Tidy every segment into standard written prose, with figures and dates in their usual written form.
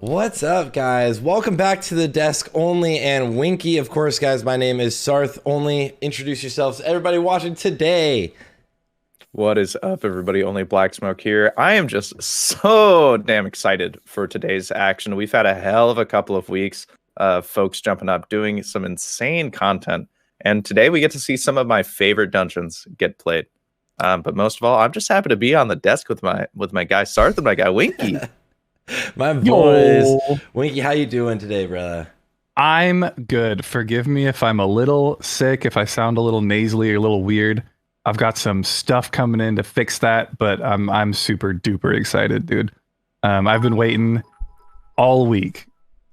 What's up, guys? Welcome back to the Desk Only and Winky. Of course, guys, my name is Sarthe. Only introduce yourselves to everybody watching today. What is up, everybody? Only Black Smoke here. I am just so damn excited for today's action. We've had a hell of a couple of weeks of folks jumping up, doing some insane content. And today we get to see some of my favorite dungeons get played. But most of all, I'm just happy to be on the desk with my guy Sarthe and my guy Winky. My boys. Yo. Winky, how you doing today, brother? I'm good. Forgive me if I'm a little sick, if I sound a little nasally or a little weird. I've got some stuff coming in to fix that, but I'm super duper excited, dude. I've been waiting all week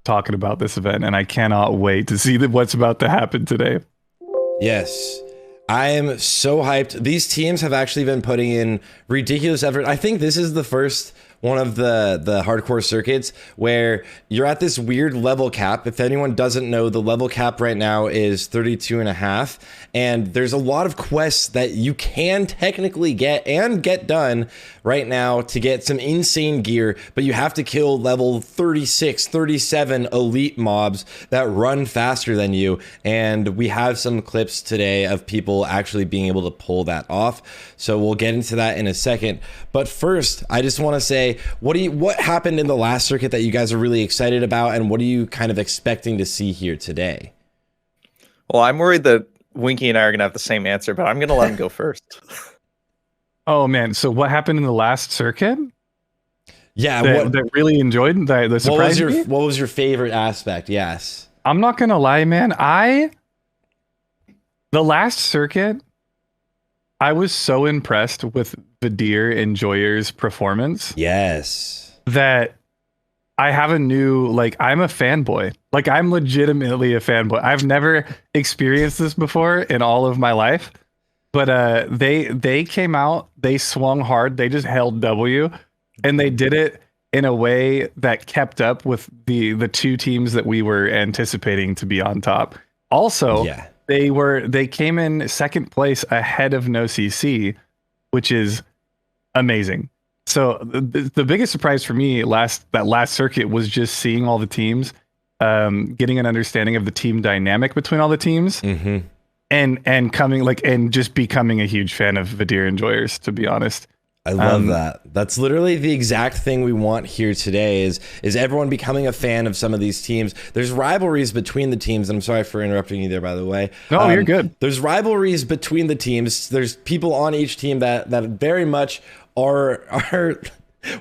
talking about this event, and I cannot wait to see what's about to happen today. Yes. I am so hyped. These teams have actually been putting in ridiculous effort. I think this is the first one of the hardcore circuits where you're at this weird level cap. If anyone doesn't know, the level cap right now is 32 and a half, and there's a lot of quests that you can technically get and get done right now to get some insane gear, but you have to kill level 36, 37 elite mobs that run faster than you. And we have some clips today of people actually being able to pull that off. So we'll get into that in a second. But first, I just want to say, what happened in the last circuit that you guys are really excited about, and what are you kind of expecting to see here today? Well, I'm worried that Winky and I are going to have the same answer, but I'm going to let him go first. Oh man, so what happened in the last circuit? Yeah, that really enjoyed the surprise. What was your favorite aspect? Yes. I'm not gonna lie, man. The last circuit, I was so impressed with Vidir and Joyer's performance. Yes. That I have a new, I'm a fanboy. I'm legitimately a fanboy. I've never experienced this before in all of my life. But they came out, they swung hard, they just held W, and they did it in a way that kept up with the two teams that we were anticipating to be on top. Also, yeah. They came in second place ahead of NoCC, which is amazing. So the biggest surprise for me that last circuit was just seeing all the teams, getting an understanding of the team dynamic between all the teams. Mm-hmm. And coming and just becoming a huge fan of Vidir Enjoyers, to be honest. I love that. That's literally the exact thing we want here today is everyone becoming a fan of some of these teams. There's rivalries between the teams, and I'm sorry for interrupting you there, by the way. No, you're good. There's rivalries between the teams. There's people on each team that very much are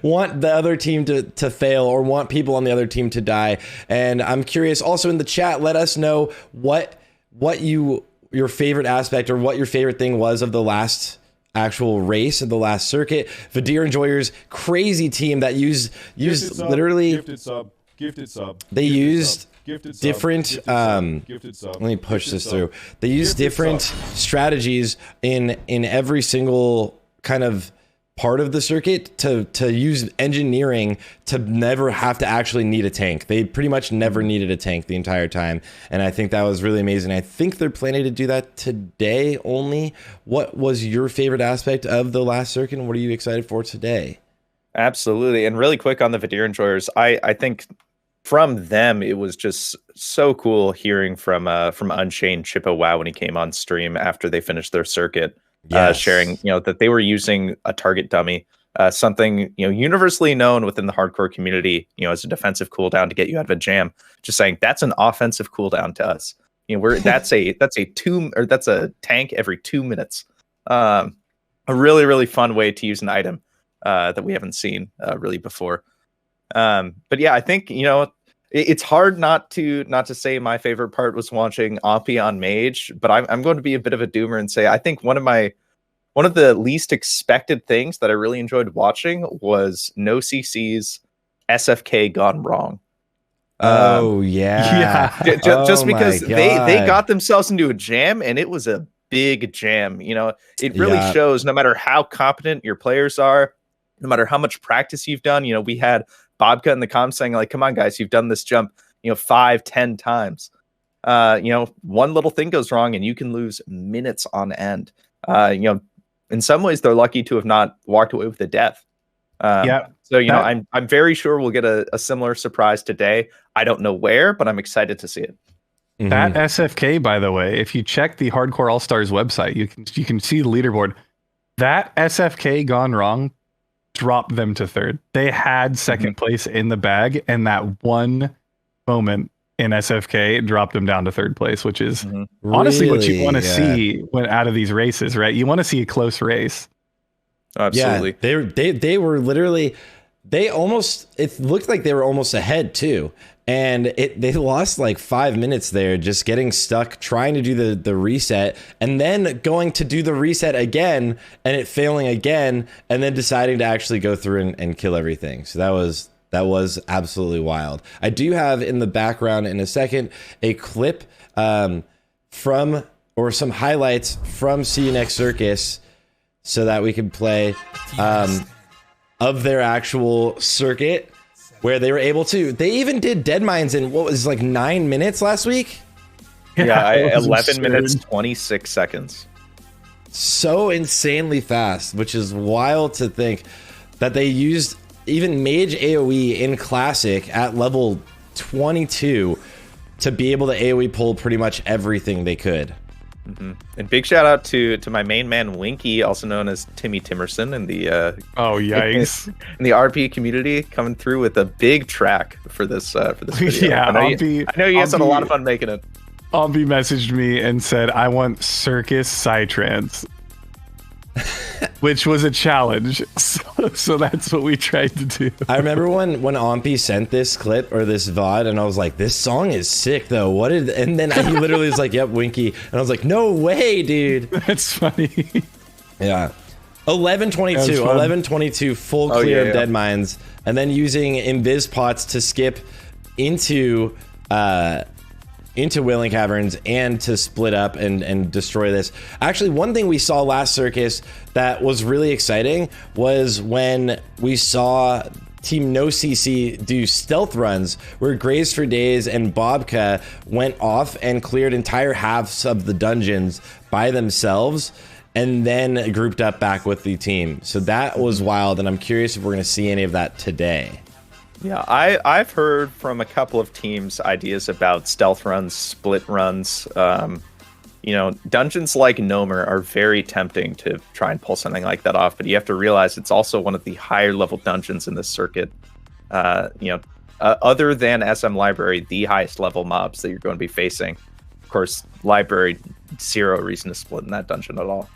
want the other team to fail or want people on the other team to die. And I'm curious, also in the chat, let us know what your favorite aspect or what your favorite thing was of the last actual race of the last circuit. Vidir Enjoyers, crazy team that used literally gifted sub. They used different let me push this through. They used different strategies in every single kind of part of the circuit to use engineering to never have to actually need a tank. They pretty much never needed a tank the entire time, and I think that was really amazing. I think they're planning to do that today only. What was your favorite aspect of the last circuit, and what are you excited for today? Absolutely. And really quick on the Vidir Enjoyers, I think from them it was just so cool hearing from Unchained Chippo Wow when he came on stream after they finished their circuit. Yes. Sharing, that they were using a target dummy, something, universally known within the hardcore community, as a defensive cooldown to get you out of a jam. Just saying that's an offensive cooldown to us. That's a tank every 2 minutes. A really, really fun way to use an item that we haven't seen really before. But yeah, I think, it's hard not to say my favorite part was watching Oppie on Mage, but I'm going to be a bit of a doomer and say I think one of the least expected things that I really enjoyed watching was NoCC's SFK gone wrong. Oh yeah, just because they got themselves into a jam, and it was a big jam. It really shows no matter how competent your players are, no matter how much practice you've done. We had Bobka in the comments saying, come on, guys, you've done this jump, 5-10 times. One little thing goes wrong and you can lose minutes on end. In some ways, they're lucky to have not walked away with a death. Yeah. So I'm very sure we'll get a similar surprise today. I don't know where, but I'm excited to see it. That SFK, by the way, if you check the Hardcore All Stars website, you can see the leaderboard. That SFK gone wrong dropped them to third. They had second place in the bag, and that one moment in SFK dropped them down to third place, which is honestly what you want to see when out of these races, right? You want to see a close race. Absolutely. Yeah, they were literally, it looked like they were almost ahead too. And they lost like 5 minutes there, just getting stuck trying to do the reset, and then going to do the reset again and it failing again, and then deciding to actually go through and kill everything. So that was absolutely wild. I do have in the background in a second a clip from, or some highlights from See You Next Circus, so that we can play of their actual circuit, where they were able to, they even did dead mines in what was like 9 minutes last week. Yeah, 11 minutes, 26 seconds. So insanely fast, which is wild to think that they used even Mage AoE in Classic at level 22 to be able to AoE pull pretty much everything they could. And big shout out to my main man Winky, also known as Timmy Timerson, in the oh yikes in the RP community, coming through with a big track for this video. Yeah, I know you guys had a lot of fun making it. Ombi messaged me and said, I want Circus Psytrance, which was a challenge. So that's what we tried to do. I remember when Ompi sent this clip or this VOD, and I was like, this song is sick though. And then he literally was like, yep, Winky. And I was like, no way, dude. That's funny. Yeah. 11:22 full clear of dead mines, and then using invis pots to skip into Wailing Caverns and to split up and destroy this. Actually, one thing we saw last circus that was really exciting was when we saw Team No CC do stealth runs where Graze for Days and Bobka went off and cleared entire halves of the dungeons by themselves and then grouped up back with the team. So that was wild, and I'm curious if we're going to see any of that today. Yeah, I've heard from a couple of teams ideas about stealth runs, split runs. Dungeons like Nomer are very tempting to try and pull something like that off, but you have to realize it's also one of the higher level dungeons in this circuit. Other than SM Library, the highest level mobs that you're going to be facing. Of course, Library, zero reason to split in that dungeon at all.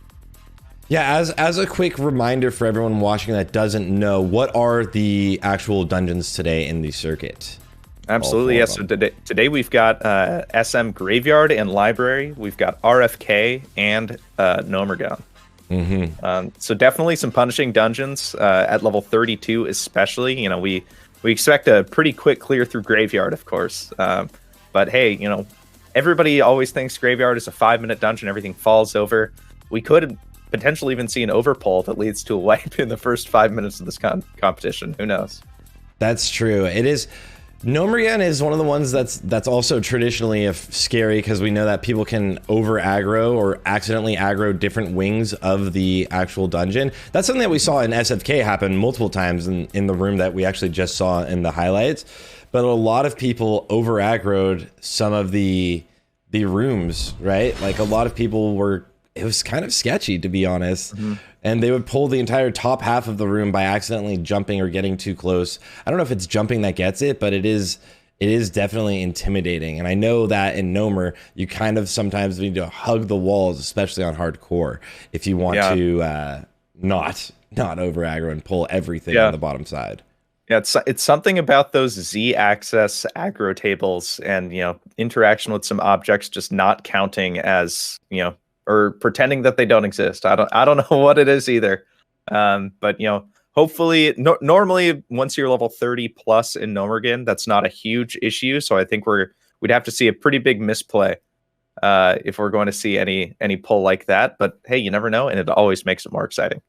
Yeah, as a quick reminder for everyone watching that doesn't know, what are the actual dungeons today in the circuit? Absolutely, yes. So today we've got SM Graveyard and Library. We've got RFK and Nomergon. So definitely some punishing dungeons at level 32 especially. We expect a pretty quick clear through Graveyard, of course. But hey, everybody always thinks Graveyard is a 5-minute dungeon. Everything falls over. We could potentially even see an overpull that leads to a wipe in the first 5 minutes of this competition. Who knows? That's true. It is. Nomergon is one of the ones that's also traditionally scary, because we know that people can over aggro or accidentally aggro different wings of the actual dungeon. That's something that we saw in SFK happen multiple times in the room that we actually just saw in the highlights. But a lot of people over aggroed some of the rooms, right? Like a lot of people it was kind of sketchy, to be honest. And they would pull the entire top half of the room by accidentally jumping or getting too close. I don't know if it's jumping that gets it, but it is definitely intimidating. And I know that in Nomer, you kind of sometimes need to hug the walls, especially on hardcore, if you want to not over aggro and pull everything on the bottom side. Yeah, it's something about those Z-axis aggro tables and interaction with some objects just not counting as or pretending that they don't exist. I don't know what it is either. But hopefully, normally once you're level 30 plus in Nomergan, that's not a huge issue. So I think we'd have to see a pretty big misplay if we're going to see any pull like that. But hey, you never know, and it always makes it more exciting.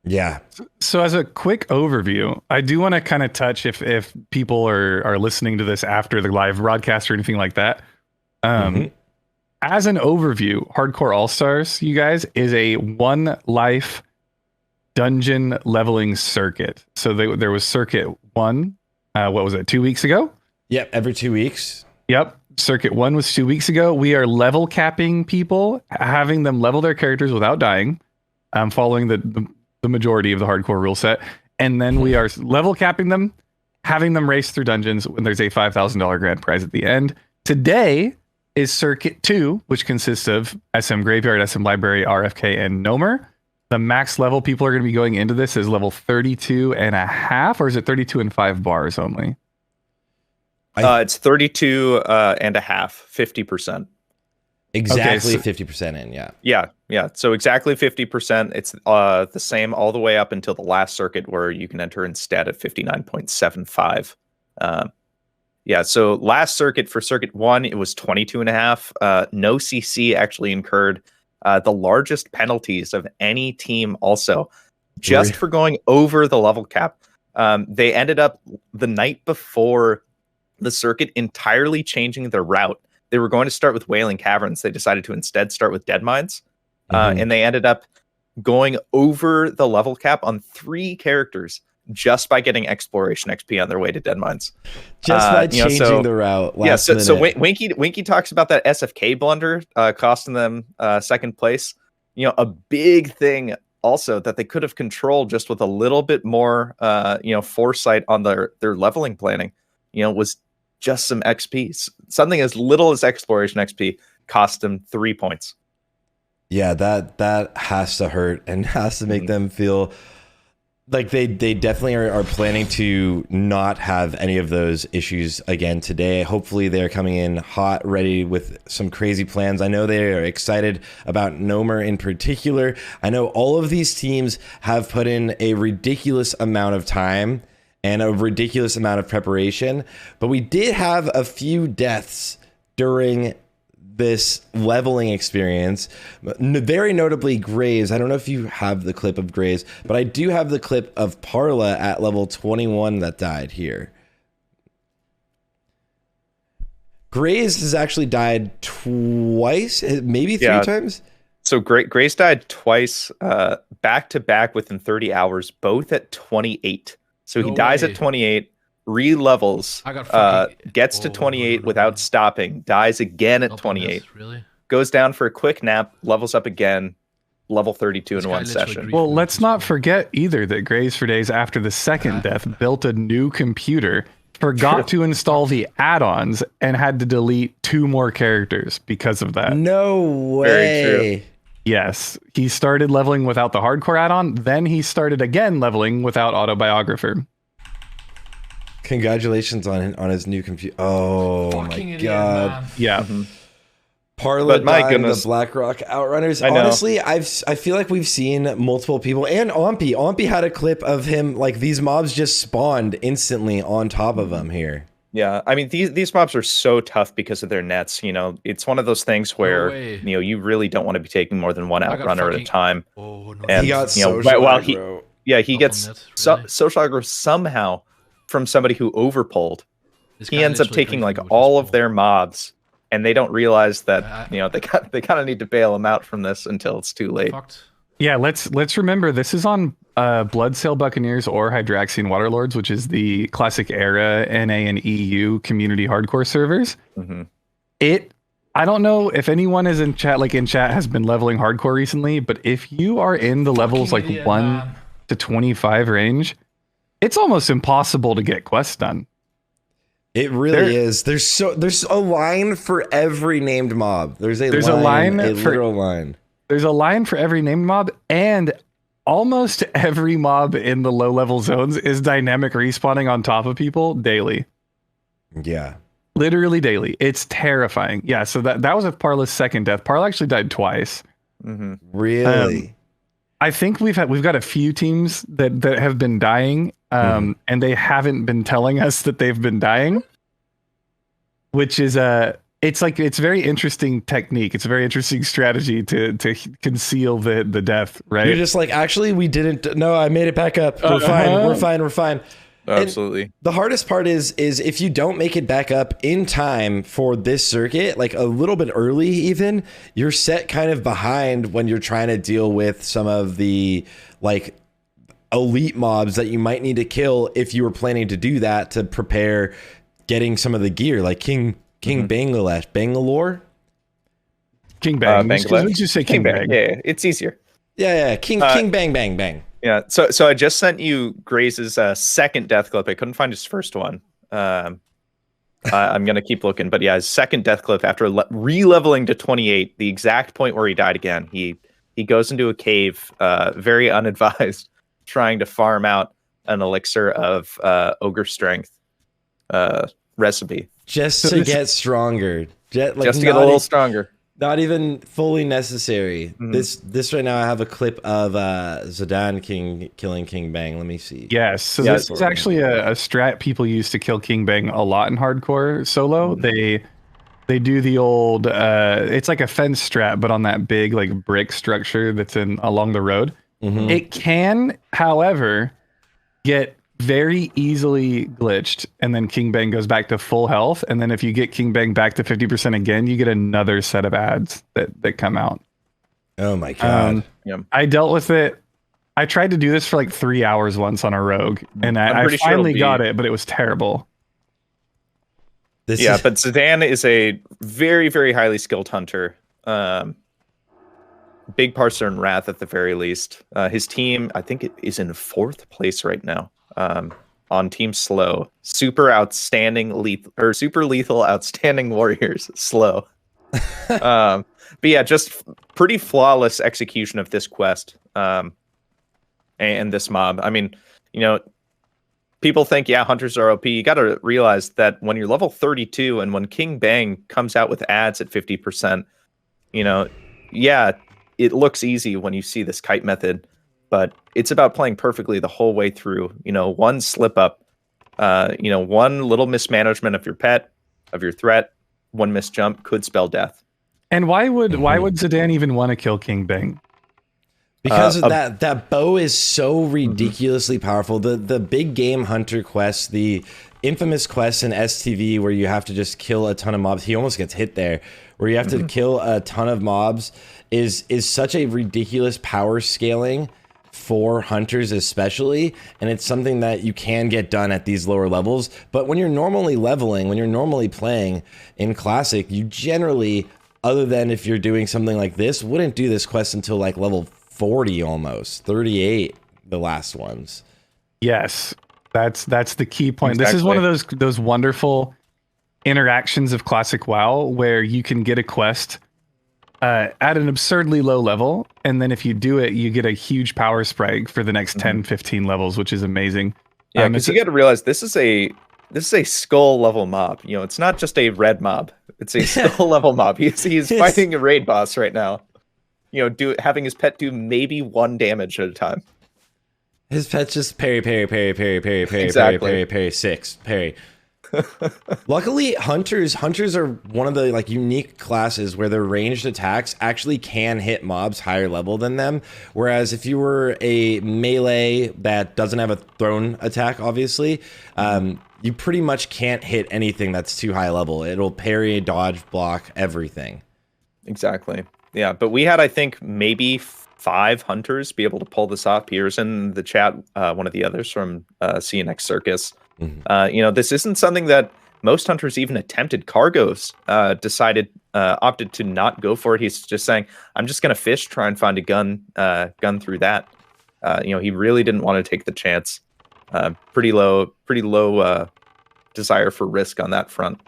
Yeah. So as a quick overview, I do want to kind of touch if people are listening to this after the live broadcast or anything like that. As an overview, Hardcore All-Stars, you guys, is a one life dungeon leveling circuit. So there was circuit 1. What was it? 2 weeks ago? Yep, every 2 weeks. Yep. Circuit 1 was 2 weeks ago. We are level capping people, having them level their characters without dying, following the majority of the hardcore rule set. And then we are level capping them, having them race through dungeons when there's a $5,000 grand prize at the end. Today is Circuit 2, which consists of SM Graveyard, SM Library, RFK, and Nomer. The max level people are going to be going into this is level 32 and a half, or is it 32 and 5 bars only? It's 32 and a half, 50%. Exactly, Okay, 50% in, yeah. Yeah. So exactly 50%. It's the same all the way up until the last circuit where you can enter instead at 59.75. So last circuit for circuit 1, it was 22 and a half. No CC actually incurred the largest penalties of any team also, just for going over the level cap. They ended up the night before the circuit entirely changing their route. They were going to start with Wailing Caverns. They decided to instead start with Dead Mines. And they ended up going over the level cap on 3 characters just by getting exploration XP on their way to Dead Mines. Just by changing the route last minute. So Winky talks about that SFK blunder costing them second place. A big thing also that they could have controlled just with a little bit more foresight on their leveling planning, was just some XP. Something as little as exploration XP cost them 3 points. Yeah, that has to hurt and has to make them feel like they definitely are planning to not have any of those issues again today. Hopefully they're coming in hot, ready with some crazy plans. I know they are excited about Nomer in particular. I know all of these teams have put in a ridiculous amount of time and a ridiculous amount of preparation, but we did have a few deaths during this leveling experience, very notably Graves. I don't know if you have the clip of Graves, but I do have the clip of Parla at level 21 that died here. Graves has actually died twice, maybe 3 times. So Graves died twice, back to back within 30 hours, both at 28. So he dies at 28, re-levels, gets to 28 without stopping, dies again at 28, goes down for a quick nap, levels up again, level 32 in one session. Well, let's not forget either that Graves for days after the second death built a new computer, forgot to install the add-ons, and had to delete 2 more characters because of that. No way. Very true. Yes, he started leveling without the hardcore add-on, then he started again leveling without autobiographer. Congratulations on his new computer. Oh Fucking my idiot, god. man. Yeah. Parla But my dying, goodness. the Blackrock Outrunners. I know. Honestly, I feel like we've seen multiple people, and Ompi. Ompi had a clip of him, like these mobs just spawned instantly on top of him here. Yeah, I mean these mobs are so tough because of their nets. It's one of those things where way. you really don't want to be taking more than one I got outrunner at a fucking- time. Oh, no. And He got you know, social while aggro. he gets nets, really? social aggro somehow from somebody who overpulled. This He guy ends up literally taking briefed like me with all his of their mobs, and they don't realize that I- they kind of need to bail him out from this until it's too late. fucked. Yeah, let's remember this is on Bloodsail Buccaneers or Hydraxian Waterlords, which is the classic era NA and EU community hardcore servers. Mhm. I don't know if anyone is in chat has been leveling hardcore recently, but if you are in the levels like Fucking idiot, 1 man. to 25 range, it's almost impossible to get quests done. It really is. There's a line for every named mob. There's a line for literal line. There's a line for every named mob, and almost every mob in the low level zones is dynamic respawning on top of people daily. Yeah. Literally daily. It's terrifying. Yeah, so that was Parla's second death. Parla actually died twice. Mhm. Really? I think we've got a few teams that have been dying, and they haven't been telling us that they've been dying, which is it's very interesting technique. It's a very interesting strategy to conceal the death, right? You're just like, actually, we didn't. No, I made it back up. We're fine. We're fine. We're fine. Absolutely. The hardest part is if you don't make it back up in time for this circuit, like a little bit early even, you're set kind of behind when you're trying to deal with some of the like elite mobs that you might need to kill if you were planning to do that to prepare getting some of the gear, like King Bangalore. King Bang. Bangladesh. Would you say King Bang? Yeah, it's easier. Yeah, King Bang Bang Bang. Yeah, so I just sent you Graze's second death clip. I couldn't find his first one. I'm gonna keep looking, but yeah, his second death clip after re-leveling to 28, the exact point where he died again. He goes into a cave, very unadvised, trying to farm out an elixir of ogre strength recipe, just to get stronger. Just to get a little stronger. Not even fully necessary. This right now, I have a clip of Zidane killing King Bang. Let me see. Yes, so this is actually a strat people use to kill King Bang a lot in hardcore solo. They do the old it's like a fence strat, but on that big like brick structure that's along the road. It can, however, get very easily glitched, and then King Bang goes back to full health, and then if you get King Bang back to 50% again, you get another set of ads that come out. Oh my god. I dealt with it. I tried to do this for like 3 hours once on a rogue, and I finally got it, but it was terrible. But Zidane is a very, very highly skilled hunter. Big parser in Wrath at the very least. His team, I think, it is in 4th place right now. On Team Slow, super lethal, outstanding warriors. Slow, but yeah, just pretty flawless execution of this quest and this mob. I mean, people think hunters are OP. You got to realize that when you're level 32 and when King Bang comes out with ads at 50%, it looks easy when you see this kite method. But it's about playing perfectly the whole way through. One slip up, one little mismanagement of your pet, of your threat, one misjump could spell death. And why would Zidane even want to kill King Bang? Because that bow is so ridiculously powerful. The big game hunter quest, the infamous quest in STV where you have to just kill a ton of mobs. He almost gets hit there. Where you have to kill a ton of mobs is such a ridiculous power scaling for hunters especially, and it's something that you can get done at these lower levels. But when you're normally leveling, when you're normally playing in Classic, you generally, other than if you're doing something like this, wouldn't do this quest until like level 40 almost, 38, the last ones. Yes, that's the key point. Exactly. This is one of those wonderful interactions of Classic WoW where you can get a quest at an absurdly low level, and then if you do it, you get a huge power spike for the next 10, 15 levels, which is amazing. Yeah, because you got to realize this is a skull level mob. It's not just a red mob; it's a skull level mob. He's fighting a raid boss right now. Having his pet do maybe 1 damage at a time. His pet's just parry, exactly. parry, 6 parry. Luckily, hunters are one of the like unique classes where their ranged attacks actually can hit mobs higher level than them. Whereas if you were a melee that doesn't have a thrown attack, obviously, you pretty much can't hit anything that's too high level. It'll parry, dodge, block, everything. Exactly. Yeah, but we had, I think, maybe 5 hunters be able to pull this off. Peter's in the chat, one of the others from CNX Circus. This isn't something that most hunters even attempted. Cargos opted to not go for it. He's just saying, I'm just going to fish, try and find a gun through that. He really didn't want to take the chance. Pretty low desire for risk on that front.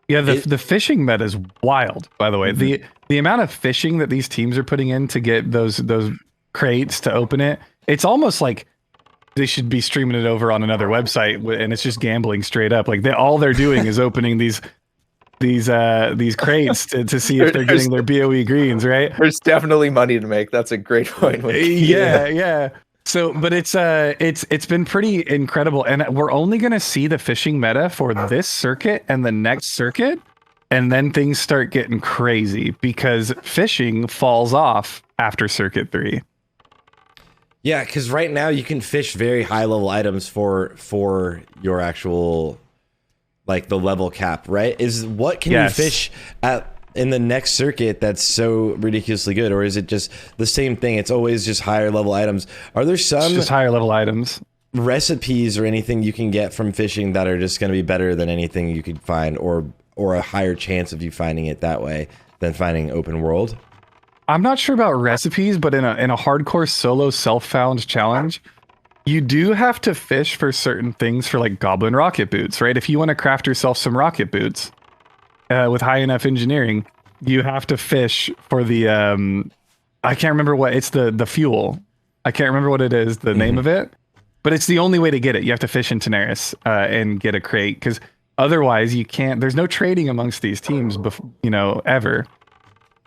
Yeah, the fishing meta is wild, by the way. The amount of fishing that these teams are putting in to get those crates to open it, it's almost like they should be streaming it over on another website, and it's just gambling straight up. Like all they're doing is opening these crates to see if they're getting their BOE greens, right? There's definitely money to make. That's a great point. Yeah. So, but it's been pretty incredible, and we're only going to see the fishing meta for this circuit and the next circuit, and then things start getting crazy because fishing falls off after circuit 3. Yeah, because right now you can fish very high level items for your actual, like the level cap, right? What can you fish at in the next circuit that's so ridiculously good, or is it just the same thing? It's always just higher level items. Are there some Just higher level items. recipes or anything you can get from fishing that are just going to be better than anything you could find, or a higher chance of you finding it that way than finding open world? I'm not sure about recipes, but in a hardcore solo self-found challenge, you do have to fish for certain things for like goblin rocket boots, right? If you want to craft yourself some rocket boots with high enough engineering, you have to fish for the I can't remember what it's the fuel. I can't remember what it is, the name of it, but it's the only way to get it. You have to fish in Tenaris and get a crate, because otherwise you can't. There's no trading amongst these teams, ever.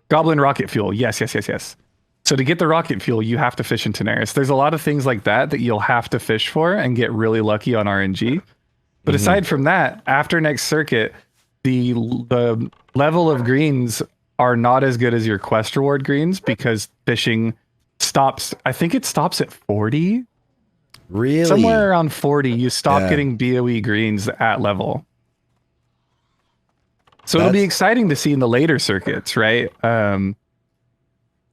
Goblin rocket fuel, yes. So to get the rocket fuel, you have to fish in Tenaris. There's a lot of things like that you'll have to fish for and get really lucky on RNG. But aside from that, after next circuit, the level of greens are not as good as your quest reward greens, because fishing stops. I think it stops at 40. Really? Somewhere around 40, you stop getting BOE greens at level. So it'll be exciting to see in the later circuits, right?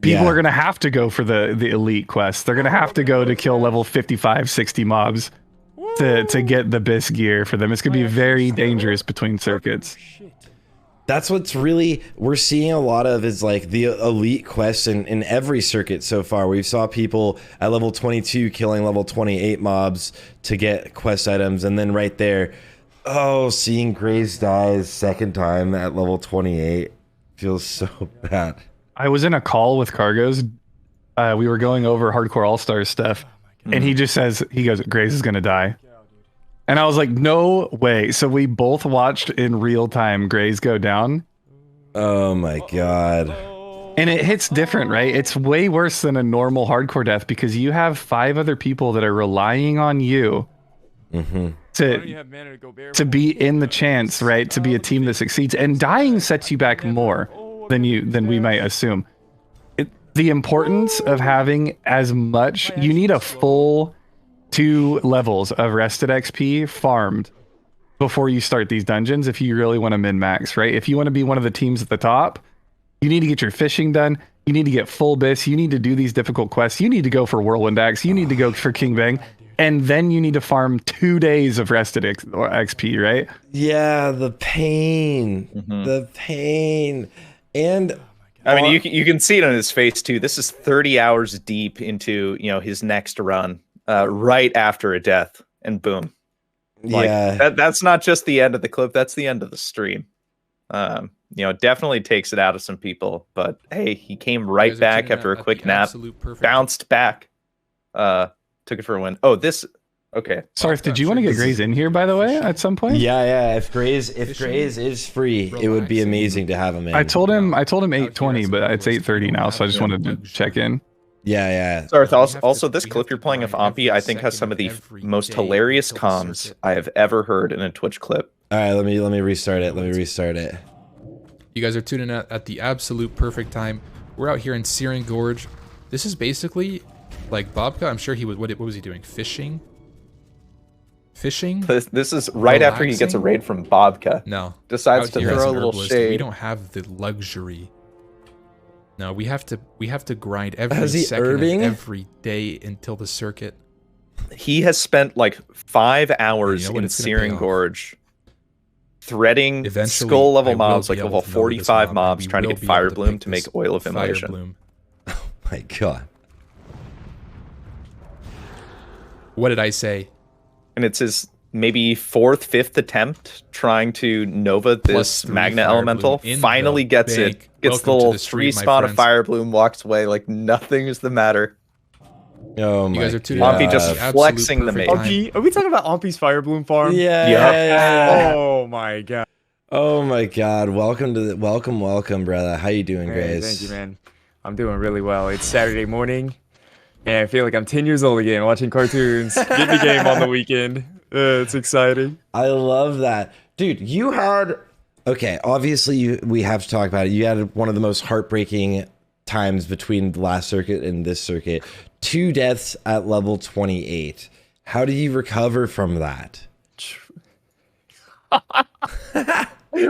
People are going to have to go for the elite quests. They're going to have to go to kill level 55, 60 mobs to get the best gear for them. It's going to be very dangerous between circuits. That's what's really we're seeing a lot of, is like the elite quests in every circuit so far. We saw people at level 22 killing level 28 mobs to get quest items, and then right there, seeing Graves die second time at level 28 feels so bad. I was in a call with Cargos. We were going over hardcore all-stars stuff, and he just says, Graves is going to die. And I was like, no way. So we both watched in real time Graves go down. Oh my God. And it hits different, right? It's way worse than a normal hardcore death, because you have 5 other people that are relying on you to be in the chance, right? To be a team that succeeds. And dying sets you back more than we might assume. The importance of having as much, you need a full 2 levels of rested XP farmed before you start these dungeons if you really want to min-max, right? If you want to be one of the teams at the top, you need to get your fishing done. You need to get full bis. You need to do these difficult quests. You need to go for Whirlwind Axe. You need to go for King Bang. And then you need to farm 2 days of rested XP, right? Yeah, the pain. The pain. And I mean, you can see it on his face too. This is 30 hours deep into his next run, right after a death, and boom. That's not just the end of the clip. That's the end of the stream. Definitely takes it out of some people. But hey, he came right back after a quick nap, bounced back, took it for a win. Okay. Sarthe, did you want to get Grays in here, by the way, at some point? Yeah. If Grays is free, it would be amazing to have him in. I told him 8:20, but it's 8:30 now, so I just wanted to check in. Yeah. Sarthe, also this clip you're playing of Ompi, I think, has some of the most hilarious comms I have ever heard in a Twitch clip. All right, let me restart it. You guys are tuning in at the absolute perfect time. We're out here in Searing Gorge. This is basically like Bobka. I'm sure he was. What was he doing? Fishing. This is right after he gets a raid from Bobka. No. Decides to throw a little shade. We don't have the luxury. No, we have to grind every Is he second herbing? of every day until the circuit. He has spent like 5 hours in Searing Gorge threading Eventually, skull level I will mobs, be like able level to know this 45 mob, mobs, and we trying to will get be Fire able to Bloom pick to make this Oil of Fire Immolation. Bloom. My God. What did I say? And it's his maybe 4th, 5th attempt trying to Nova this +3 Magna Fire Elemental. Bloom in Finally the gets bank. it. Gets Welcome the to little the stream, my respawn of friends. Fire Bloom, walks away like nothing is the matter. Oh my You guys are tuning God. Ompi just Absolute flexing the perfect main. time. Ompi, are we talking about Ompi's Fire Bloom farm? Yeah. Oh my God. Oh my God. Welcome, brother. How you doing, Hey, Grace? thank you, man. I'm doing really well. It's Saturday morning, and I feel like I'm 10 years old again, watching cartoons, getting the game on the weekend. It's exciting. I love that. Dude, you had... Okay, obviously we have to talk about it. You had one of the most heartbreaking times between the last circuit and this circuit. 2 deaths at level 28. How do you recover from that?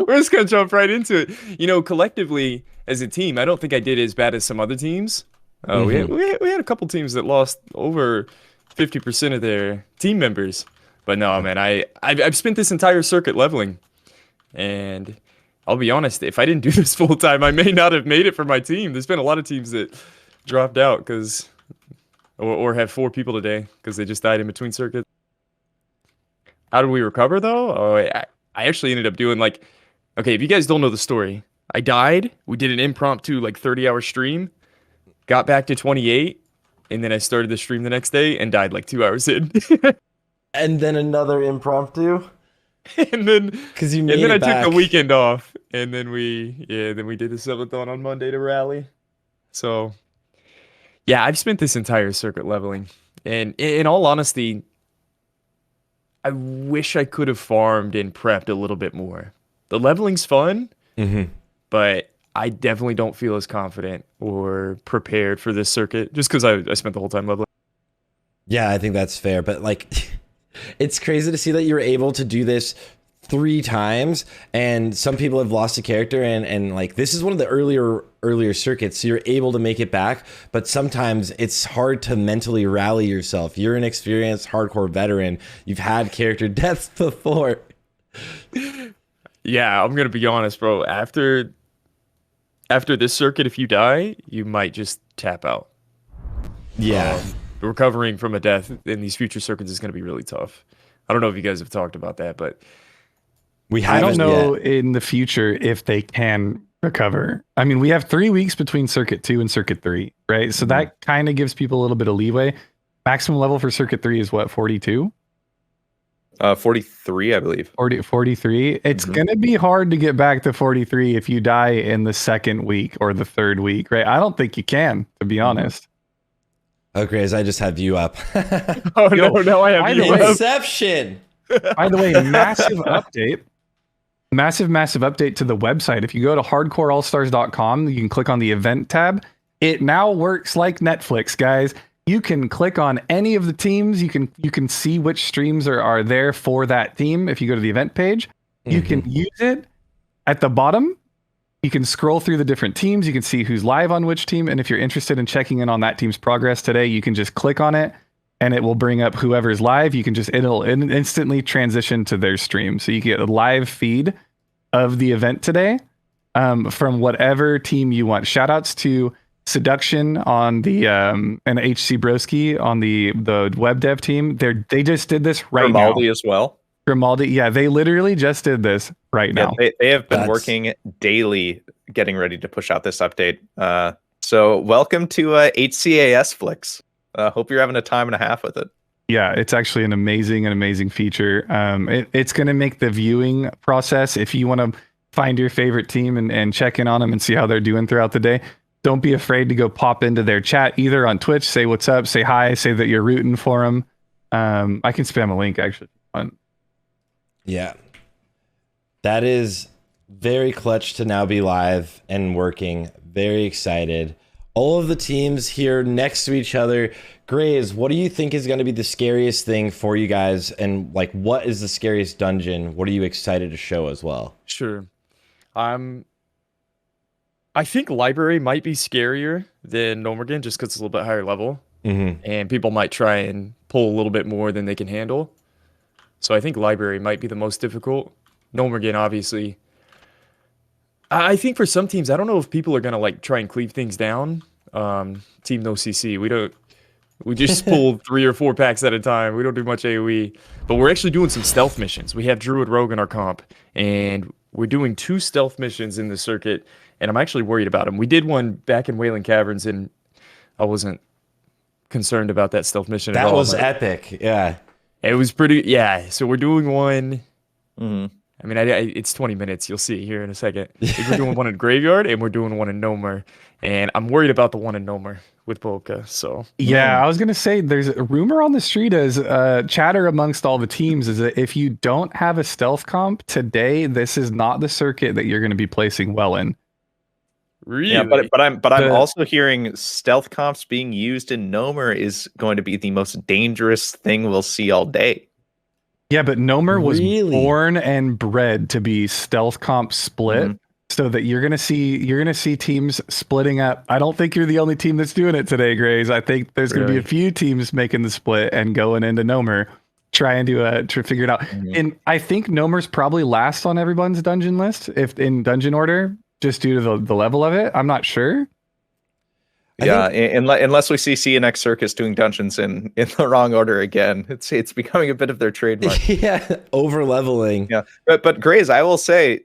We're just gonna jump right into it. You know, collectively as a team, I don't think I did as bad as some other teams. We had a couple teams that lost over 50% of their team members. But no, man, I've spent this entire circuit leveling, and I'll be honest, if I didn't do this full time, I may not have made it for my team. There's been a lot of teams that dropped out because, or have 4 people today because they just died in between circuits. How did we recover though? Oh, I actually ended up doing like, okay, if you guys don't know the story, I died. We did an impromptu like 30-hour stream, got back to 28, and then I started the stream the next day and died like 2 hours in. And then another impromptu. And then Because you made and then it I back. took the weekend off, and then we did the subathon on Monday to rally. So yeah, I've spent this entire circuit leveling, and in all honesty, I wish I could have farmed and prepped a little bit more. The leveling's fun, but I definitely don't feel as confident or prepared for this circuit just because I spent the whole time leveling. Yeah, I think that's fair. But like, it's crazy to see that you're able to do this 3 times, and some people have lost a character, and like this is one of the earlier circuits, so you're able to make it back. But sometimes it's hard to mentally rally yourself. You're an experienced hardcore veteran. You've had character deaths before. Yeah, I'm gonna be honest, bro. After this circuit, if you die, you might just tap out. Yeah. Recovering from a death in these future circuits is going to be really tough. I don't know if you guys have talked about that, but We I haven't don't know yet. in the future if they can recover. I mean, we have 3 weeks between Circuit 2 and Circuit 3, right? So that kind of gives people a little bit of leeway. Maximum level for Circuit 3 is what, 42? 43, I believe. 43. It's going to be hard to get back to 43 if you die in the 2nd week or the 3rd week, right? I don't think you can, to be honest. Oh, Grace, I just have you up. oh no, I by have the you way- up. Inception. By the way, massive update. Massive update to the website. If you go to hardcoreallstars.com, you can click on the event tab. It now works like Netflix, guys. You can click on any of the teams. You can see which streams are there for that team. If you go to the event page, you can use it at the bottom. You can scroll through the different teams. You can see who's live on which team. And if you're interested in checking in on that team's progress today, you can just click on it and it will bring up whoever's live. It'll instantly transition to their stream. So you get a live feed of the event today from whatever team you want. Shout outs to Seduction on the and HC Broski on the web dev team. They just did this right Grimaldi now. as well. Grimaldi, yeah, they literally just did this right now. They have been That's- working daily getting ready to push out this update. So welcome to HCAS Flicks. Hope you're having a time and a half with it. Yeah, it's actually an amazing feature. It's going to make the viewing process, if you want to find your favorite team and check in on them and see how they're doing throughout the day, don't be afraid to go pop into their chat, either on Twitch, say what's up, say hi, say that you're rooting for them. I can spam a link, actually. Yeah. That is very clutch to now be live and working. Very excited. All of the teams here next to each other. Graves, what do you think is going to be the scariest thing for you guys? And like, what is the scariest dungeon? What are you excited to show as well? Sure. I think library might be scarier than Nomergan just because it's a little bit higher level. And people might try and pull a little bit more than they can handle. So I think library might be the most difficult. Nomergan, obviously. I think for some teams, I don't know if people are gonna like try and cleave things down. Team No CC, we just pull 3 or 4 packs at a time. We don't do much AoE, but we're actually doing some stealth missions. We have Druid Rogue in our comp, and we're doing 2 stealth missions in the circuit, and I'm actually worried about them. We did one back in Wailing Caverns, and I wasn't concerned about that stealth mission at all. That was epic. Yeah. It was pretty, yeah. So we're doing one. I mean, it's 20 minutes. You'll see here in a second. We're doing one in Graveyard, and we're doing one in Nomer. And I'm worried about the one in Nomer with Bolka. So Yeah, I was going to say there's a rumor on the street as chatter amongst all the teams is that if you don't have a stealth comp today, this is not the circuit that you're going to be placing well in. really, Yeah, but I'm also hearing stealth comps being used in Nomer is going to be the most dangerous thing we'll see all day. Yeah, but Nomer was Really? born and bred to be stealth comp split. Mhm. So that you're gonna see teams splitting up. I don't think you're the only team that's doing it today, Grays. I think there's gonna be a Really? few teams making the split and going into Nomer, trying to figure it out. Mhm. And I think Nomer's probably last on everyone's dungeon list, if in dungeon order, just due to the level of it. I'm not sure. Yeah, unless we see CNX Circus doing dungeons in the wrong order again, it's becoming a bit of their trademark. Yeah, over leveling. Yeah, but Grays, I will say,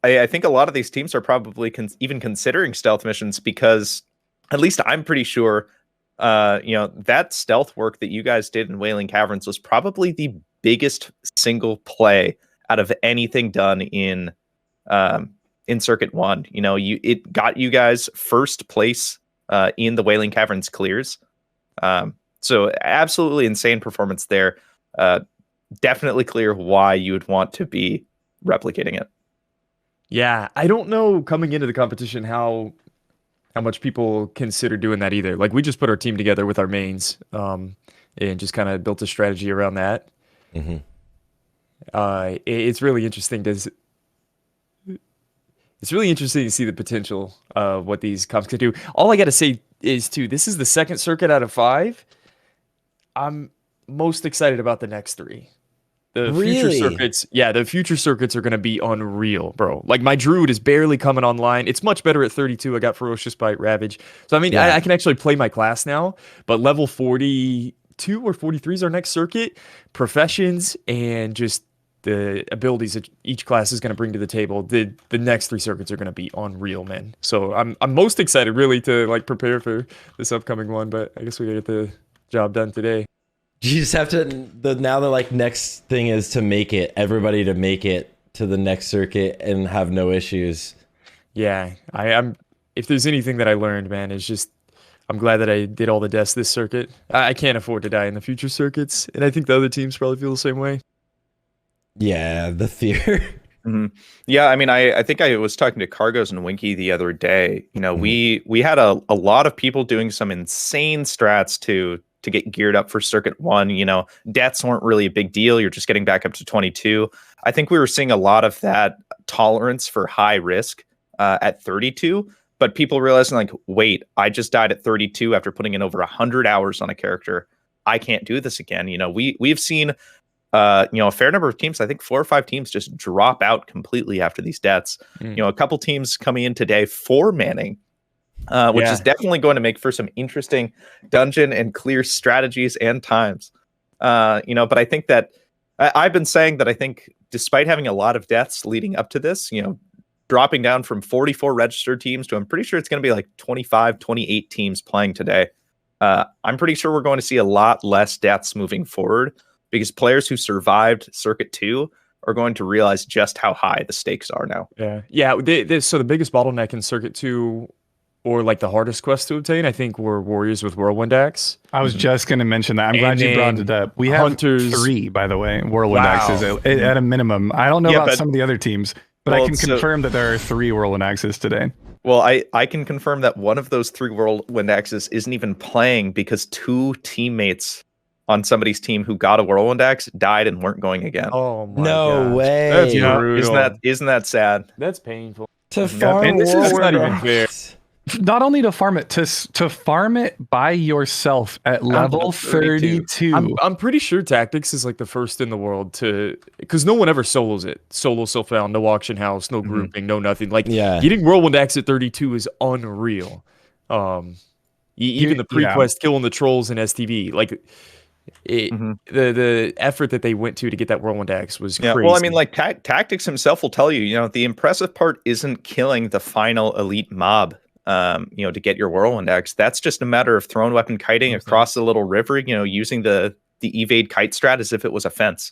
I think a lot of these teams are probably even considering stealth missions because at least I'm pretty sure, that stealth work that you guys did in Wailing Caverns was probably the biggest single play out of anything done in Circuit 1. It got you guys first place in the Wailing Caverns clears. So absolutely insane performance there. Definitely clear why you would want to be replicating it. Yeah, I don't know coming into the competition how much people consider doing that either. Like we just put our team together with our mains, and just kind of built a strategy around that. Mm-hmm. It's really interesting to see the potential of what these comps could do. All I got to say is too, this is the second circuit out of 5. I'm most excited about the next 3. The future circuits, the future circuits are going to be unreal, bro. Like my Druid is barely coming online. It's much better at 32. I got Ferocious Bite, Ravage. So I mean, I can actually play my class now. But level 42 or 43 is our next circuit. Professions and just the abilities that each class is going to bring to the table. The next 3 circuits are going to be unreal, man. So I'm most excited really to like prepare for this upcoming one. But I guess we got to get the job done today. You just have to. Now the next thing is to make everybody to make it to the next circuit and have no issues. Yeah, I'm. If there's anything that I learned, man, is just I'm glad that I did all the deaths this circuit. I can't afford to die in the future circuits, and I think the other teams probably feel the same way. Yeah, the fear. Mm-hmm. Yeah, I mean, I think I was talking to Cargos and Winky the other day. We had a lot of people doing some insane strats to get geared up for Circuit 1. Deaths weren't really a big deal. You're just getting back up to 22. I think we were seeing a lot of that tolerance for high risk at 32, but people realizing like, wait, I just died at 32 after putting in over 100 hours on a character. I can't do this again. We've seen a fair number of teams, I think 4 or 5 teams just drop out completely after these deaths. A couple teams coming in today 4 manning, which is definitely going to make for some interesting dungeon and clear strategies and times. But I think that I've been saying that I think despite having a lot of deaths leading up to this, dropping down from 44 registered teams to I'm pretty sure it's going to be like 25, 28 teams playing today. I'm pretty sure we're going to see a lot less deaths moving forward because players who survived Circuit 2 are going to realize just how high the stakes are now. Yeah. So the biggest bottleneck in Circuit 2, or like the hardest quest to obtain, I think were Warriors with Whirlwind Axe. I was just going to mention that. I'm glad you brought it up. We have Hunters. 3, by the way, Whirlwind Axes at a minimum. I don't know about some of the other teams, but I can confirm that there are 3 Whirlwind Axes today. Well, I can confirm that one of those 3 Whirlwind Axes isn't even playing because 2 teammates on somebody's team who got a Whirlwind Axe died and weren't going again. Oh my No gosh. way. That's brutal. Isn't that sad? That's painful. To farm And this is not even Whirlwind fair. Axe. Not only to farm it, to farm it by yourself at level 32. I'm pretty sure Tactics is like the first in the world to, because no one ever solos it. Solo self-found, no auction house, no grouping, no nothing. Like getting Whirlwind Axe at 32 is unreal. Even the pre-quest killing the trolls in STV, like the effort that they went to get that Whirlwind Axe was crazy. Well, I mean, like Tactics himself will tell you, the impressive part isn't killing the final elite mob. To get your Whirlwind Axe, that's just a matter of thrown weapon kiting across the little river, using the evade kite strat as if it was a fence.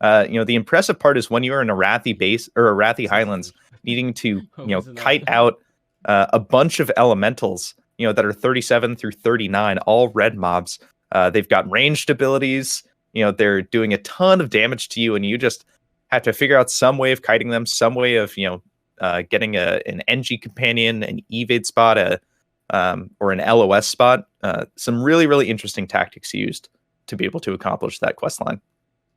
The impressive part is when you're in a Arathi base or Arathi Highlands, needing to, kite out a bunch of elementals, that are 37 through 39, all red mobs. They've got ranged abilities, they're doing a ton of damage to you, and you just have to figure out some way of kiting them, some way of, getting an NG companion, an evade spot, or an LOS spot. Some really, really interesting tactics used to be able to accomplish that quest line.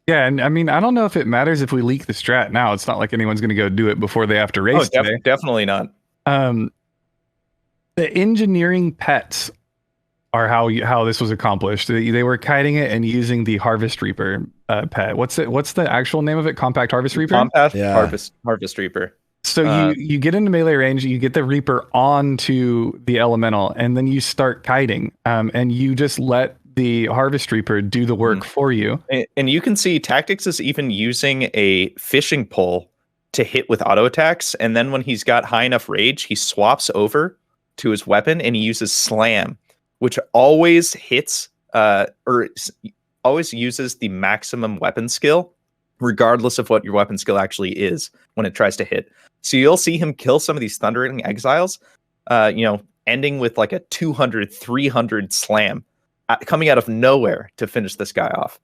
Yeah, and I mean, I don't know if it matters if we leak the strat now. It's not like anyone's going to go do it before they have to race today. Definitely not. The engineering pets are how this was accomplished. They were kiting it and using the Harvest Reaper pet. What's the actual name of it? Compact Harvest Reaper? Compact Yeah. Harvest Reaper. So you get into melee range, you get the Reaper onto the elemental, and then you start kiting, and you just let the Harvest Reaper do the work for you. And you can see Tactics is even using a fishing pole to hit with auto attacks, and then when he's got high enough rage, he swaps over to his weapon and he uses Slam, which always hits or always uses the maximum weapon skill, regardless of what your weapon skill actually is when it tries to hit. So you'll see him kill some of these Thundering Exiles, ending with like a 200, 300 slam coming out of nowhere to finish this guy off.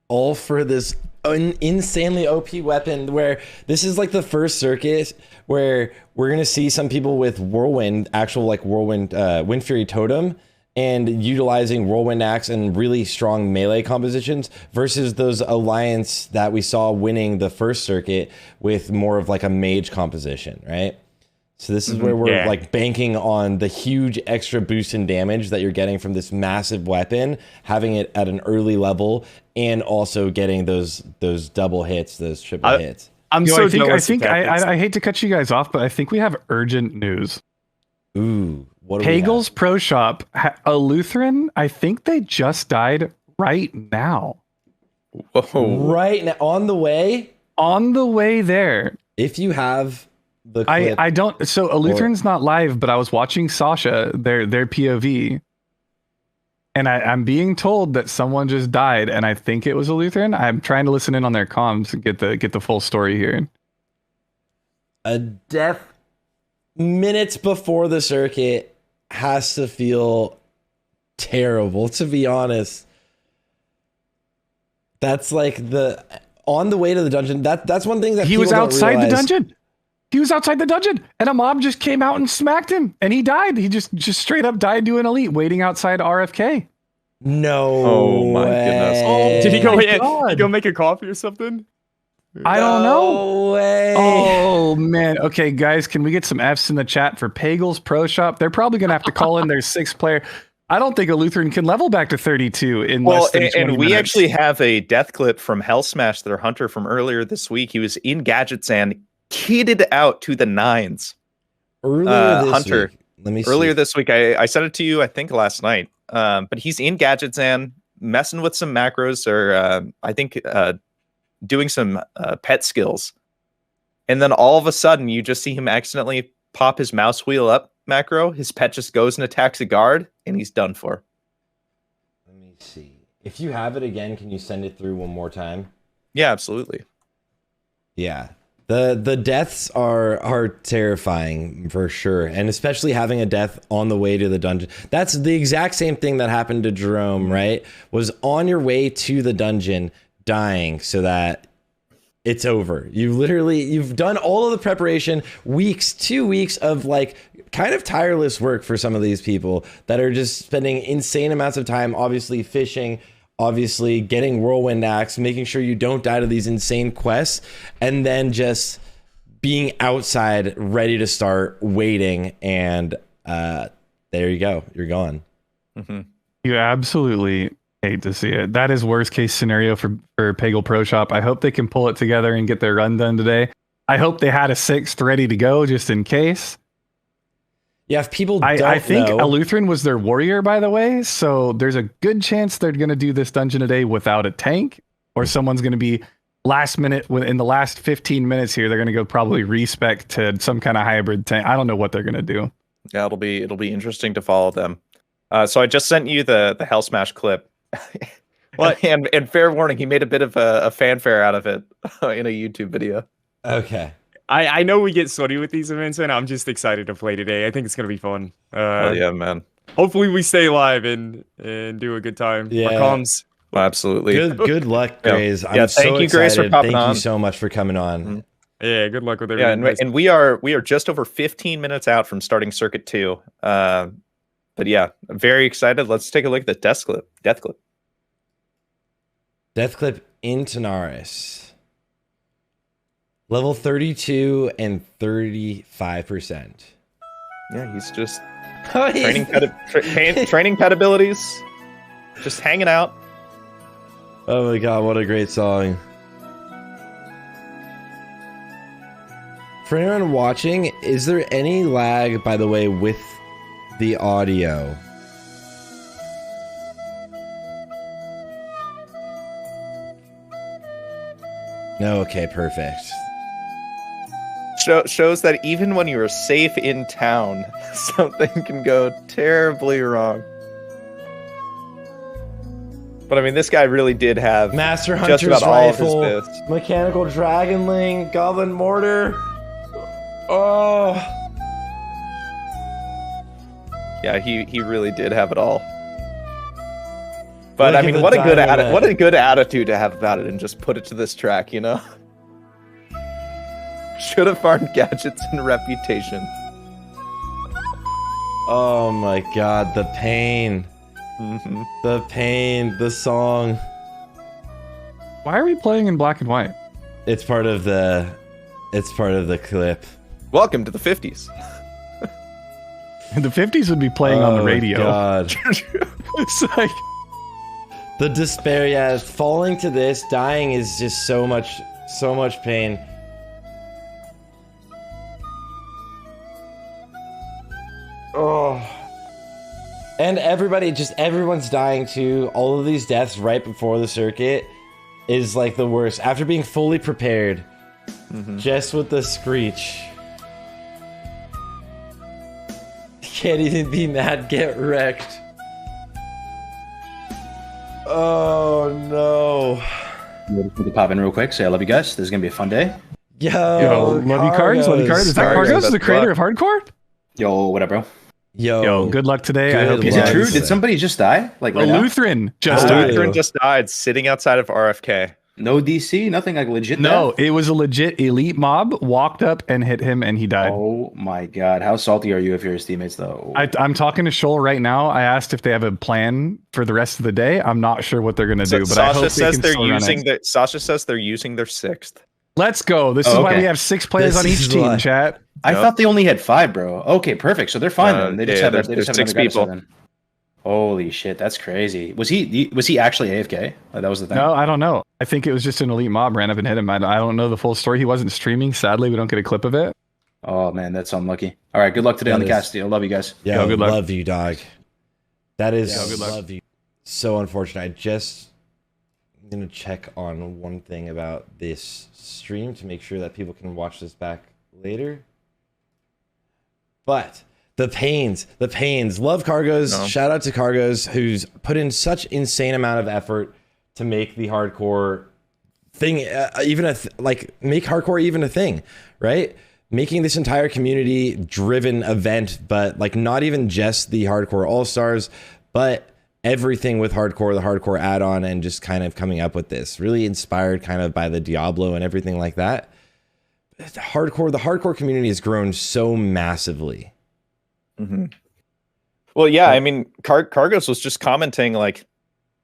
All for this insanely OP weapon, where this is like the first circuit where we're going to see some people with Whirlwind, actual like Whirlwind, Wind Fury Totem, and utilizing Whirlwind Axe and really strong melee compositions versus those Alliance that we saw winning the first circuit with more of like a mage composition, right? So this is where we're like banking on the huge extra boost in damage that you're getting from this massive weapon, having it at an early level, and also getting those double hits, those triple hits. I hate to cut you guys off, but I think we have urgent news. Ooh, what do Pagel's Pro Shop, a Lutheran, I think they just died right now. Whoa. Right now, on the way? On the way there. If you have the clip, I don't, so a Lutheran's not live, but I was watching Sasha, their POV, and I'm being told that someone just died, and I think it was a Lutheran. I'm trying to listen in on their comms and get the full story here. a death minutes before the circuit has to feel terrible, to be honest. That's like on the way to the dungeon. That's one thing that he was outside the realize. dungeon. He was outside the dungeon, and a mob just came out and smacked him, and he died. He just straight up died to an elite waiting outside RFK. No. Oh my way. goodness. Oh, Did he go in? God. Did he go make a coffee or something? I don't know. No way. Oh man. Okay, guys, can we get some Fs in the chat for Pagel's Pro Shop? They're probably gonna have to call in their 6th player. I don't think a Lutheran can level back to 32 in less than 20 and we minutes. actually have a death clip from Hell Smash, their hunter from earlier this week. He was in Gadgets and kitted out to the 9s. Earlier this Hunter. week. Let me see. Earlier this week, I sent it to you, I think last night. But he's in Gadgets and messing with some macros, or I think doing some pet skills. And then all of a sudden, you just see him accidentally pop his mouse wheel up macro. His pet just goes and attacks a guard, and he's done for. Let me see. If you have it again, can you send it through one more time? Yeah, absolutely. Yeah. The deaths are terrifying for sure, and especially having a death on the way to the dungeon. That's the exact same thing that happened to Jerome, right? Was on your way to the dungeon dying so that it's over. You've done all of the preparation, 2 weeks of like kind of tireless work for some of these people that are just spending insane amounts of time, obviously fishing, obviously getting Whirlwind Axe, making sure you don't die to these insane quests, and then just being outside ready to start waiting, and there you go, you're gone. Mm-hmm. You absolutely hate to see it. That is worst case scenario for Pagel Pro Shop. I hope they can pull it together and get their run done today. I hope they had a 6th ready to go just in case. Yeah, if people I think know, a Lutheran was their warrior, by the way, so there's a good chance they're going to do this dungeon today without a tank, or someone's going to be last minute, in the last 15 minutes here, they're going to go probably respec to some kind of hybrid tank. I don't know what they're going to do. Yeah, it'll be interesting to follow them. So I just sent you the Hell Smash clip. What? And fair warning, he made a bit of a fanfare out of it in a YouTube video. okay. I know we get sweaty with these events, and I'm just excited to play today. I think it's gonna be fun. Yeah, man. Hopefully we stay alive and do a good time. Yeah. My comms. Well, absolutely. Good luck, Grays. I'm Yeah, thank so you, Grays, for excited. popping Thank on. you so much for coming on. Mm-hmm. Yeah, good luck with Yeah, everything. and we are just over 15 minutes out from starting Circuit 2. But yeah, I'm very excited. Let's take a look at the death clip. Death clip in Tanaris. Level 32 and 35%. Yeah, he's just training pet abilities. Just hanging out. Oh my god, what a great song. For anyone watching, is there any lag, by the way, with the audio? No, okay, perfect. Shows that even when you are safe in town, something can go terribly wrong. But I mean, this guy really did have Master just Hunter's about all of his Rifle, bits. Mechanical Dragonling, Goblin Mortar. Oh. Yeah, he really did have it all. But Look I at mean, the what diamond. a good attitude to have about it, and just put it to this track, you know. Should have farmed gadgets and reputation. Oh my god, the pain. Mm-hmm. The pain, the song. Why are we playing in black and white? It's part of the clip. Welcome to the 50s. The 50s would be playing on the radio. God. It's like, The despair, yeah, falling to this, dying is just so much pain. Oh. And everyone's dying too. All of these deaths right before the circuit is like the worst. After being fully prepared, just with the screech. Can't even be mad, get wrecked. Oh no. We'll pop in real quick. Say I love you guys. This is gonna be a fun day. Yo, love you, Cards. Love you, Cards. Is that Cargos, Cargos, the that's creator luck. of Hardcore? Yo, what up, bro? Yo, good luck today. I Good hope you Is it luck. true? guys. Did somebody just die? Like A right now? Lutheran just Oh, died. Lutheran just died sitting outside of RFK. No DC? Nothing like legit? No, death? it was a legit elite mob. Walked up and hit him, and he died. Oh my god! How salty are you if you're his teammates though? I'm talking to Shoal right now. I asked if they have a plan for the rest of the day. I'm not sure what they're gonna do, but I hope Sasha says they're using their 6th. Let's go. This Oh, is why okay. we have 6 players This on each is team, why. chat. I Yep. thought they only had 5, bro. Okay, perfect. So they're fine then. They just yeah, have there's- they just there's have 6 another guy to people. send in. Holy shit, that's crazy. Was he actually AFK? Like, that was the thing. No, I don't know. I think it was just an elite mob ran up and hit him. I don't know the full story. He wasn't streaming. Sadly, we don't get a clip of it. Oh man, that's unlucky. All right, good luck today on the That is- cast, deal. Love you guys. Yo, Yo, good luck. love you, dog. That is Yo, good luck. love you. So unfortunate. I'm gonna check on one thing about this stream to make sure that people can watch this back later. But the pains. Love Cargos. No. Shout out to Cargos, who's put in such insane amount of effort to make the hardcore thing, make hardcore even a thing, right? Making this entire community driven event, but like not even just the hardcore all-stars, but everything with hardcore, the hardcore add-on, and just kind of coming up with this. Really inspired kind of by the Diablo and everything like that. The hardcore community has grown so massively. Mm-hmm. Well, yeah, I mean, Cargos was just commenting like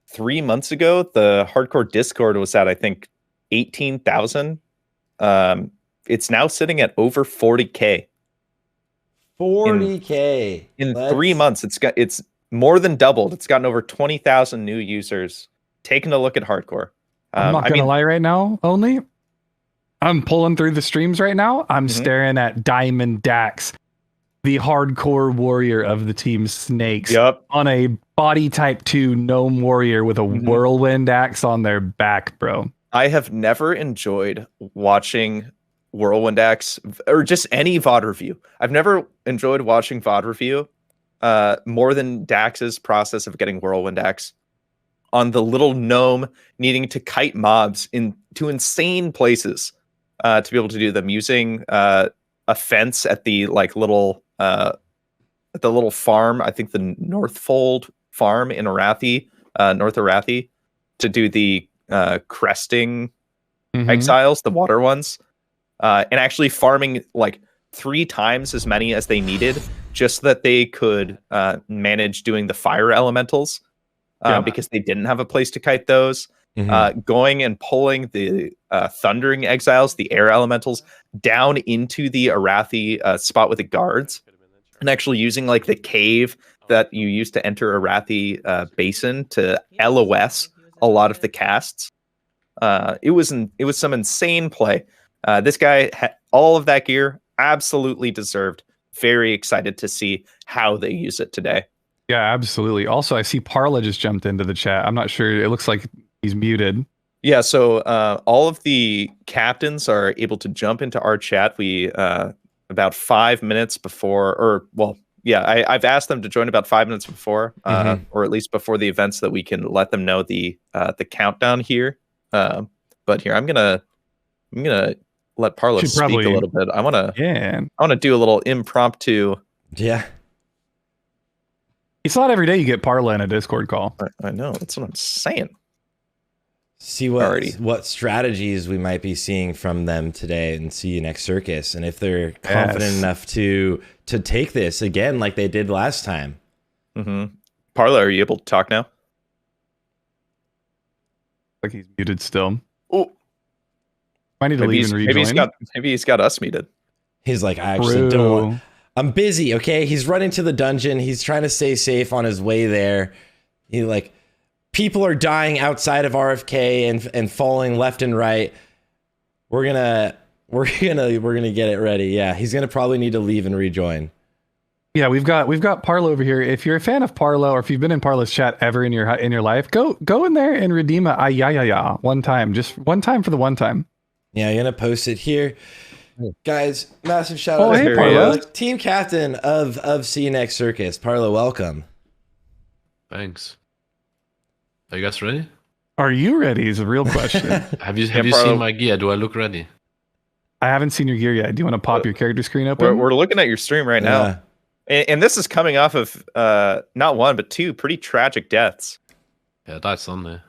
3 months ago. The hardcore Discord was at, I think, 18,000. It's now sitting at over 40K. 40K In 3 months, it's more than doubled. It's gotten over 20,000 new users taking a look at hardcore. I'm not gonna lie right now, only. I'm pulling through the streams right now. I'm staring at Diamond Dax, the hardcore warrior of the team Snakes, Yep. on a body type 2 gnome warrior with a whirlwind axe on their back, bro. I have never enjoyed watching Whirlwind Axe or just any VOD review. I've never enjoyed watching VOD review more than Dax's process of getting Whirlwind Axe on the little gnome needing to kite mobs into insane places to be able to do them, using a fence at the little farm. I think the Northfold farm in Arathi, North Arathi, to do the cresting exiles, the water ones, and actually farming like 3 times as many as they needed just so that they could manage doing the fire elementals because they didn't have a place to kite those. going and pulling the Thundering Exiles, the air elementals, down into the Arathi spot with the guards, and actually using like the cave that you used to enter Arathi Basin to LOS a lot of the casts. It was some insane play. This guy had all of that gear, absolutely deserved. Very excited to see how they use it today. Yeah, absolutely. Also, I see Parla just jumped into the chat. I'm not sure. It looks like he's muted. Yeah, so all of the captains are able to jump into our chat. We about 5 minutes before, or well, yeah, I've asked them to join about 5 minutes before, or at least before the event, so that we can let them know the countdown here. But here, I'm gonna let Parla speak a little bit. I wanna do a little impromptu. Yeah. It's not every day you get Parla in a Discord call. I know, that's what I'm saying. See what strategies we might be seeing from them today, and see you next circus, and if they're confident enough to take this again like they did last time. Parla, are you able to talk now? Like he's muted still. Oh, I need to leave and rejoin. Maybe he's got us muted. He's like, I actually don't want. I'm busy. Okay, he's running to the dungeon. He's trying to stay safe on his way there. He like. People are dying outside of RFK and falling left and right. We're gonna get it ready. Yeah, he's gonna probably need to leave and rejoin. Yeah, we've got Parla over here. If you're a fan of Parla, or if you've been in Parla's chat ever in your life, go in there and redeem a ya one time, just one time for the one time. Yeah, I'm gonna post it here, guys. Massive shout out to Parla, team captain of See You Next Circus. Parla, welcome. Thanks. Are you guys ready? Are you ready is a real question. Have you seen my gear? Do I look ready? I haven't seen your gear yet. Do you want to pop your character screen open? We're looking at your stream right now. And this is coming off of not one, but two pretty tragic deaths. Yeah, that's on there.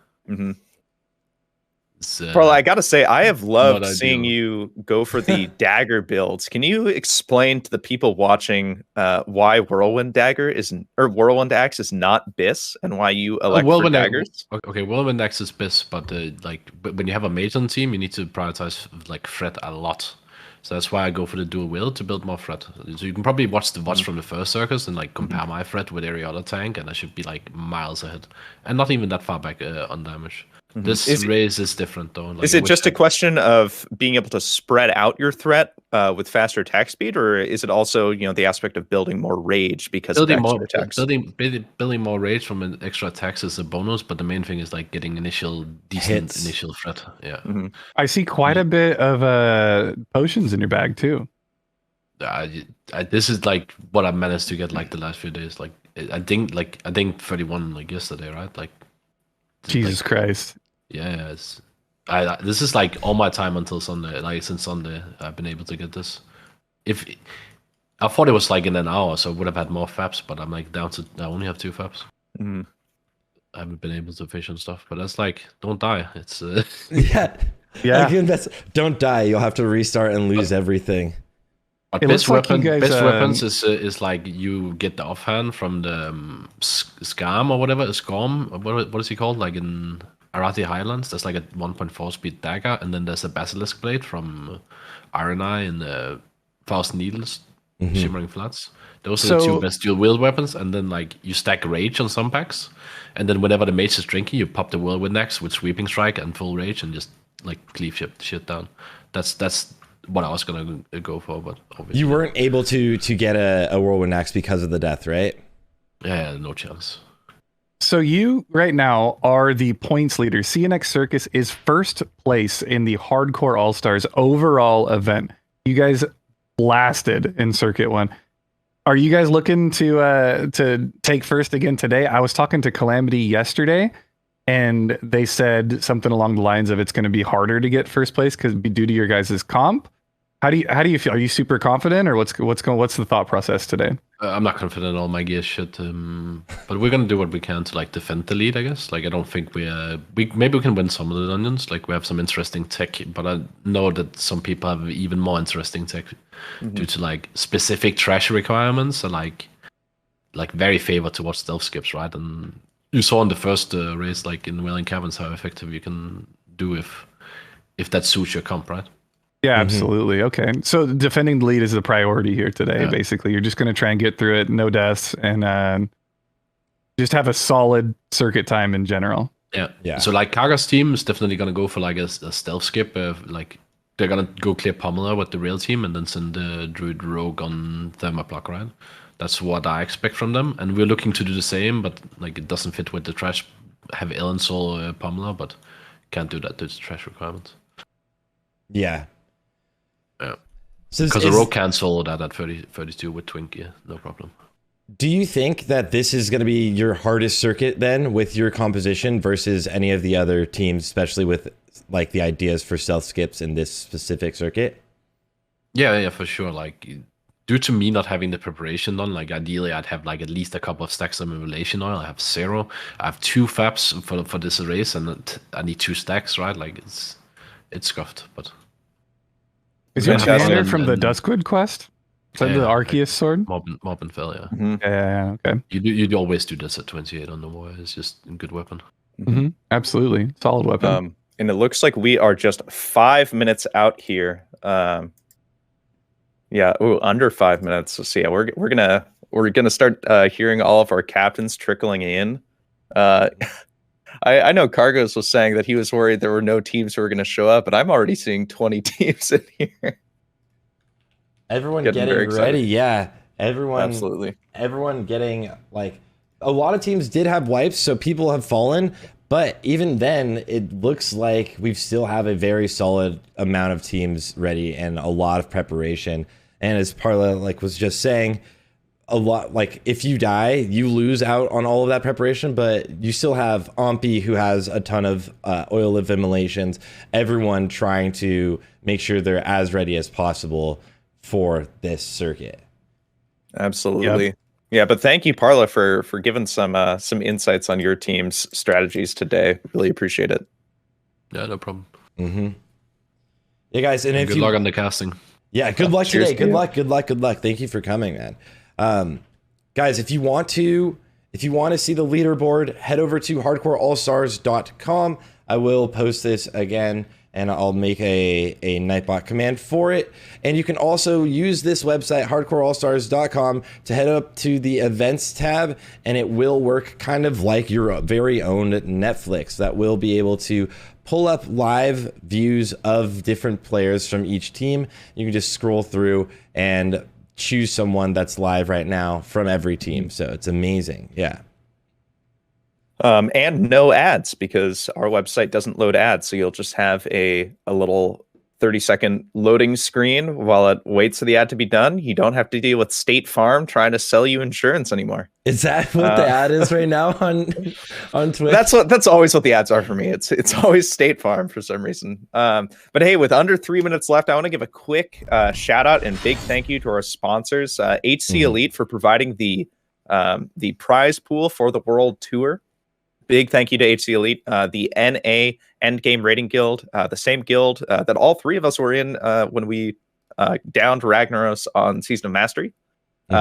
Well, I gotta say, I have loved seeing you go for the dagger builds. Can you explain to the people watching why Whirlwind Whirlwind Axe is not BIS, and why you elect for daggers? Okay, Whirlwind Axe is BIS, but when you have a mage on team, you need to prioritize like threat a lot. So that's why I go for the dual wield to build more threat. So you can probably watch the VODs from the first circus and like compare my threat with every other tank, and I should be like miles ahead, and not even that far back on damage. This race is different though. Is it just a question of being able to spread out your threat with faster attack speed, or is it also the aspect of building more rage because of extra attacks? Building more rage from an extra attacks is a bonus, but the main thing is like getting decent initial threat. Yeah. I see quite a bit of potions in your bag too. This is like what I managed to get like the last few days. Like I think 31 like yesterday, right? Like Jesus Christ. Yeah, this is like all my time until Sunday. Like since Sunday, I've been able to get this. I thought it was like in an hour, so I would have had more faps, but I'm like down to I only have 2 faps. I haven't been able to fish and stuff, but that's like don't die. It's yeah. Again, don't die. You'll have to restart and lose everything. But best weapons is like you get the offhand from the Scam or whatever, Scam. What is he called? Like in Arathi Highlands, there's like a 1.4 speed dagger, and then there's a Basilisk Blade from Iron Eye and the Faust Needles, Shimmering Flats. Those are the 2 best dual wield weapons, and then like you stack Rage on some packs, and then whenever the mage is drinking, you pop the Whirlwind Axe with Sweeping Strike and full Rage and just like cleave shit down. That's what I was gonna go for, but obviously you weren't able to get a Whirlwind Axe because of the death, right? Yeah, no chance. So you right now are the points leader. CNX Circus is first place in the Hardcore All-Stars overall event. You guys blasted in Circuit 1. Are you guys looking to take first again today? I was talking to Calamity yesterday, and they said something along the lines of it's going to be harder to get first place because due to your guys' comp. How do you feel? Are you super confident, or what's the thought process today? I'm not confident in all my gear shit, but we're gonna do what we can to like defend the lead, I guess. Like I don't think maybe we can win some of the dungeons. Like we have some interesting tech, but I know that some people have even more interesting tech due to like specific trash requirements and like very favored towards stealth skips, right? And You saw in the first race, like in Wailing Caverns, how effective you can do if that suits your comp, right? Yeah, absolutely. Okay. So defending the lead is the priority here today, Yeah. basically. You're just going to try and get through it, no deaths, and just have a solid circuit time in general. Yeah. So like Kaga's team is definitely going to go for like a stealth skip. Like they're going to go clear Pummeler with the rail team and then send the Druid Rogue on Thermoblock, right? That's what I expect from them. And we're looking to do the same, but like it doesn't fit with the trash. Have Ellen Soul Pummeler, but can't do that due to trash requirements. Yeah. Yeah. So because the Rogue cancel that at 32 with Twinkie, no problem. Do you think that this is going to be your hardest circuit then with your composition versus any of the other teams, especially with like the ideas for stealth skips in this specific circuit? Yeah, for sure. Like due to me not having the preparation done, like ideally I'd have like at least a couple of stacks of Revelation Oil. I have 0. I have 2 faps for this race, and I need 2 stacks, right? Like it's scuffed, but is your commander from the Duskwood quest? Is that the Arceus sword? Mob and Fell, yeah. Yeah, okay. You always do this at 28 on the war. It's just a good weapon. Absolutely. Solid weapon. And it looks like we are just 5 minutes out here. Under 5 minutes. So yeah, we're gonna start hearing all of our captains trickling in. I know Cargos was saying that he was worried there were no teams who were going to show up, but I'm already seeing 20 teams in here. Everyone getting ready, yeah. Absolutely. Everyone getting, like, a lot of teams did have wipes, so people have fallen, but even then, it looks like we still have a very solid amount of teams ready and a lot of preparation. And as Parla was just saying, a lot, like, if you die, you lose out on all of that preparation, but you still have Ompi, who has a ton of oil of immolations, everyone trying to make sure they're as ready as possible for this circuit. Absolutely. Yep. Yeah, but thank you, Parla, for giving some insights on your team's strategies today. Really appreciate it. Yeah, no problem. Yeah, guys, and good luck on the casting. Yeah, good luck today. Good luck. Thank you for coming, man. Guys, if you want to see the leaderboard, head over to hardcoreallstars.com. I will post this again, and I'll make a Nightbot command for it. And you can also use this website, hardcoreallstars.com, to head up to the events tab, and it will work kind of like your very own Netflix. That will be able to pull up live views of different players from each team. You can just scroll through and choose someone that's live right now from every team. So it's amazing. Yeah. And no ads, because our website doesn't load ads. So you'll just have a little 30-second loading screen while it waits for the ad to be done. You don't have to deal with State Farm trying to sell you insurance anymore. Is that what the ad is right now on Twitch? That's always what the ads are for me. It's always State Farm for some reason. But hey, with under 3 minutes left, I want to give a quick shout out and big thank you to our sponsors, HC Elite, for providing the prize pool for the World Tour. Big thank you to HC Elite, the NA Endgame Rating Guild, the same guild that all 3 of us were in when we downed Ragnaros on Season of Mastery.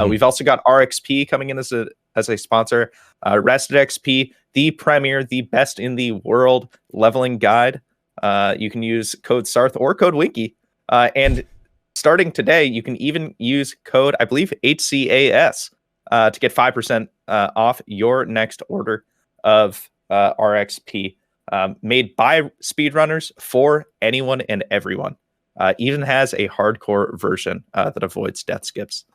We've also got RXP coming in as a sponsor. Rested XP, the premier, the best in the world leveling guide. You can use code Sarthe or code Winky. And starting today, you can even use code, I believe, HCAS to get 5% off your next order of RXP, made by speedrunners for anyone and everyone. Even has a hardcore version that avoids death skips.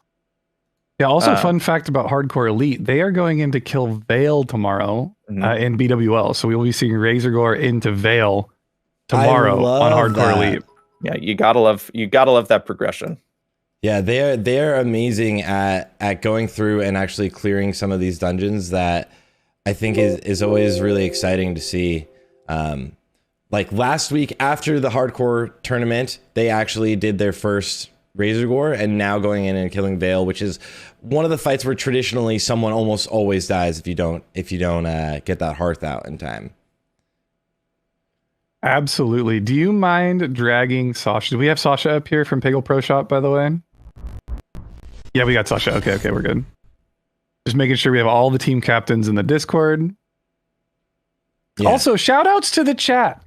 Yeah, also fun fact about Hardcore Elite, they are going into kill Vale tomorrow in BWL. So we will be seeing Razorgore into Vale tomorrow on Hardcore Elite. Yeah, you gotta love that progression. Yeah, they're amazing at going through and actually clearing some of these dungeons that I think is always really exciting to see. Like last week after the hardcore tournament, they actually did their first Razorgore, and now going in and killing Vale, which is one of the fights where traditionally someone almost always dies if you don't get that hearth out in time. Absolutely. Do you mind dragging Sasha? Do we have Sasha up here from Piggle Pro Shop, by the way? Yeah, we got Sasha. Okay, we're good. Just making sure we have all the team captains in the Discord. Yeah. Also, shout outs to the chat.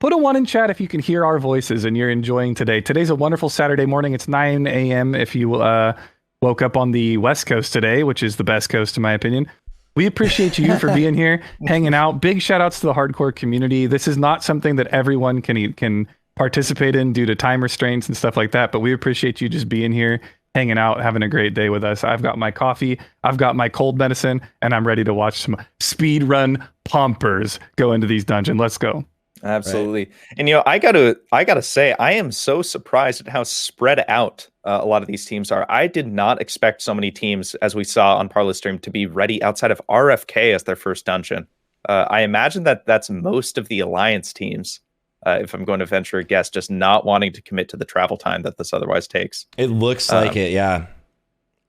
Put a 1 in chat if you can hear our voices and you're enjoying today. Today's a wonderful Saturday morning. It's 9 a.m. if you woke up on the West Coast today, which is the best coast in my opinion. We appreciate you for being here, hanging out. Big shout outs to the hardcore community. This is not something that everyone can participate in due to time restraints and stuff like that, but we appreciate you just being here, hanging out, having a great day with us. I've got my coffee, I've got my cold medicine, and I'm ready to watch some speedrun pumpers go into these dungeons. Let's go. Absolutely. Right. And I gotta say, I am so surprised at how spread out a lot of these teams are. I did not expect so many teams, as we saw on Parlor's stream, to be ready outside of RFK as their first dungeon. I imagine that's most of the Alliance teams, if I'm going to venture a guess, just not wanting to commit to the travel time that this otherwise takes. It looks like it, yeah.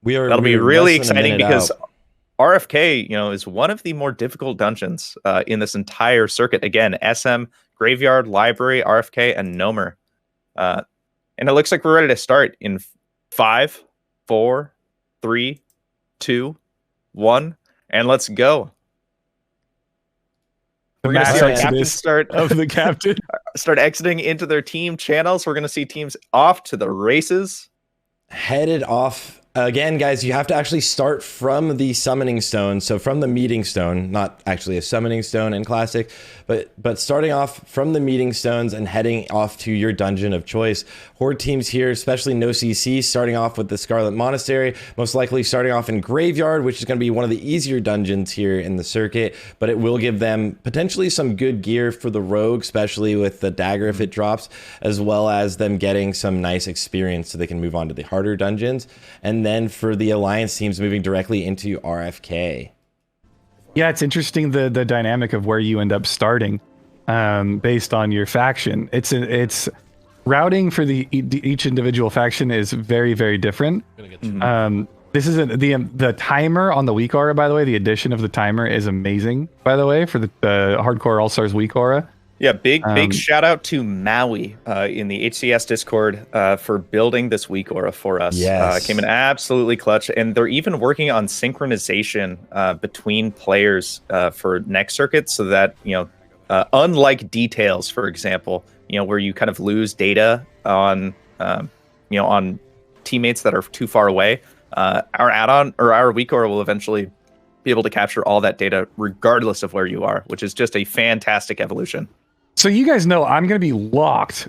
That'll be really exciting because RFK, is one of the more difficult dungeons in this entire circuit. Again, SM, Graveyard, Library, RFK, and Nomer. And it looks like we're ready to start in 5, 4, 3, 2, 1, and let's go. We're going to see our captain start exiting into their team channels. We're going to see teams off to the races. Headed off. Again, guys, you have to actually start from the summoning stone. So from the meeting stone, not actually a summoning stone in Classic, but starting off from the meeting stones and heading off to your dungeon of choice. Horde teams here, especially no CC, starting off with the Scarlet Monastery, most likely starting off in Graveyard, which is going to be one of the easier dungeons here in the circuit, but it will give them potentially some good gear for the rogue, especially with the dagger if it drops, as well as them getting some nice experience so they can move on to the harder dungeons. And then for the Alliance teams moving directly into RFK. Yeah, it's interesting the dynamic of where you end up starting based on your faction. It's routing for each individual faction is very, very different. This is the timer on the weak aura, by the way. The addition of the timer is amazing, by the way, for the Hardcore All-Stars weak aura. Yeah, big shout out to Maui in the HCS Discord for building this weak aura for us. Yes. Came in absolutely clutch, and they're even working on synchronization between players for next circuit, so that unlike details, for example, where you kind of lose data on on teammates that are too far away, our add-on or our weak aura will eventually be able to capture all that data regardless of where you are, which is just a fantastic evolution. So you guys know I'm going to be locked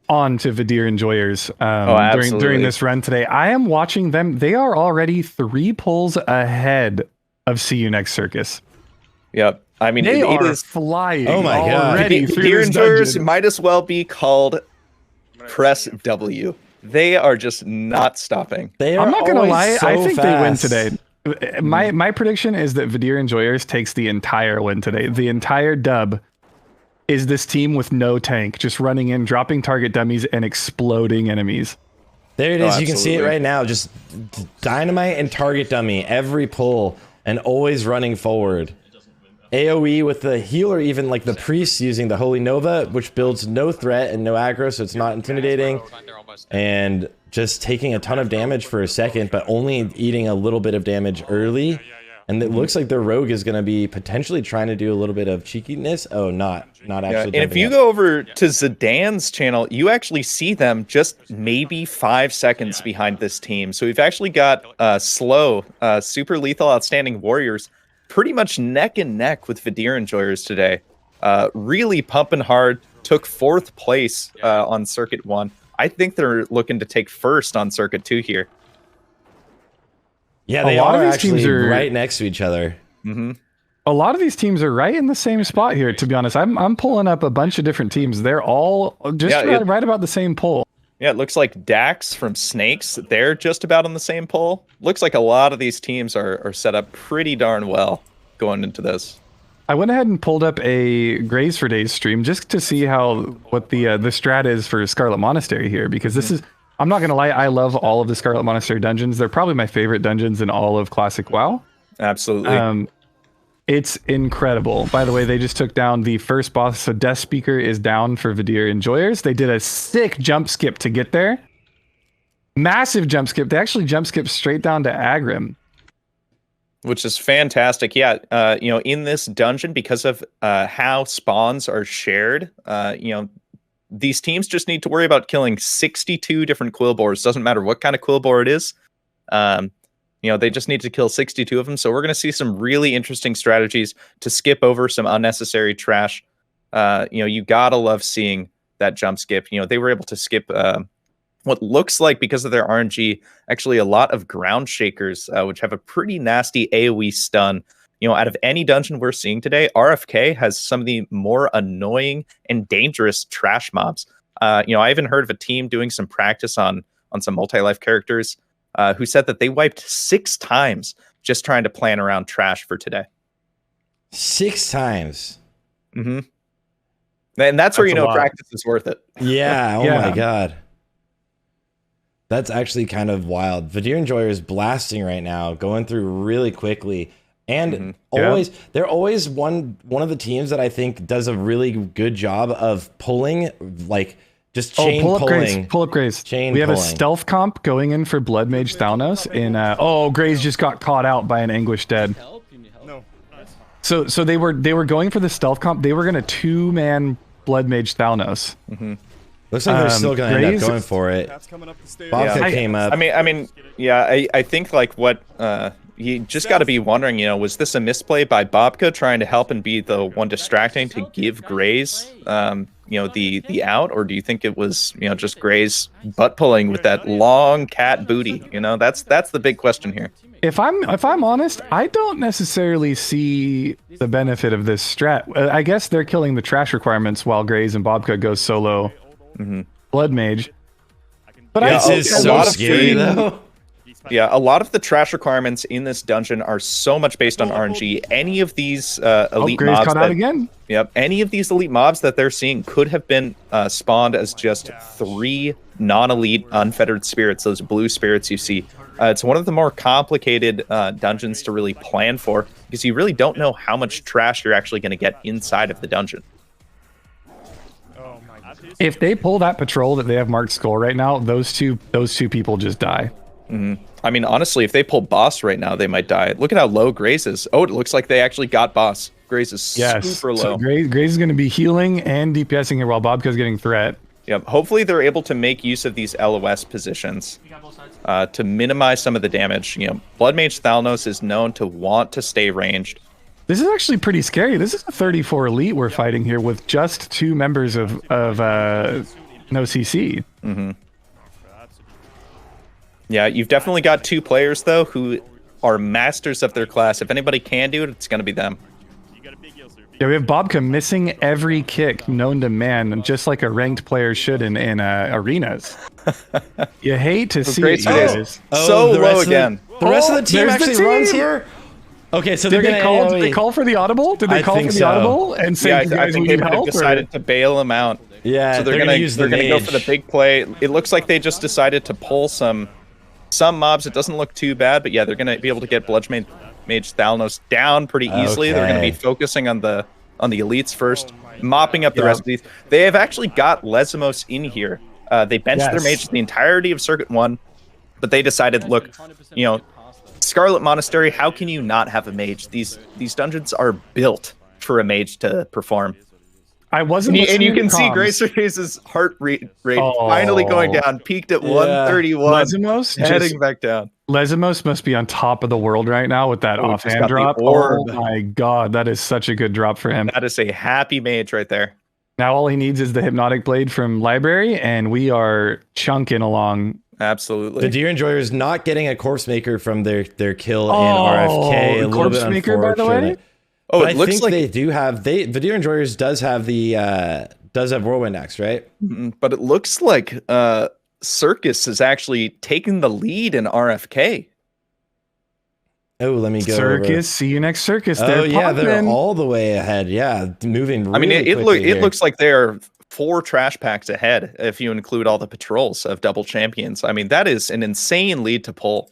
onto Vidir Enjoyers during this run today. I am watching them. They are already 3 pulls ahead of See You Next Circus. Yep. I mean, they are flying. Oh my god! Vidir Enjoyers might as well be called Press W. They are just not stopping. I'm not going to lie. I think they win today. My prediction is that Vidir Enjoyers takes the entire win today. The entire dub is this team with no tank, just running in, dropping target dummies, and exploding enemies. There it is. You can see it right now. Just dynamite and target dummy every pull, and always running forward. AoE with the healer, even like the priest using the Holy Nova, which builds no threat and no aggro, so it's not intimidating. And just taking a ton of damage for a second, but only eating a little bit of damage early. And it looks like their rogue is going to be potentially trying to do a little bit of cheekiness. Oh, not actually. And if you go over to Zidane's channel, you actually see them just maybe 5 seconds behind this team. So we've actually got slow, super lethal, outstanding warriors pretty much neck and neck with Vidir Enjoyers today. Really pumping hard. Took 4th place on Circuit 1. I think they're looking to take 1st on Circuit 2 here. Yeah, they are actually right next to each other. Mm-hmm. A lot of these teams are right in the same spot here, to be honest. I'm pulling up a bunch of different teams. They're all just right about the same pull. Yeah, it looks like Dax from Snakes, they're just about on the same pull. Looks like a lot of these teams are set up pretty darn well going into this. I went ahead and pulled up a Graze for Days stream just to see what the strat is for Scarlet Monastery here, because this is, I'm not going to lie, I love all of the Scarlet Monastery dungeons. They're probably my favorite dungeons in all of Classic WoW. Absolutely. It's incredible. By the way, they just took down the first boss, so Death Speaker is down for Vidir Enjoyers. They did a sick jump skip to get there. Massive jump skip. They actually jump skip straight down to Agrim. which is fantastic. Yeah, in this dungeon, because of how spawns are shared, these teams just need to worry about killing 62 different quill boars. Doesn't matter what kind of quill boar it is. They just need to kill 62 of them. So we're going to see some really interesting strategies to skip over some unnecessary trash. You gotta love seeing that jump skip. They were able to skip what looks like, because of their RNG, actually a lot of ground shakers, which have a pretty nasty AoE stun. Out of any dungeon we're seeing today, RFK has some of the more annoying and dangerous trash mobs. I even heard of a team doing some practice on some multi-life characters who said that they wiped 6 times just trying to plan around trash for today. 6 times. Mm-hmm. And that's where practice is worth it. Yeah. Oh my God. That's actually kind of wild. Vidir Enjoyer is blasting right now, going through really quickly. And they're always one of the teams that I think does a really good job of pulling, like just chain pulling. Pull up Graze. We have a stealth comp going in for Blood Mage Thalnos. Graze just got caught out by an Anguish Dead. No. So they were going for the stealth comp. They were going to 2-man Blood Mage Thalnos. Mm-hmm. Looks like they're still going to end up going for it. Bobcat came up. I think like what you just got to be wondering, was this a misplay by Bobka trying to help and be the one distracting to give Graze, the out, or do you think it was, just Graze butt pulling with that long cat booty? That's the big question here. If I'm honest, I don't necessarily see the benefit of this strat. I guess they're killing the trash requirements while Graze and Bobka go solo. Mm-hmm. Blood Mage. But this is so scary though. Yeah, a lot of the trash requirements in this dungeon are so much based on RNG. Any of these elite mobs caught out again. Yep, any of these elite mobs that they're seeing could have been spawned as just 3 non-elite unfettered spirits, those blue spirits you see. It's one of the more complicated dungeons to really plan for, because you really don't know how much trash you're actually going to get inside of the dungeon. If they pull that patrol that they have marked skull right now, those two people just die. Mm-hmm. I mean, honestly, if they pull boss right now, they might die. Look at how low Graze is. Oh, it looks like they actually got boss. Graze is super low. So Graze is going to be healing and DPSing here while Bobka's getting threat. Yep. Hopefully they're able to make use of these LOS positions to minimize some of the damage. Blood Mage Thalnos is known to want to stay ranged. This is actually pretty scary. This is a 34 elite we're fighting here with just 2 members of no CC. Mm-hmm. Yeah, you've definitely got 2 players, though, who are masters of their class. If anybody can do it, it's going to be them. Yeah, we have Bobka missing every kick known to man, just like a ranked player should in arenas. You hate to see it, you guys. So low again. The rest of the team actually runs here? Okay, so they're going to Did they call for the audible? Did they call for the audible and say, I think they might have decided to bail him out. Yeah, so they're going to go for the big play. It looks like they just decided to pull some mobs. It doesn't look too bad, but yeah, they're going to be able to get Blood Mage Thalnos down pretty easily. They're going to be focusing on the elites first, mopping up the rest of these. They have actually got Lesmos in here. They benched their mage the entirety of Circuit 1, but they decided, look, Scarlet Monastery, how can you not have a mage? These dungeons are built for a mage to perform. I wasn't, and you can see Grace's heart rate finally going down, peaked at 131, heading back down. Lesmos must be on top of the world right now with that offhand drop. Oh my God, that is such a good drop for him. That is a happy mage right there. Now all he needs is the Hypnotic Blade from Library, and we are chunking along. Absolutely. The Deer Enjoyer is not getting a Corpse Maker from their kill in RFK. A little bit Maker, by the way. Oh, but it looks like they do have the Deer Enjoyers does have Whirlwind Axe, right? But it looks like Circus is actually taking the lead in RFK. Oh, let me go. Circus, over. See you next Circus. They're all the way ahead. Yeah, moving. Really it looks like they're 4 trash packs ahead if you include all the patrols of double champions. I mean, that is an insane lead to pull.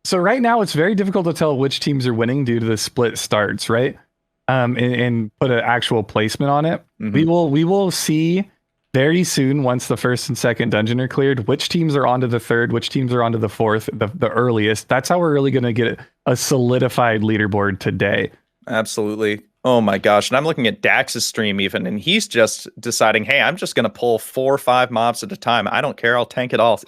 So right now it's very difficult to tell which teams are winning due to the split starts, right? And put an actual placement on it. Mm-hmm. We will see very soon, once the first and second dungeon are cleared, which teams are onto the third, which teams are onto the fourth, the earliest. That's how we're really going to get a solidified leaderboard today. Absolutely. Oh my gosh. And I'm looking at Dax's stream even, and he's just deciding, hey, I'm just going to pull 4 or 5 mobs at a time. I don't care. I'll tank it all.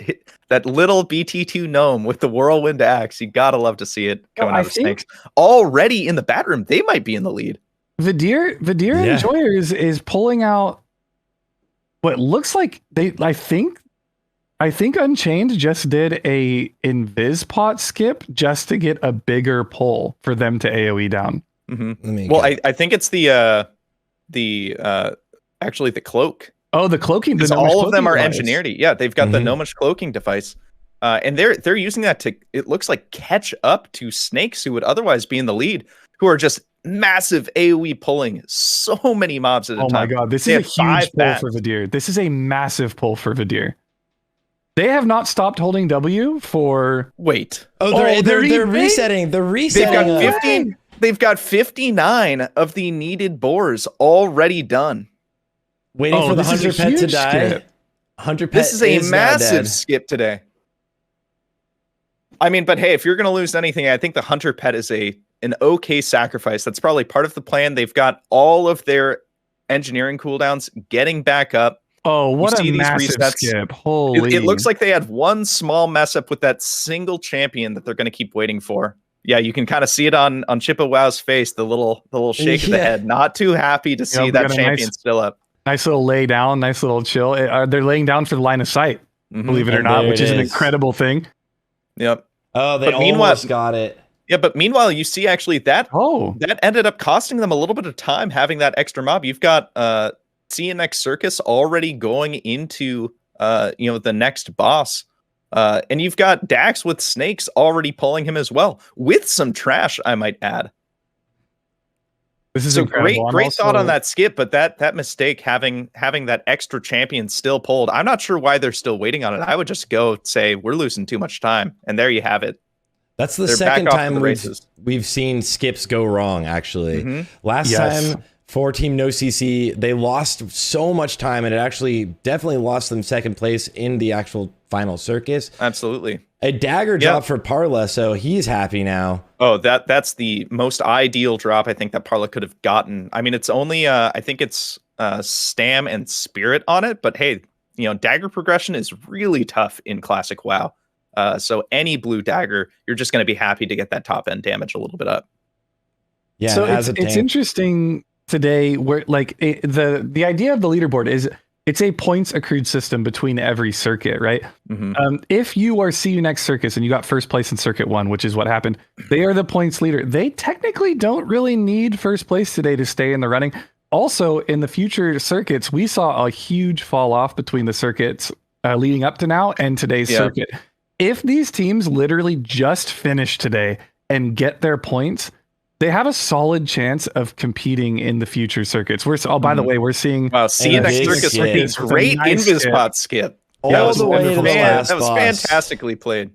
That little BT2 gnome with the Whirlwind axe. You got to love to see it coming out of Snakes. Already in the bat room, they might be in the lead. Vidir Enjoyers is pulling out what looks like I think Unchained just did a Invis pot skip just to get a bigger pull for them to AoE down. Mm-hmm. Well, I think it's actually the cloak. Oh, the cloaking. Because all of them are engineered. Yeah, they've got the gnomish cloaking device, and they're using that to, it looks like, catch up to Snakes, who would otherwise be in the lead, who are just massive AoE pulling so many mobs at a time. Oh my god, this is a huge pull for Vidir. This is a massive pull for Vidir. They have not stopped holding W for. Wait. They're resetting. They're resetting. They've got 15. They've got 59 of the needed boars already done. Waiting for the Hunter Pet to die. Hunter Pet. This is a massive skip today. I mean, but hey, if you're going to lose anything, I think the Hunter Pet is an okay sacrifice. That's probably part of the plan. They've got all of their engineering cooldowns getting back up. Oh, what a massive skip. Holy. It looks like they had one small mess up with that single champion that they're going to keep waiting for. Yeah, you can kind of see it on Chippa Wow's face, the little shake of the head. Not too happy to see that champion still up. Nice little lay down, nice little chill. They're laying down for the line of sight, believe it or not, which is an incredible thing. Yep. Oh, they almost got it. Yeah, but meanwhile, you see actually that ended up costing them a little bit of time having that extra mob. You've got CNX Circus already going into the next boss. And you've got Dax with Snakes already pulling him as well, with some trash, I might add. This is so great thought on that skip, but that mistake, having that extra champion still pulled, I'm not sure why they're still waiting on it. I would just go say we're losing too much time, and there you have it. That's the second time we've seen skips go wrong. Actually, last time for Team No CC, they lost so much time, and it actually definitely lost them second place in the actual final circus. Absolutely. A dagger drop for Parla, so he's happy now. Oh, that's the most ideal drop I think that Parla could have gotten. I mean, it's only I think it's Stam and Spirit on it, but hey, dagger progression is really tough in Classic WoW. So any blue dagger, you're just going to be happy to get that top end damage a little bit up. Yeah, so it's interesting today where the idea of the leaderboard is it's a points accrued system between every circuit, right? If you are CNX Circus and you got first place in Circuit 1, which is what happened, they are the points leader. They technically don't really need first place today to stay in the running. Also, in the future circuits, we saw a huge fall off between the circuits leading up to now and today's circuit. If these teams literally just finish today and get their points, they have a solid chance of competing in the future circuits. By the way, we're seeing CNX Circus with a great Invis pot skip. All the way to the last That was boss. Fantastically played.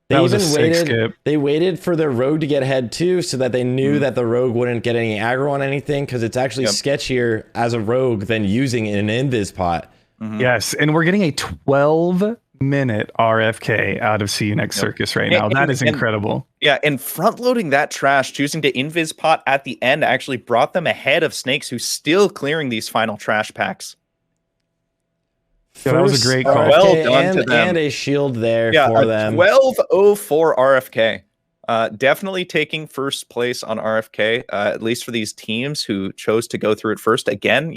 They waited for their rogue to get ahead too, so that they knew that the rogue wouldn't get any aggro on anything, because it's actually sketchier as a rogue than using an Invis pot. Yes, and we're getting a 12-minute RFK out of CNX Circus right now. That is incredible. And front-loading that trash, choosing to Invis pot at the end, actually brought them ahead of Snakes, who's still clearing these final trash packs. Yeah, that was a great call. Well done to them. And a shield there for them. 12:04 RFK. Definitely taking first place on RFK, at least for these teams who chose to go through it first. Again,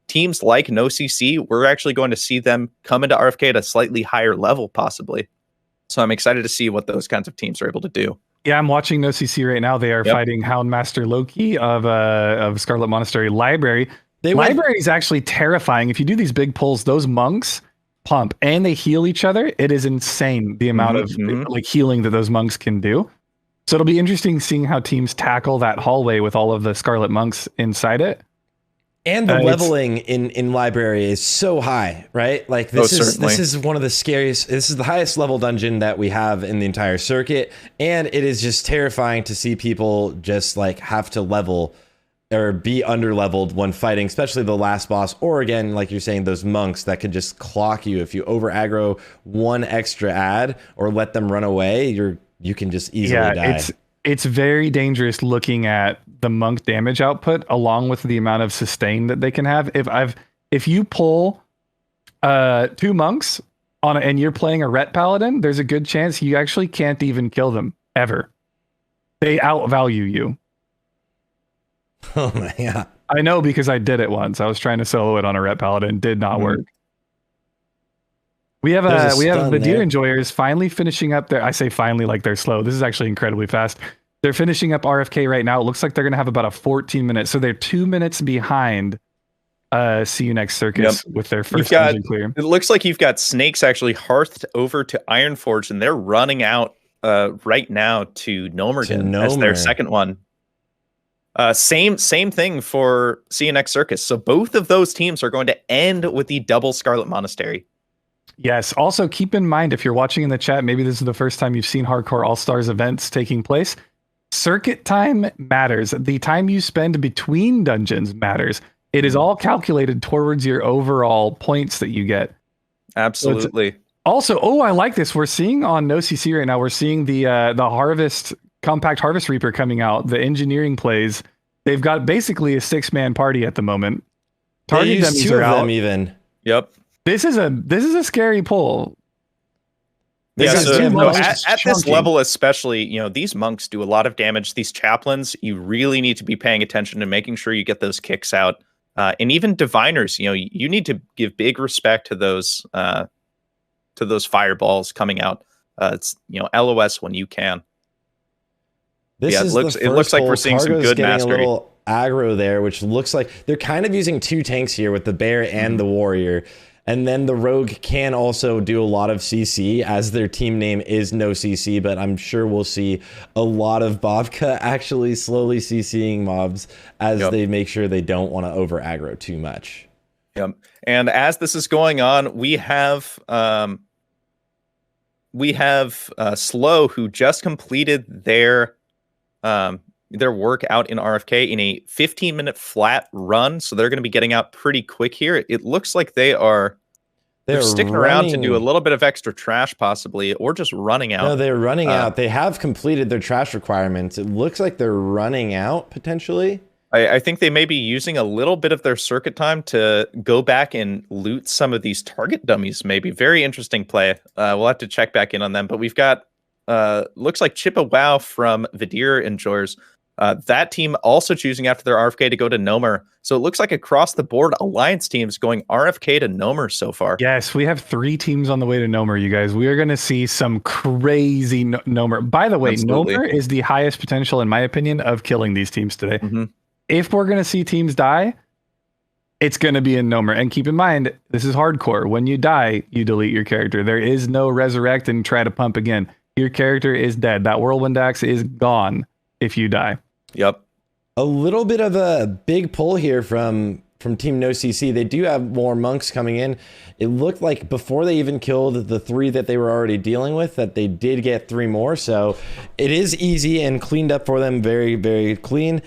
teams like No CC, we're actually going to see them come into RFK at a slightly higher level, possibly. So I'm excited to see what those kinds of teams are able to do. Yeah, I'm watching No CC right now. They are fighting Houndmaster Loki of Scarlet Monastery Library. Library is actually terrifying. If you do these big pulls, those monks pump and they heal each other. It is insane the amount of healing that those monks can do. So it'll be interesting seeing how teams tackle that hallway with all of the Scarlet monks inside it. And the leveling in Library is so high, right? Like this is one of the scariest. This is the highest level dungeon that we have in the entire circuit, and it is just terrifying to see people just have to level or be underleveled when fighting, especially the last boss, or again, like you're saying, those monks that could just clock you. If you over aggro one extra ad or let them run away, you can just easily die. It's very dangerous looking at the monk damage output along with the amount of sustain that they can have. If you pull 2 monks and you're playing a ret paladin, there's a good chance you actually can't even kill them ever. They outvalue you. Oh my god. I know because I did it once. I was trying to solo it on a ret paladin, did not work. We have the Deer Enjoyers finally finishing up their, I say finally like they're slow. This is actually incredibly fast. They're finishing up RFK right now. It looks like they're going to have about a 14 minutes. So they're 2 minutes behind See You Next Circus with their first dungeon clear. It looks like you've got Snakes actually hearthed over to Ironforge, and they're running out right now to Nomergan as their second one. Same thing for See You Next Circus. So both of those teams are going to end with the double Scarlet Monastery. Yes. Also, keep in mind, if you're watching in the chat, maybe this is the first time you've seen Hardcore All-Stars events taking place. Circuit time matters. The time you spend between dungeons matters. It is all calculated towards your overall points that you get. Absolutely. So also, I like this. We're seeing on NoCC right now, we're seeing the Compact Harvest Reaper coming out, the engineering plays. They've got basically a 6-man party at the moment. Target dummies are out. Even. Yep. This is a scary pull. At this level especially, these monks do a lot of damage. These chaplains, you really need to be paying attention to making sure you get those kicks out. And even diviners, you need to give big respect to those fireballs coming out. It's LOS when you can. It looks like we're seeing some good mastery. A little aggro there, which looks like they're kind of using 2 tanks here with the bear and the warrior. And then the rogue can also do a lot of CC, as their team name is NoCC, but I'm sure we'll see a lot of Bobka actually slowly CCing mobs as they make sure they don't want to over aggro too much. Yep. And as this is going on, we have Slow, who just completed their work out in RFK in a 15-minute flat run, so they're going to be getting out pretty quick here. It looks like they're sticking around to do a little bit of extra trash possibly, or just running out. No, they're running out. They have completed their trash requirements. It looks like they're running out potentially. I think they may be using a little bit of their circuit time to go back and loot some of these target dummies, maybe. Very interesting play. We'll have to check back in on them, but we've got looks like Chippa Wow from the Deer Enjoyers. That team also choosing after their RFK to go to Nomer. So it looks like across the board, Alliance teams going RFK to Nomer so far. Yes, we have 3 teams on the way to Nomer, you guys. We are going to see some crazy Nomer. By the way, Absolutely. Nomer is the highest potential, in my opinion, of killing these teams today. Mm-hmm. If we're going to see teams die, it's going to be in Nomer. And keep in mind, this is hardcore. When you die, you delete your character. There is no resurrect and try to pump again. Your character is dead. That Whirlwind axe is gone if you die. Yep. A little bit of a big pull here from Team NoCC. They do have more monks coming in. It looked like before they even killed the 3 that they were already dealing with, that they did get 3 more. So it is easy and cleaned up for them. Very, very clean.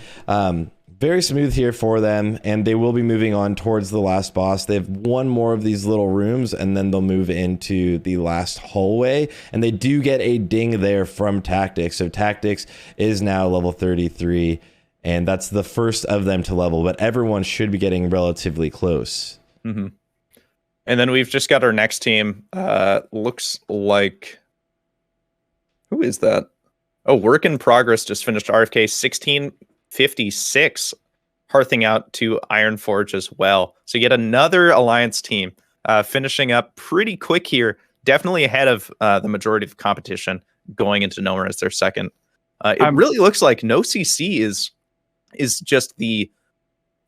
Very smooth here for them, and they will be moving on towards the last boss. They have 1 more of these little rooms, and then they'll move into the last hallway, and they do get a ding there from Tactics. So Tactics is now level 33, and that's the first of them to level, but everyone should be getting relatively close. Mm-hmm. And then we've just got our next team. Looks like... Who is that? Oh, Work in Progress just finished RFK 1656, hearthing out to Ironforge as well. So yet another Alliance team finishing up pretty quick here, definitely ahead of the majority of the competition, going into Nomer as their second. It really looks like NoCC is just the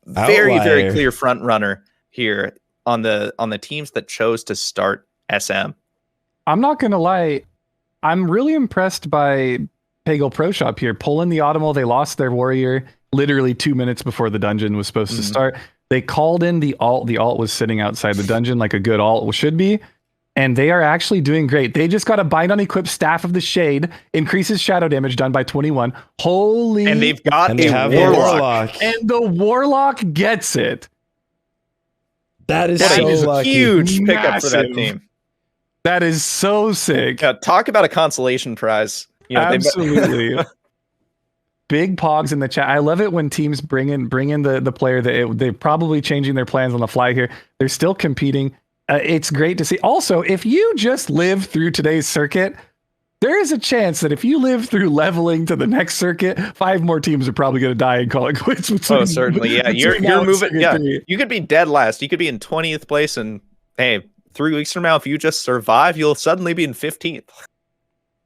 very, very clear front runner here on the teams that chose to start SM. I'm not gonna lie, I'm really impressed by Pagel Pro Shop here, pulling the Audimal. They lost their warrior literally 2 minutes before the dungeon was supposed to start. They called in the alt. The alt was sitting outside the dungeon like a good alt should be. and they are actually doing great. They just got a bind on equipped Staff of the Shade, increases shadow damage done by 21. Holy! And they've got And they have a Warlock. And the Warlock gets it. That is What so a lucky. huge pickup for that Massive. team. That is so sick. Yeah, talk about a consolation prize. You know, Absolutely. Big pogs in the chat. I love it when teams bring in the player that they're probably changing their plans on the fly here. They're still competing. It's great to see. Also, if you just live through today's circuit, there is a chance that if you live through leveling to the next circuit, 5 more teams are probably going to die and call it quits. Oh, certainly. Yeah, you're moving. Yeah, you could be dead last. You could be in 20th place, and hey, 3 weeks from now, if you just survive, you'll suddenly be in 15th.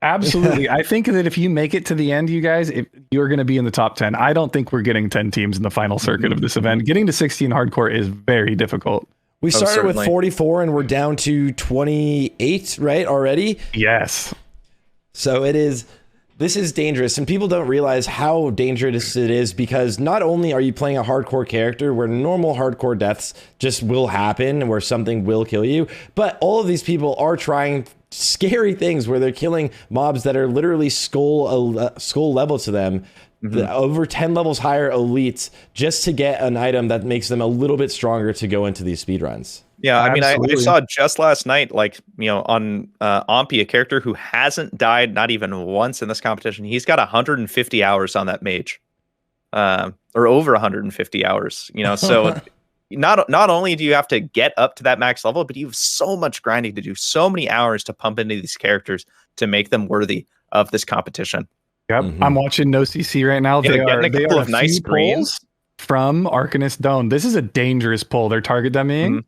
Absolutely. I think that if you make it to the end, you guys, you're going to be in the top 10. I don't think we're getting 10 teams in the final circuit of this event. Getting to 16 hardcore is very difficult. We started with certainly. 44 and we're down to 28, right, already? Yes. So this is dangerous, and people don't realize how dangerous it is, because not only are you playing a hardcore character where normal hardcore deaths just will happen, where something will kill you, but all of these people are trying scary things where they're killing mobs that are literally skull level to them, over 10 levels higher elites, just to get an item that makes them a little bit stronger to go into these speedruns. Yeah, I mean, I Absolutely. saw just last night, like, you know, on Ompi, a character who hasn't died not even once in this competition. He's got 150 hours on that mage, or over 150 hours. You know, so not only do you have to get up to that max level, but you have so much grinding to do, so many hours to pump into these characters to make them worthy of this competition. Yep. I'm watching No CC right now. Yeah, They getting are a couple of few nice greens. pulls from Arcanist Dome. This is a dangerous pull. They're target dummying.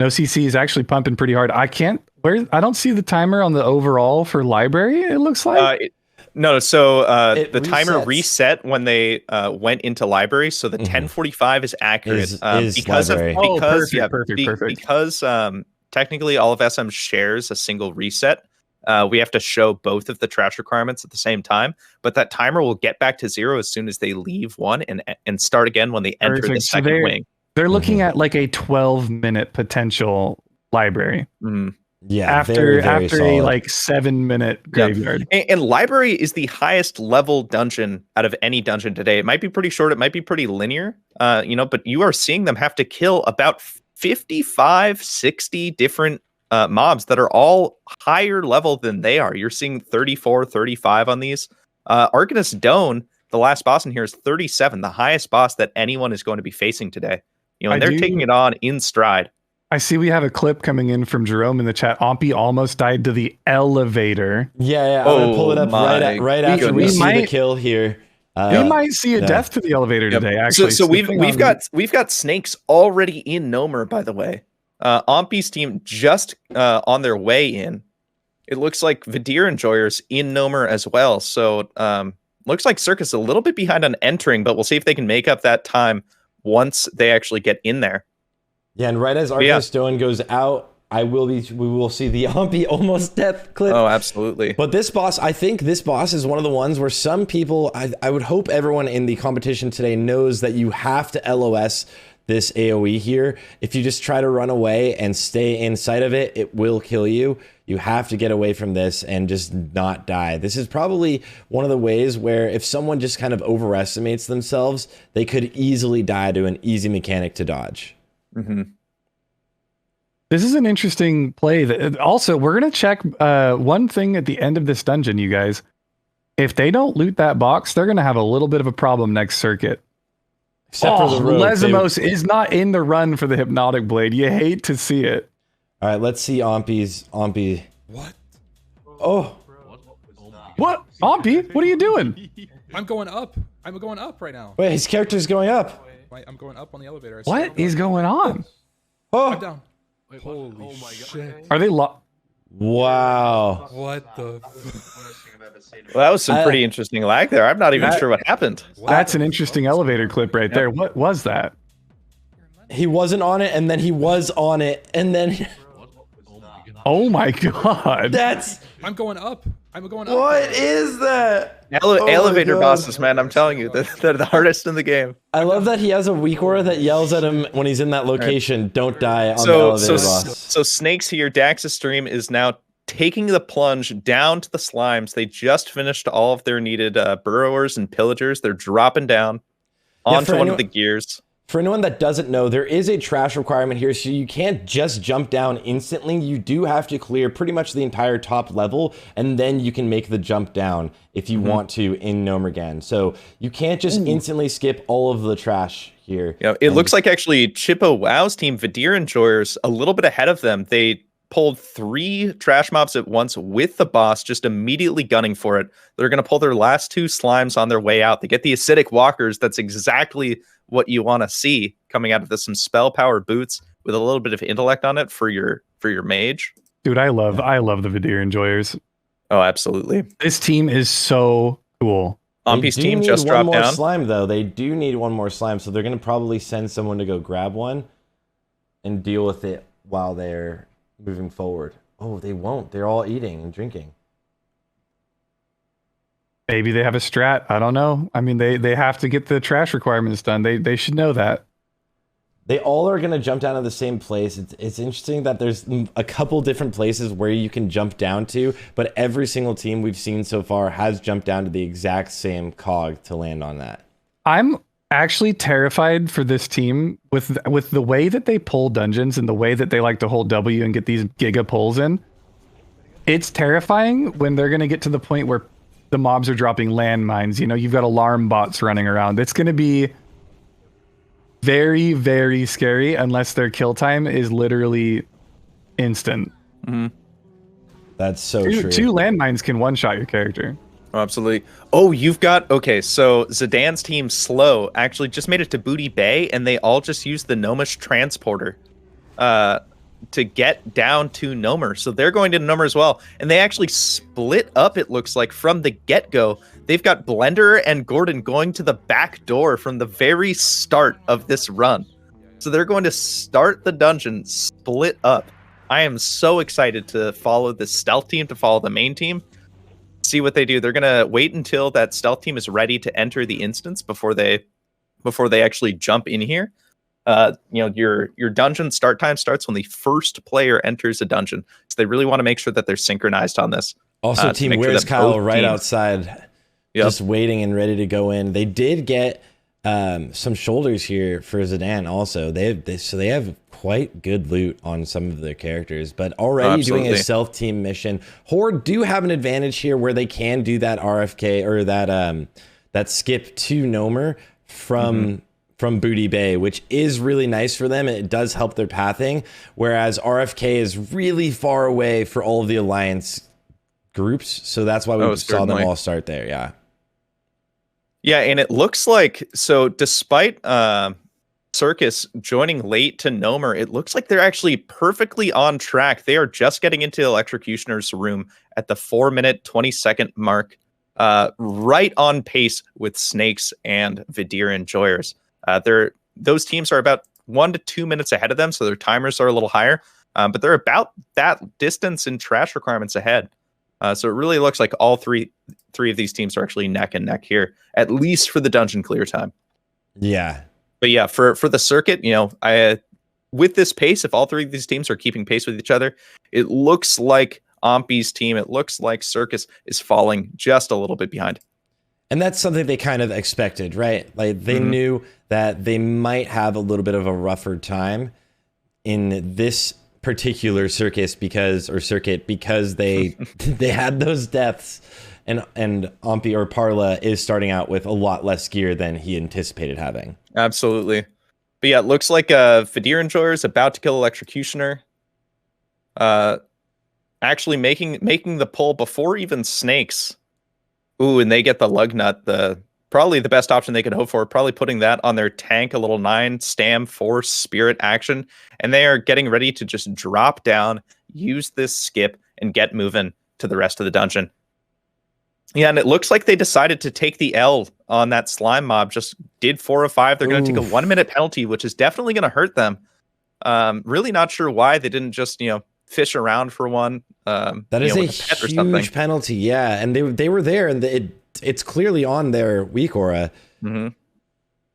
No CC is actually pumping pretty hard. I don't see the timer on the overall for library, it looks like. No, so It the timer resets. reset when they went into library, so the 10:45 is accurate Is because library. Perfect. because technically all of SM shares a single reset. We have to show both of the trash requirements at the same time, but that timer will get back to 0 as soon as they leave one and start again when they enter the Perfect. So second wing. They're looking at like a 12-minute potential library Yeah, after very a solid. like 7-minute graveyard. And library is the highest level dungeon out of any dungeon today. It might be pretty short, it might be pretty linear, you know, but you are seeing them have to kill about 55, 60 different mobs that are all higher level than they are. You're seeing 34, 35 on these. Arcanist Doan, the last boss in here, is 37, the highest boss that anyone is going to be facing today. You know, and they're taking it on in stride. I see we have a clip coming in from Jerome in the chat. Ompi almost died to the elevator. Yeah, I'm gonna pull it up right after we see the kill here. We might see a death to the elevator today. Actually, So we've got snakes already in Nomer, by the way. Ompi's team just on their way in. It looks like Vidir Enjoyers in Nomer as well. So looks like Circus a little bit behind on entering, but we'll see if they can make up that time once they actually get in there. Yeah, and right as Arcanist Doan goes out, we will see the Ompi almost death clip. Oh, absolutely. But this boss, I think this boss is one of the ones where some people, I would hope everyone in the competition today knows that you have to LOS this AoE here. If you just try to run away and stay inside of it, it will kill you. You have to get away from this and just not die. This is probably one of the ways where if someone just kind of overestimates themselves, they could easily die to an easy mechanic to dodge. This is an interesting play. Also, we're going to check one thing at the end of this dungeon, you guys. If they don't loot that box, they're going to have a little bit of a problem next circuit. Except for the road. Lesmos is not in the run for the Hypnotic Blade. You hate to see it. All right, let's see Ompi. What? Oh. What? Ompi, what are you doing? I'm going up. I'm going up right now. Wait, his character's going up. I'm going up on the elevator. I What is going on? I'm Oh. down. Holy shit. Are they Wow. What the? Well, that was some pretty interesting lag there. I'm not even sure what happened. That's an interesting elevator clip right there. What was that? He wasn't on it, and then he was on it, and then Oh my god. that's I'm going up. I'm going up. What is that? Oh my Elevator God. bosses, man. I'm telling you, they're the hardest in the game. I love that he has a weak aura that yells at him when he's in that location. Don't die on the elevator boss. So Snakes here, Dax's stream is now taking the plunge down to the slimes. They just finished all of their needed burrowers and pillagers. They're dropping down onto one of the gears. For anyone that doesn't know, there is a trash requirement here, so you can't just jump down instantly. You do have to clear pretty much the entire top level, and then you can make the jump down if you want to in Nomergan. So you can't just instantly skip all of the trash here. Yeah, it looks like actually Chippo Wow's team, Vidir Enjoyers, a little bit ahead of them. They pulled 3 trash mobs at once with the boss, just immediately gunning for it. They're going to pull their last 2 slimes on their way out. They get the acidic walkers. That's exactly what you want to see coming out of this. Some spell power boots with a little bit of intellect on it for your mage. Dude, I love the Vidir Enjoyers. Oh, absolutely. This team is so cool. Ompi's team just dropped one more down. slime, though. They do need one more slime, so they're going to probably send someone to go grab one and deal with it while they're moving forward. Oh, they won't. They're all eating and drinking. Maybe they have a strat. I don't know. I mean, they have to get the trash requirements done. They should know that. They all are going to jump down to the same place. It's interesting that there's a couple different places where you can jump down to, but every single team we've seen so far has jumped down to the exact same cog to land on that. I'm actually terrified for this team with the way that they pull dungeons and the way that they like to hold W and get these giga pulls in. It's terrifying when they're going to get to the point where the mobs are dropping landmines. You know, you've got alarm bots running around. It's going to be very, very scary unless their kill time is literally instant. Mm-hmm. That's so true. 2 landmines can one-shot your character. Oh, absolutely. Oh, you've got... Okay, so Zidane's team, Slow, actually just made it to Booty Bay, and they all just used the Gnomish transporter to get down to Nomer. So they're going to Nomer as well. And they actually split up, it looks like, from the get-go. They've got Blender and Gordon going to the back door from the very start of this run. So they're going to start the dungeon, split up. I am so excited to follow the stealth team, to follow the main team, see what they do. They're going to wait until that stealth team is ready to enter the instance before they actually jump in here. Your dungeon start time starts when the first player enters a dungeon. So they really want to make sure that they're synchronized on this. Also, team Where's Kyle right outside, just waiting and ready to go in. They did get some shoulders here for Zidane also. They have quite good loot on some of their characters, but already doing a self-team mission. Horde do have an advantage here where they can do that RFK or that skip to Nomer from Booty Bay, which is really nice for them. It does help their pathing, whereas RFK is really far away for all of the Alliance groups, so that's why we saw them all start there. Yeah, and it looks like, so despite Circus joining late to Nomer, it looks like they're actually perfectly on track. They are just getting into Electrocutioner's room at the 4-minute 20-second mark, right on pace with Snakes and Vidir Enjoyers. Those teams are about 1 to 2 minutes ahead of them, so their timers are a little higher, but they're about that distance in trash requirements ahead. So it really looks like all three of these teams are actually neck and neck here, at least for the dungeon clear time. Yeah. But yeah, for the circuit, with this pace, if all 3 of these teams are keeping pace with each other, it looks like Ompi's team, it looks like Circus is falling just a little bit behind. And that's something they kind of expected, right? Like they knew that they might have a little bit of a rougher time in this particular circuit because they they had those deaths, and Ompi or Parla is starting out with a lot less gear than he anticipated having. Absolutely. But yeah, it looks like Vidir Enjoyer is about to kill Electrocutioner. Actually making the pull before even Snakes. Ooh, and they get the lug nut, probably the best option they could hope for, probably putting that on their tank, a little 9 stam force spirit action, and they are getting ready to just drop down, use this skip, and get moving to the rest of the dungeon. Yeah, and it looks like they decided to take the L on that slime mob, just did 4 of 5. They're going to take a 1-minute penalty, which is definitely going to hurt them. Really not sure why they didn't just, fish around for one. That is a huge penalty. Yeah, and they were there, and it's clearly on their weak aura. Mm-hmm.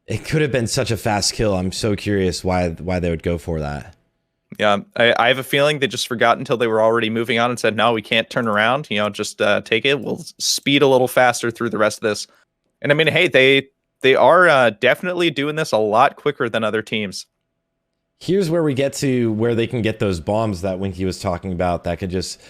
It could have been such a fast kill. I'm so curious why they would go for that. Yeah, I have a feeling they just forgot until they were already moving on and said, no, we can't turn around. Just take it. We'll speed a little faster through the rest of this. And I mean, hey, they are definitely doing this a lot quicker than other teams. Here's where we get to where they can get those bombs that Winky was talking about that could just,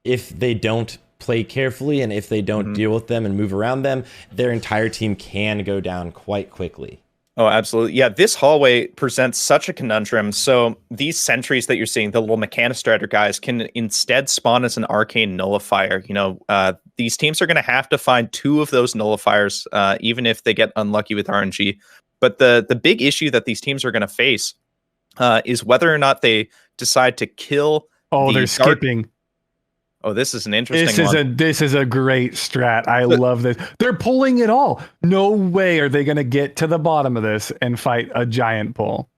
if they don't play carefully and if they don't deal with them and move around them, their entire team can go down quite quickly. Oh, absolutely. Yeah, this hallway presents such a conundrum. So these sentries that you're seeing, the little Mechanistrator guys, can instead spawn as an arcane nullifier. These teams are going to have to find 2 of those nullifiers, even if they get unlucky with RNG. But the big issue that these teams are going to face is whether or not they decide to kill. Oh, they're skipping. Oh, this is an interesting one. This is a great strat. I love this. They're pulling it all. No way are they going to get to the bottom of this and fight a giant pull.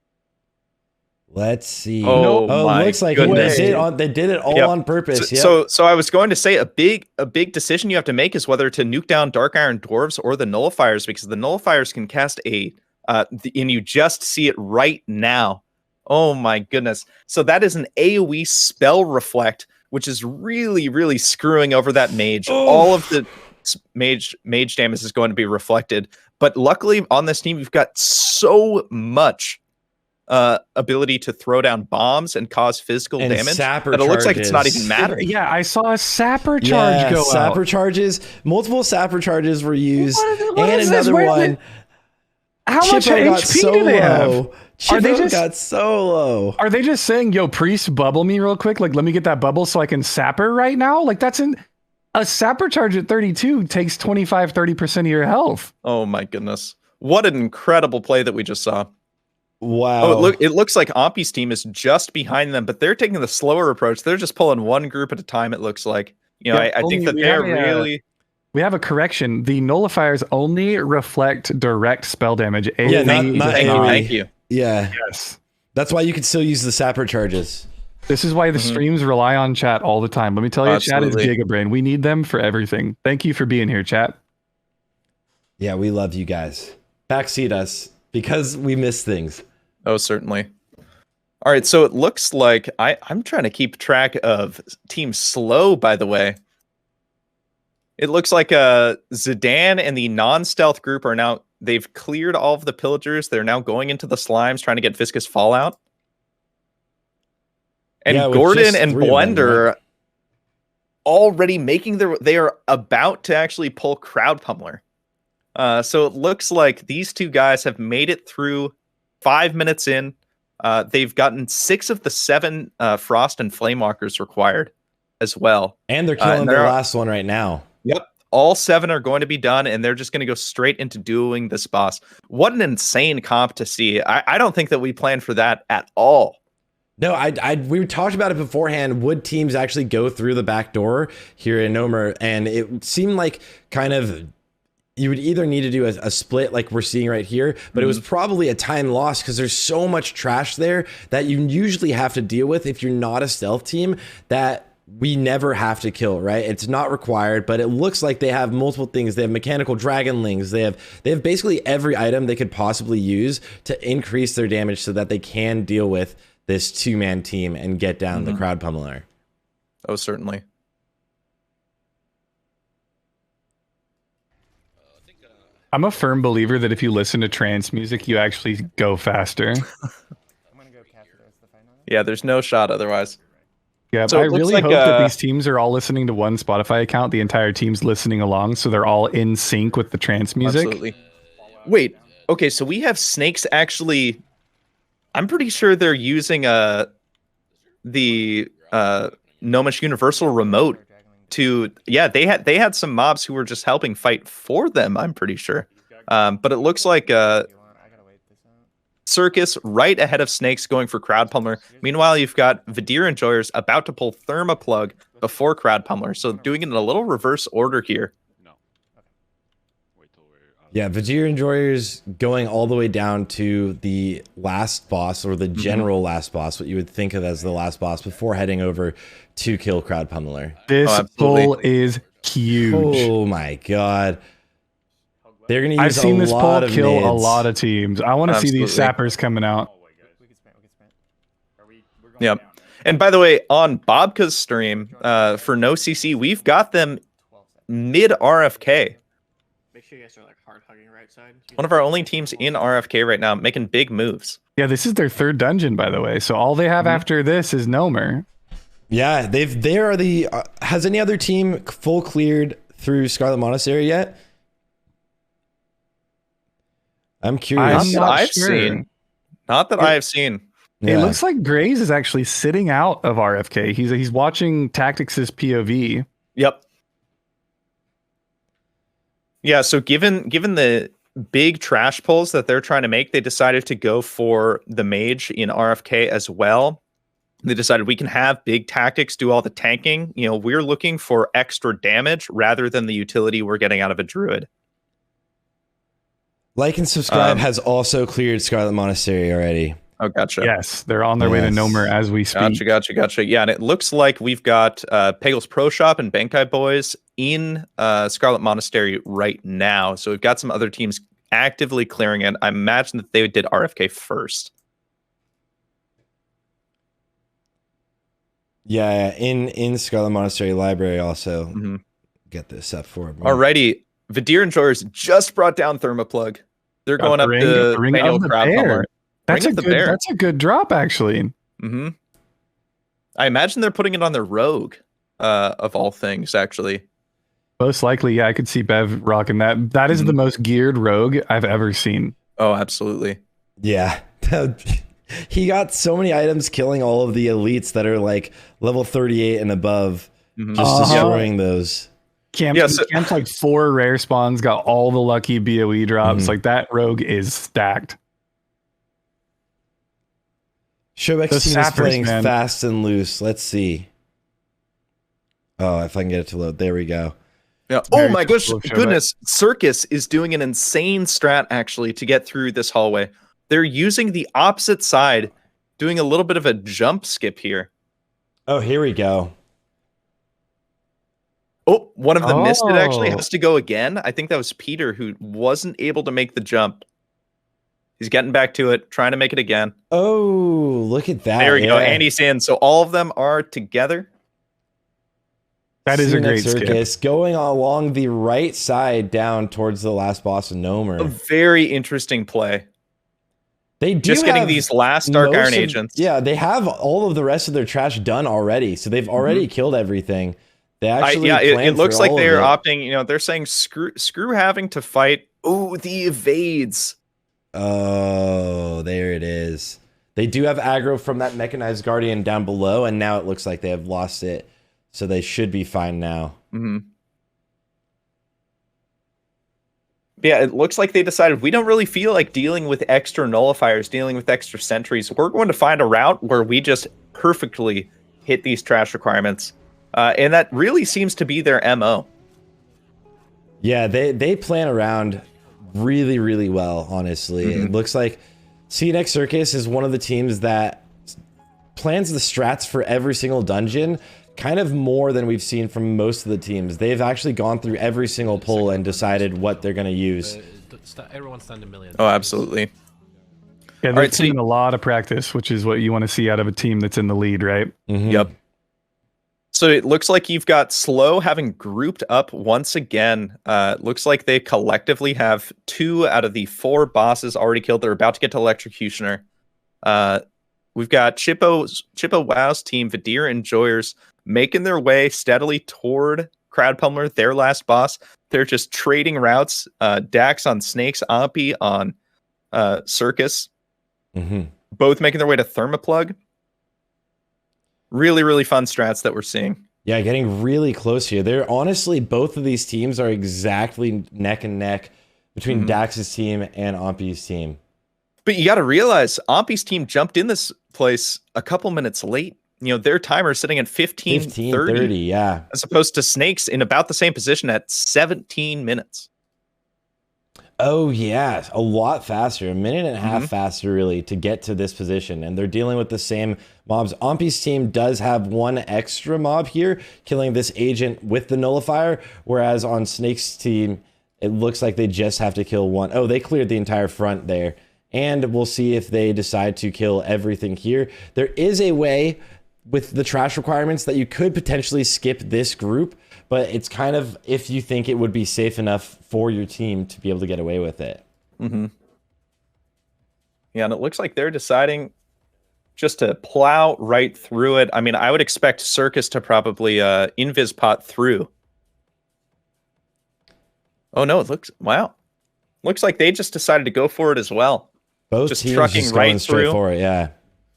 Let's see. Oh, looks like they did it all on purpose. So I was going to say a big decision you have to make is whether to nuke down Dark Iron Dwarves or the Nullifiers, because the Nullifiers can cast and you just see it right now. Oh my goodness. So that is an AoE spell reflect, which is really, really screwing over that mage. Oh. All of the mage damage is going to be reflected. But luckily on this team, you've got so much ability to throw down bombs and cause physical damage that it looks like it's not even mattering. Yeah, I saw a sapper charge go sapper out. Charges. Multiple sapper charges were used. And another one. How much HP do they have? Got so low. Are they just saying, yo, priest, bubble me real quick? Like, let me get that bubble so I can sapper right now? Like, a sapper charge at 32 takes 25-30% of your health. Oh my goodness. What an incredible play that we just saw. Wow. Oh, it looks like Ompi's team is just behind them, but they're taking the slower approach. They're just pulling one group at a time, it looks like. I think that they're really... We have a correction. The nullifiers only reflect direct spell damage. Yeah, not thank you. Yeah. Yes. That's why you can still use the sapper charges. This is why the streams rely on chat all the time. Let me tell you, chat is Gigabrain. We need them for everything. Thank you for being here, chat. Yeah, we love you guys. Backseat us because we miss things. Oh, certainly. All right, so it looks like I'm trying to keep track of Team Slow, by the way. It looks like Zidane and the non-stealth group are now... They've cleared all of the pillagers. They're now going into the slimes, trying to get Viscous Fallout. And Gordon and Blender already making they are about to actually pull Crowd Pummeler. So it looks like these two guys have made it through 5 minutes in. They've gotten 6 of the 7 Frost and Flamewalkers required as well. And they're killing their last one right now. Yep. All 7 are going to be done, and they're just going to go straight into doing this boss. What an insane comp to see. I don't think that we planned for that at all. No, we talked about it beforehand. Would teams actually go through the back door here in Nomer? And it seemed like kind of you would either need to do a split like we're seeing right here, but it was probably a time loss because there's so much trash there that you usually have to deal with if you're not a stealth team that we never have to kill, right? It's not required, but it looks like they have multiple things. They have mechanical dragonlings. They have basically every item they could possibly use to increase their damage so that they can deal with this 2-man team and get down the Crowd Pummeler. Oh, certainly. I'm a firm believer that if you listen to trance music, you actually go faster. Yeah, there's no shot otherwise. Yeah, so I really hope that these teams are all listening to one Spotify account. The entire team's listening along, so they're all in sync with the trance music. Absolutely. Wait, okay, so we have snakes actually... I'm pretty sure they're using the Gnomish Universal Remote to... Yeah, they had some mobs who were just helping fight for them, I'm pretty sure. But it looks like... Circus right ahead of Snakes going for Crowd Pummeler. Meanwhile, you've got Vidir Enjoyers about to pull Thermoplug before Crowd Pummeler. So doing it in a little reverse order here. Yeah, Vegeta Enjoyers going all the way down to the last boss, or the general last boss, what you would think of as the last boss, before heading over to kill Crowd Pummeler. This pull is huge. Oh my god. They're going to use I've seen this pull kill mids. a lot of teams. I want to see these sappers coming out. Yep. And by the way, on Bobka's stream, for no CC, we've got them mid RFK. Make sure you guys are like hard hugging right side. One of our only teams in RFK right now, making big moves. Yeah, this is their third dungeon, by the way. So all they have after this is Nomer. Yeah, they are the. Has any other team full cleared through Scarlet Monastery yet? I'm curious. Not that I've seen. Not that I have seen. Yeah. It looks like Graze is actually sitting out of RFK. He's watching Tactics' POV. Yep. Yeah, so given the big trash pulls that they're trying to make, they decided to go for the mage in RFK as well. They decided we can have big tactics do all the tanking. You know, we're looking for extra damage rather than the utility we're getting out of a druid. Like and subscribe has also cleared Scarlet Monastery already. Oh, gotcha. Yes, they're on their way to Nomer as we speak. Gotcha. Yeah, and it looks like we've got Pegel's Pro Shop and Benkai Boys in Scarlet Monastery right now. So we've got some other teams actively clearing it. I imagine that they did RFK first. Yeah, in Scarlet Monastery Library also. Get this up for me. Alrighty, Vidir Enjoyers just brought down Thermoplug. They're going up to manual crowd pummeler. That's a good drop, actually. I imagine they're putting it on their rogue, of all things, actually. Most likely, yeah, I could see Bev rocking that. That is the most geared rogue I've ever seen. Oh, absolutely. Yeah. He got so many items killing all of the elites that are like level 38 and above, just destroying those. Camp's like 4 rare spawns, got all the lucky BOE drops. Like that rogue is stacked. Showbex team is playing fast and loose. Let's see. Oh, if I can get it to load. There we go. Yeah. Oh my goodness. Circus is doing an insane strat actually to get through this hallway. They're using the opposite side, doing a little bit of a jump skip here. Oh, here we go. Oh, one of them missed it actually. Has to go again. I think that was Peter who wasn't able to make the jump. He's getting back to it, trying to make it again. Oh, look at that. There we go. And he's in. So all of them are together. That is a great circus skip. Going along the right side down towards the last boss of Nomer. A very interesting play. They do just getting these last Dark Iron agents. Yeah, they have all of the rest of their trash done already. So they've already killed everything. They actually it looks like they're opting, you know, they're saying screw having to fight. Oh, the evades. Oh, there it is. They do have aggro from that mechanized guardian down below, and now it looks like they have lost it. So they should be fine now. Yeah, it looks like they decided we don't really feel like dealing with extra nullifiers, dealing with extra sentries. We're going to find a route where we just perfectly hit these trash requirements. And that really seems to be their MO. Yeah, they plan around really, really well, honestly. It looks like CNX Circus is one of the teams that plans the strats for every single dungeon kind of more than we've seen from most of the teams. They've actually gone through every single pull and decided what they're going to use. Everyone's done a million. Oh, absolutely. Yeah, they're seeing a lot of practice, which is what you want to see out of a team that's in the lead, right? Yep. So it looks like you've got Slow having grouped up once again. Looks like they collectively have 2 out of the 4 bosses already killed. They're about to get to Electrocutioner. We've got Chippo Wow's team, Vidir Enjoyers, making their way steadily toward Crowd Pummeler, their last boss. They're just trading routes. Dax on Snakes, Ampi on Circus. Both making their way to Thermoplug. Really, really fun strats that we're seeing. Yeah, getting really close here. They're honestly, both of these teams are exactly neck and neck between Dax's team and Ampi's team. But you got to realize Ampi's team jumped in this place a couple minutes late. You know, their timer is sitting at 15:30, yeah. As opposed to Snakes in about the same position at 17 minutes. Oh yeah, a lot faster, a minute and a half faster really to get to this position, and they're dealing with the same mobs. Ompi's team does have one extra mob here, killing this agent with the nullifier, whereas on Snake's team, it looks like they just have to kill one. Oh, they cleared the entire front there, and we'll see if they decide to kill everything here. There is a way with the trash requirements that you could potentially skip this group, but it's kind of if you think it would be safe enough for your team to be able to get away with it. Yeah, and it looks like they're deciding just to plow right through it. I mean, I would expect Circus to probably invis pot through. Oh no, it looks like they just decided to go for it as well. Both just teams trucking just right going straight through. for it, yeah.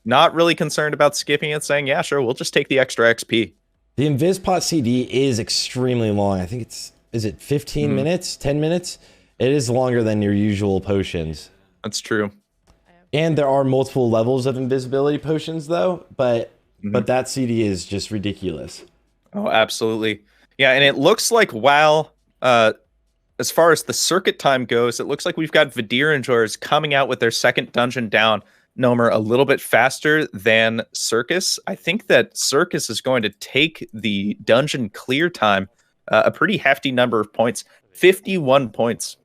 Not really concerned about skipping it, saying, yeah, sure, we'll just take the extra XP. The Invispot CD is extremely long. I think is it 15 minutes, 10 minutes? It is longer than your usual potions. That's true. And there are multiple levels of invisibility potions though, but that CD is just ridiculous. Oh, absolutely. Yeah, and it looks like while as far as the circuit time goes, it looks like we've got Vidir Enjoyers coming out with their second dungeon down, Nomer, a little bit faster than Circus. I think that Circus is going to take the dungeon clear time, a pretty hefty number of points, 51 points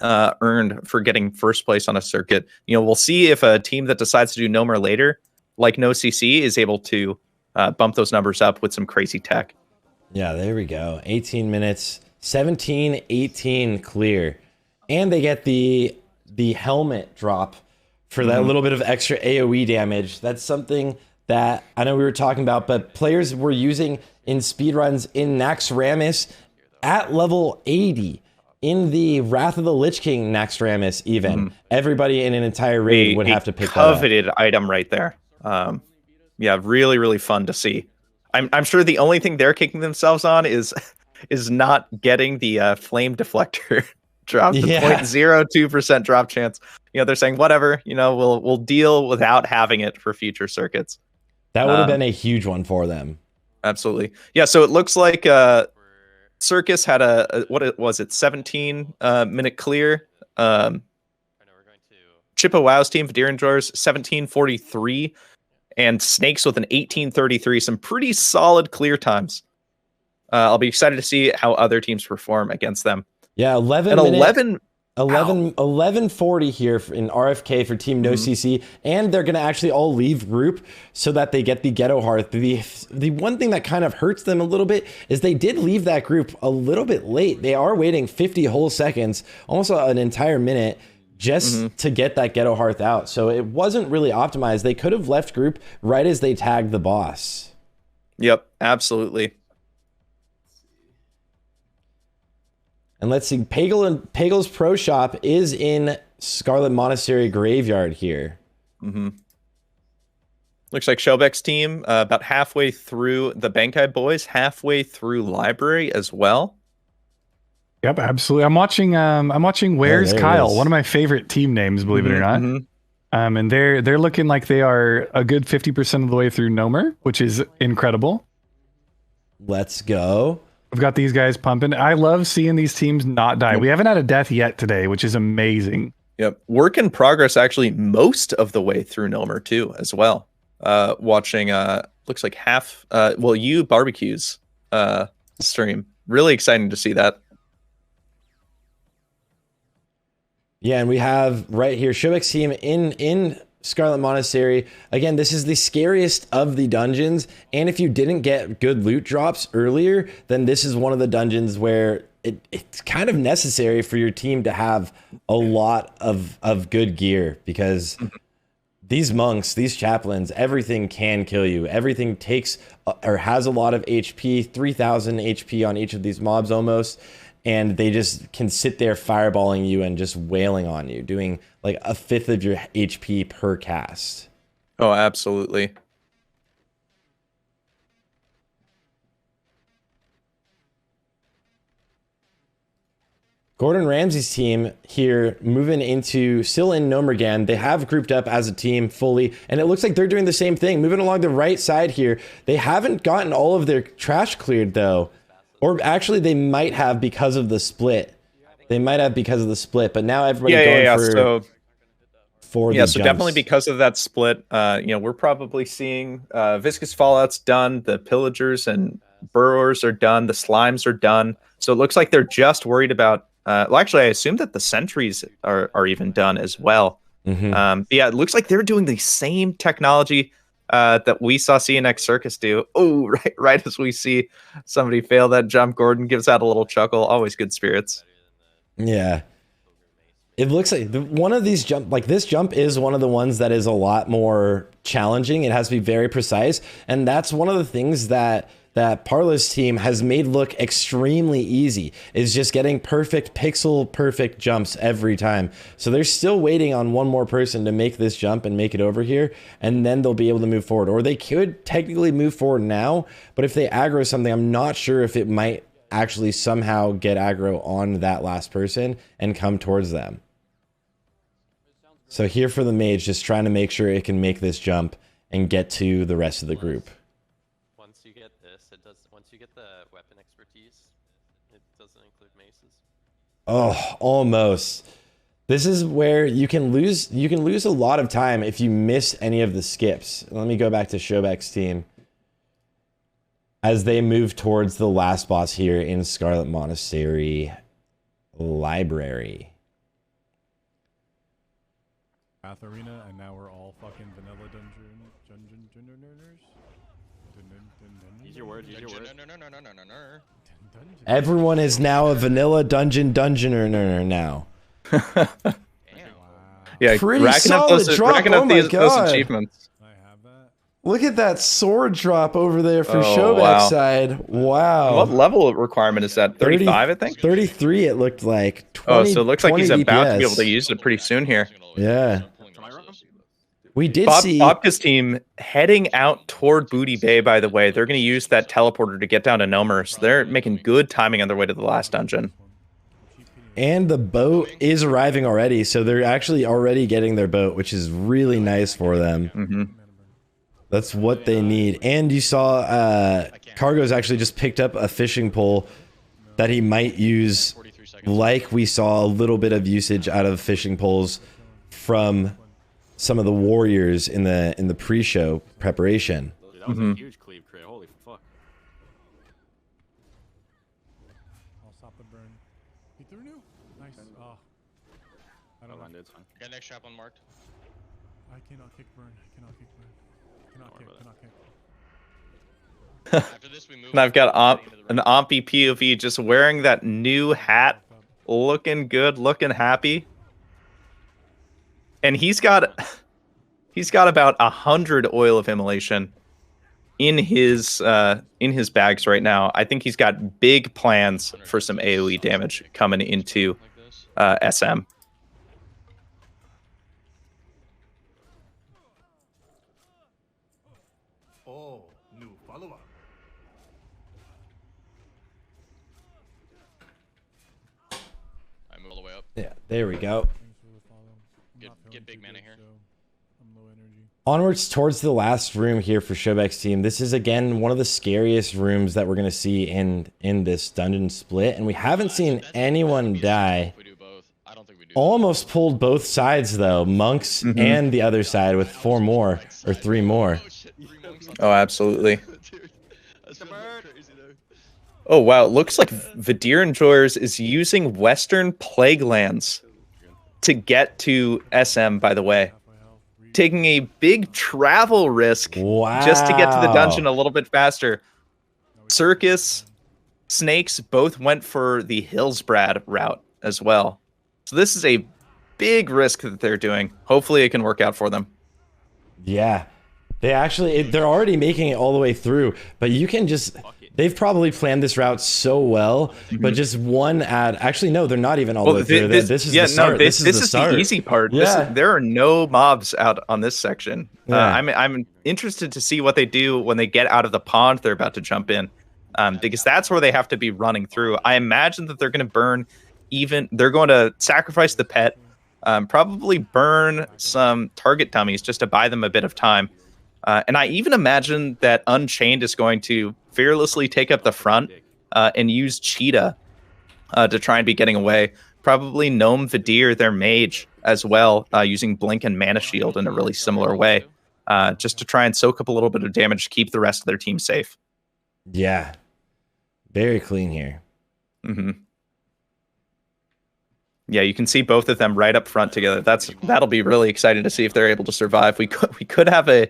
earned for getting first place on a circuit. You know, we'll see if a team that decides to do Nomer later, like NoCC, is able to bump those numbers up with some crazy tech. Yeah, there we go. 18 minutes, 17-18 clear. And they get the helmet drop for that little bit of extra AoE damage. That's something that I know we were talking about, but players were using in speedruns in Naxxramas at level 80. In the Wrath of the Lich King Naxxramas even. Everybody in an entire raid would have to pick that up. Coveted item right there. Yeah, really, really fun to see. I'm sure the only thing they're kicking themselves on is not getting the flame deflector drop, the 0.02% drop chance. You know, they're saying whatever, you know, we'll deal without having it for future circuits. That would have been a huge one for them. Absolutely. Yeah, so it looks like Circus had what was it, 17 minute clear. Chippa Wow's team, Vidir Enjoyers, 17:43, and Snakes with an 18:33. Some pretty solid clear times. I'll be excited to see how other teams perform against them. Yeah, 11:40 here in RFK for Team NoCC, and they're going to actually all leave group so that they get the Ghetto Hearth. The one thing that kind of hurts them a little bit is they did leave that group a little bit late. They are waiting 50 whole seconds, almost an entire minute, just to get that Ghetto Hearth out. So it wasn't really optimized. They could have left group right as they tagged the boss. Yep, absolutely. And let's see, Pagel's Pro Shop is in Scarlet Monastery Graveyard here. Looks like Shobek's team about halfway through the Bankai Boys, halfway through Library as well. Yep, absolutely. I'm watching Where's Kyle, one of my favorite team names, believe it or not. And they're looking like they are a good 50% of the way through Nomer, which is incredible. Let's go. I've got these guys pumping. I love seeing these teams not die. We haven't had a death yet today, which is amazing. Yep. Work in progress actually most of the way through Nomer too, as well. Watching looks like half you barbecues stream. Really exciting to see that. Yeah, and we have right here Shobek's team in Scarlet Monastery. Again, this is the scariest of the dungeons, and if you didn't get good loot drops earlier, then this is one of the dungeons where it's kind of necessary for your team to have a lot of good gear, because these monks, these chaplains, everything can kill you. Everything takes or has a lot of HP, 3,000 HP on each of these mobs almost, and they just can sit there fireballing you and just wailing on you, doing like a fifth of your HP per cast. Oh, absolutely. Gordon Ramsay's team here moving into still in Nomergan. They have grouped up as a team fully, and it looks like they're doing the same thing, moving along the right side here. They haven't gotten all of their trash cleared though, or actually they might have because of the split. They might have because of the split, but now everybody going for the so jumps. definitely because of that split, we're probably seeing Viscous Fallout's done, the Pillagers and Burrowers are done, the Slimes are done. So it looks like they're just worried about. Well, actually, I assume that the Sentries are even done as well. Yeah, it looks like they're doing the same technology that we saw CNX Circus do. Oh, right as we see somebody fail that jump, Gordon gives out a little chuckle. Always good spirits. Yeah. It looks like one of these this jump is one of the ones that is a lot more challenging. It has to be very precise. And that's one of the things that Parlor's team has made look extremely easy, is just getting pixel perfect jumps every time. So they're still waiting on one more person to make this jump and make it over here, and then they'll be able to move forward. Or they could technically move forward now, but if they aggro something, I'm not sure if it might actually somehow get aggro on that last person and come towards them. So here for the mage, just trying to make sure it can make this jump and get to the rest of the group. Once you get this, it does. Once you get the weapon expertise, it doesn't include maces. Oh, almost. This is where you can lose a lot of time if you miss any of the skips. Let me go back to Shobek's team as they move towards the last boss here in Scarlet Monastery Library. Arena, and now we're all fucking vanilla dungeoners. Use your words. Use your words. Everyone is now a vanilla dungeoner now. Yeah, pretty racking up solid those, drop. racking up Oh my those God. achievements. I have that. Look at that sword drop over there for Oh, Shobek's wow. side. Wow. What level requirement is that? 35, I think? 33 it looked like. 20, So it looks like he's 20 about to be DPS. able to use it pretty soon here. Yeah. We did see Bobka's team heading out toward Booty Bay, by the way. They're going to use that teleporter to get down to Nomer, so they're making good timing on their way to the last dungeon. and the boat is arriving already, so they're actually already getting their boat, which is really nice for them. That's what they need. And you saw Cargo's actually just picked up a fishing pole that he might use, like we saw a little bit of usage out of fishing poles from some of the warriors in the pre-show preparation. Dude, that was a huge cleave crit. Holy fuck. I'll stop the burn. He threw new. Nice. Oh. I don't know. It's fine. Got next trap unmarked. I cannot kick burn. I cannot kick burn. Cannot kick. Cannot kick. After this, we move. And I've got an Ompy POV just wearing that new hat, looking good, looking happy. And he's got about 100 oil of immolation in his bags right now. I think he's got big plans for some AoE damage coming into SM. Oh, new follower. I move all the way up. Yeah, there we go. Get big mana here. I'm low energy. Onwards towards the last room here for Shobek's team. This is again one of the scariest rooms that we're gonna see in this dungeon split, and we haven't seen anyone die. We do both. I don't think we do. Almost pulled both sides though, monks and the other side with 4 more or 3 more. Oh shit, 3 monks on Oh, absolutely. Dude, that's so crazy though. Oh, wow. It looks like Vidir Enjoyers is using Western Plague Lands to get to SM, by the way. Taking a big travel risk just to get to the dungeon a little bit faster. Circus, Snakes both went for the Hillsbrad route as well. So this is a big risk that they're doing. Hopefully it can work out for them. Yeah, they're already making it all the way through, but you can just, they've probably planned this route so well, but just one ad, actually no, they're not even all the way through. This is the start. This is the easy part. Yeah. There are no mobs out on this section. Yeah. I'm interested to see what they do when they get out of the pond they're about to jump in, because that's where they have to be running through. I imagine that they're going to they're going to sacrifice the pet, probably burn some target dummies just to buy them a bit of time. And I even imagine that Unchained is going to fearlessly take up the front and use Cheetah to try and be getting away. probably Gnome Vidir, their mage, as well, using Blink and Mana Shield in a really similar way, just to try and soak up a little bit of damage to keep the rest of their team safe. Yeah. Very clean here. Mm-hmm. Yeah, you can see both of them right up front together. That'll be really exciting to see if they're able to survive. We could have an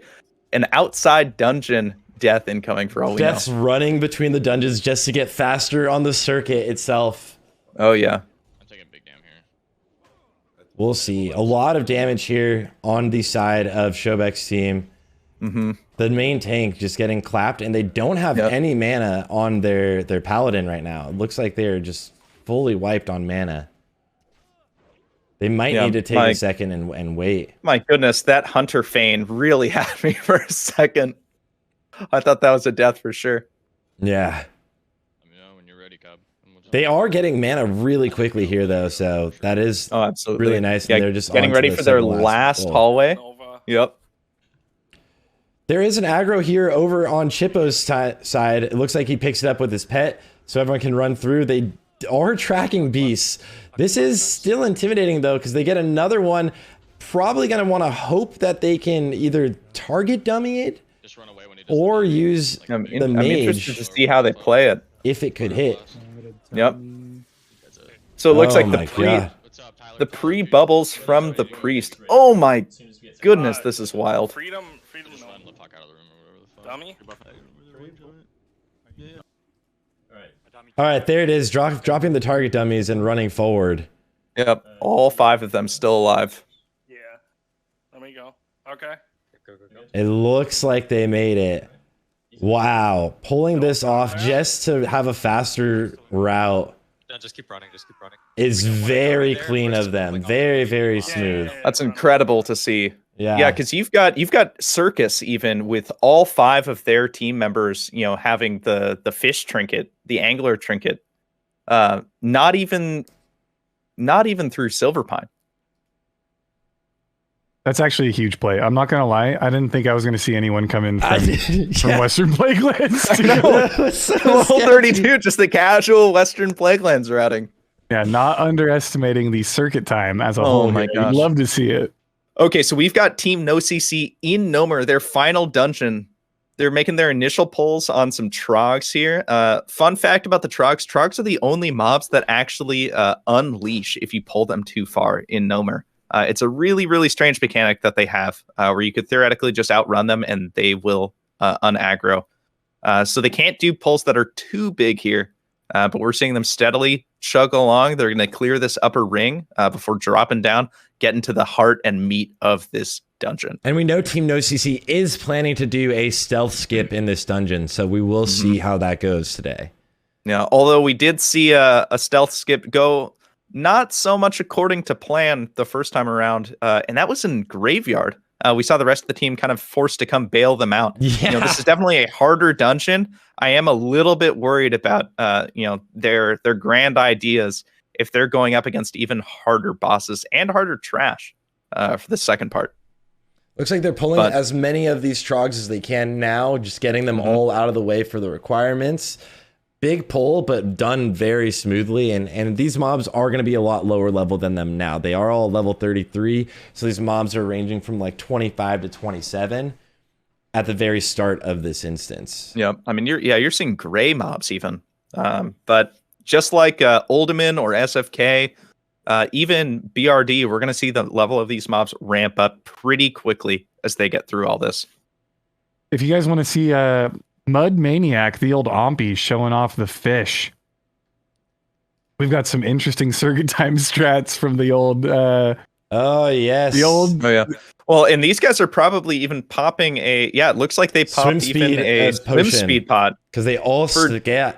outside dungeon death incoming for all we know. Death's running between the dungeons just to get faster on the circuit itself. Oh yeah. I'm taking a big damn here. We'll see. A lot of damage here on the side of Shobek's team. Mm-hmm. The main tank just getting clapped, and they don't have any mana on their paladin right now. It looks like they're just fully wiped on mana. They might need to take a second and wait. My goodness, that Hunter Feign really had me for a second. I thought that was a death for sure. Yeah. Let me know when you're ready, Cub. They are getting mana really quickly here, though, so that is absolutely really nice. Yeah, and they're just getting ready for their last hallway. Yep. There is an aggro here over on Chippo's side. It looks like he picks it up with his pet, so everyone can run through. They are tracking beasts. This is still intimidating, though, because they get another one. Probably going to want to hope that they can either target dummy it or use the mage. I'm interested to see how they play it. If it could hit. Yep. So it looks like the pre-bubbles from the priest. Oh my goodness, this is wild. Freedom dummy. All right, there it is. Dropping the target dummies and running forward. Yep, all 5 of them still alive. Yeah. Let me go. Okay. It looks like they made it. Wow, pulling this off just to have a faster route. No, just keep running. Just keep running. Is very clean of them. Very, very smooth. That's incredible to see. Yeah, because you've got Circus even with all 5 of their team members, having the fish trinket, the angler trinket, not even through Silverpine. That's actually a huge play. I'm not gonna lie. I didn't think I was gonna see anyone come in from Western Plaguelands. Level 32, just the casual Western Plaguelands routing. Yeah, not underestimating the circuit time as a whole. My gosh. I'd love to see it. Okay, so we've got Team No CC in Nomer, their final dungeon. They're making their initial pulls on some Trogs here. Fun fact about the Trogs. Trogs are the only mobs that actually unleash if you pull them too far in Nomer. It's a really, really strange mechanic that they have where you could theoretically just outrun them and they will unaggro. So they can't do pulls that are too big here, but we're seeing them steadily chug along. They're going to clear this upper ring before dropping down, get into the heart and meat of this dungeon. And we know Team No CC is planning to do a stealth skip in this dungeon, so we will see how that goes today. Yeah, although we did see a stealth skip go not so much according to plan the first time around, and that was in Graveyard. We saw the rest of the team kind of forced to come bail them out. Yeah. This is definitely a harder dungeon. I am a little bit worried about their grand ideas if they're going up against even harder bosses and harder trash for the second part. Looks like they're pulling as many of these Trogs as they can now, just getting them all out of the way for the requirements. Big pull, but done very smoothly. And these mobs are going to be a lot lower level than them now. They are all level 33. So these mobs are ranging from like 25 to 27 at the very start of this instance. Yeah, I mean, you're seeing gray mobs even. But just like Uldaman or SFK, even BRD, we're going to see the level of these mobs ramp up pretty quickly as they get through all this. If you guys want to see Mud Maniac, the old Ompy, showing off the fish. We've got some interesting circuit time strats from the old... oh, yes. The old... Oh, yeah. Well, and these guys are probably even popping a... Yeah, it looks like they popped even a swim speed pod. Because they all stack.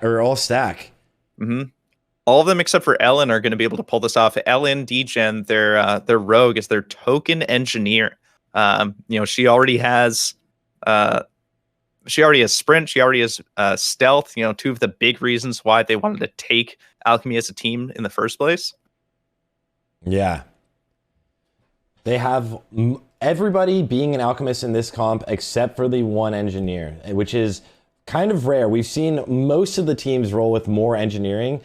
Mm-hmm. All of them except for Ellen are going to be able to pull this off. Ellen, Degen, their rogue is their token engineer. She already has... She already has sprint. She already has stealth. Two of the big reasons why they wanted to take Alchemy as a team in the first place. Yeah. They have everybody being an alchemist in this comp except for the one engineer, which is kind of rare. We've seen most of the teams roll with more engineering.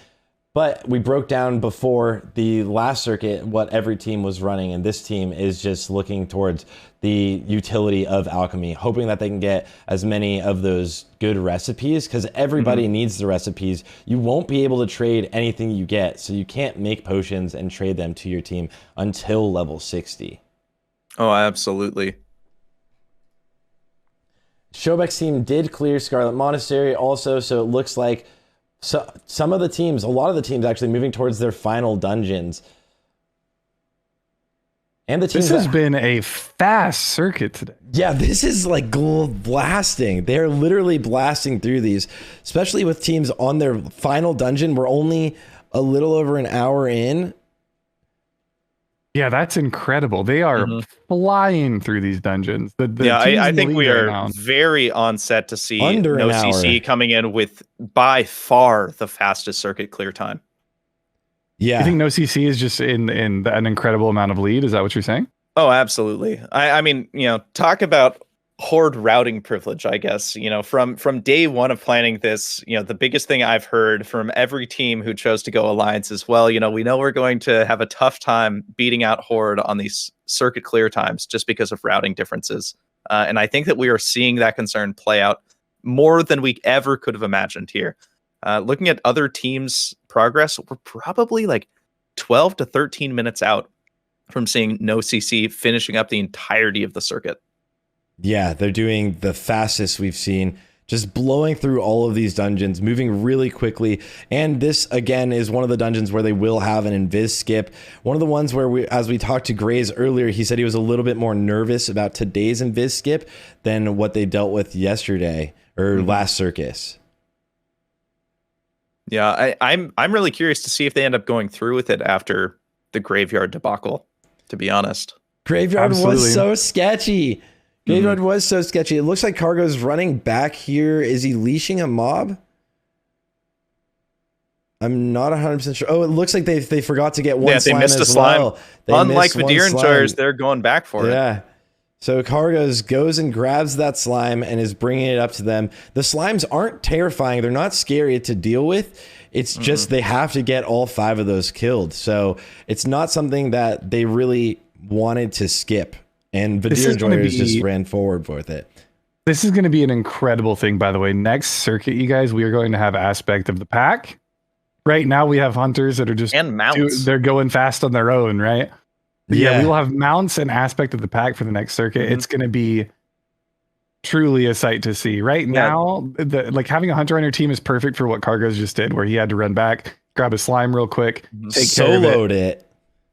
But we broke down before the last circuit what every team was running, and this team is just looking towards the utility of alchemy, hoping that they can get as many of those good recipes, because everybody needs the recipes. You won't be able to trade anything you get, so you can't make potions and trade them to your team until level 60. Oh, absolutely. Shobek's team did clear Scarlet Monastery also, so it looks like some of the teams, a lot of the teams actually moving towards their final dungeons. And the teams this has been a fast circuit today. Yeah, this is like gold blasting. They're literally blasting through these, especially with teams on their final dungeon. We're only a little over an hour in. Yeah, that's incredible. They are flying through these dungeons. I think we are very on set to see No CC coming in with by far the fastest circuit clear time. Yeah. You think No CC is just in an incredible amount of lead? Is that what you're saying? Oh, absolutely. I mean, talk about horde routing privilege, I guess. From day one of planning this, the biggest thing I've heard from every team who chose to go alliance is, well, we know we're going to have a tough time beating out horde on these circuit clear times just because of routing differences. And I think that we are seeing that concern play out more than we ever could have imagined here. Looking at other teams' progress, we're probably like 12 to 13 minutes out from seeing No CC finishing up the entirety of the circuit. Yeah, they're doing the fastest we've seen, just blowing through all of these dungeons, moving really quickly. And this, again, is one of the dungeons where they will have an invis skip. One of the ones where, as we talked to Grays earlier, he said he was a little bit more nervous about today's invis skip than what they dealt with yesterday or last circus. Yeah, I'm really curious to see if they end up going through with it after the Graveyard debacle, to be honest. Graveyard was so sketchy. Graveyard was so sketchy. It looks like Cargo's running back here. Is he leashing a mob? I'm not 100% sure. Oh, it looks like they forgot to get one slime. They missed a slime. Unlike the Deer Enjoyers, they're going back for it. Yeah. So Cargo's goes and grabs that slime and is bringing it up to them. The slimes aren't terrifying. They're not scary to deal with. It's just they have to get all 5 of those killed. So it's not something that they really wanted to skip. And Deer Enjoyers just ran forward with it. This is going to be an incredible thing, by the way. Next circuit, you guys, we are going to have aspect of the pack. Right now, we have hunters that are just... And mounts. They're going fast on their own, right? Yeah, we will have mounts and aspect of the pack for the next circuit. It's going to be truly a sight to see. Right now, having a hunter on your team is perfect for what Cargos just did, where he had to run back, grab a slime real quick, soloed it.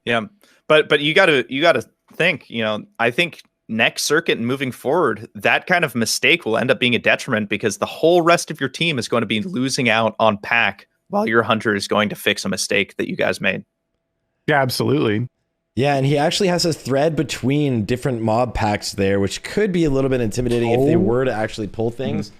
Yeah, but you got to think. I think next circuit and moving forward, that kind of mistake will end up being a detriment because the whole rest of your team is going to be losing out on pack while your hunter is going to fix a mistake that you guys made. Yeah, absolutely. Yeah, and he actually has a thread between different mob packs there, which could be a little bit intimidating if they were to actually pull things.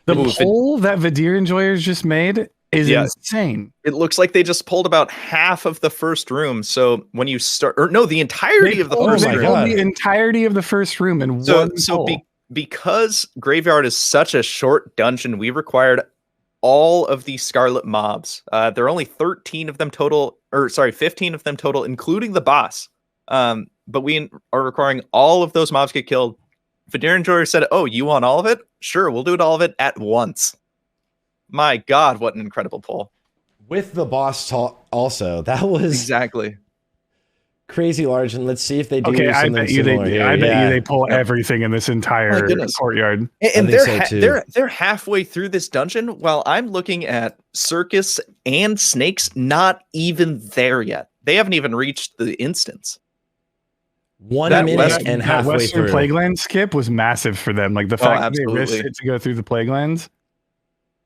The pull that Vidir Enjoyers just made is insane. It looks like they just pulled about half of the first room. So when you start, the entirety of the first room. The entirety of the first room in one pull. Because Graveyard is such a short dungeon, we required all of these Scarlet mobs. There are only 15 of them total, including the boss. But we are requiring all of those mobs get killed. Vidir Enjoyer said, "Oh, you want all of it? Sure, we'll do all of it at once." My God, what an incredible pull. With the boss talk also. That was exactly crazy large. And let's see if they do something similar here. I bet you they pull everything in this entire courtyard. And they're halfway through this dungeon while I'm looking at Circus and Snakes not even there yet. They haven't even reached the instance. 1 minute and halfway Western through. Plagueland skip was massive for them. Like the fact that they risked it to go through the Plaguelands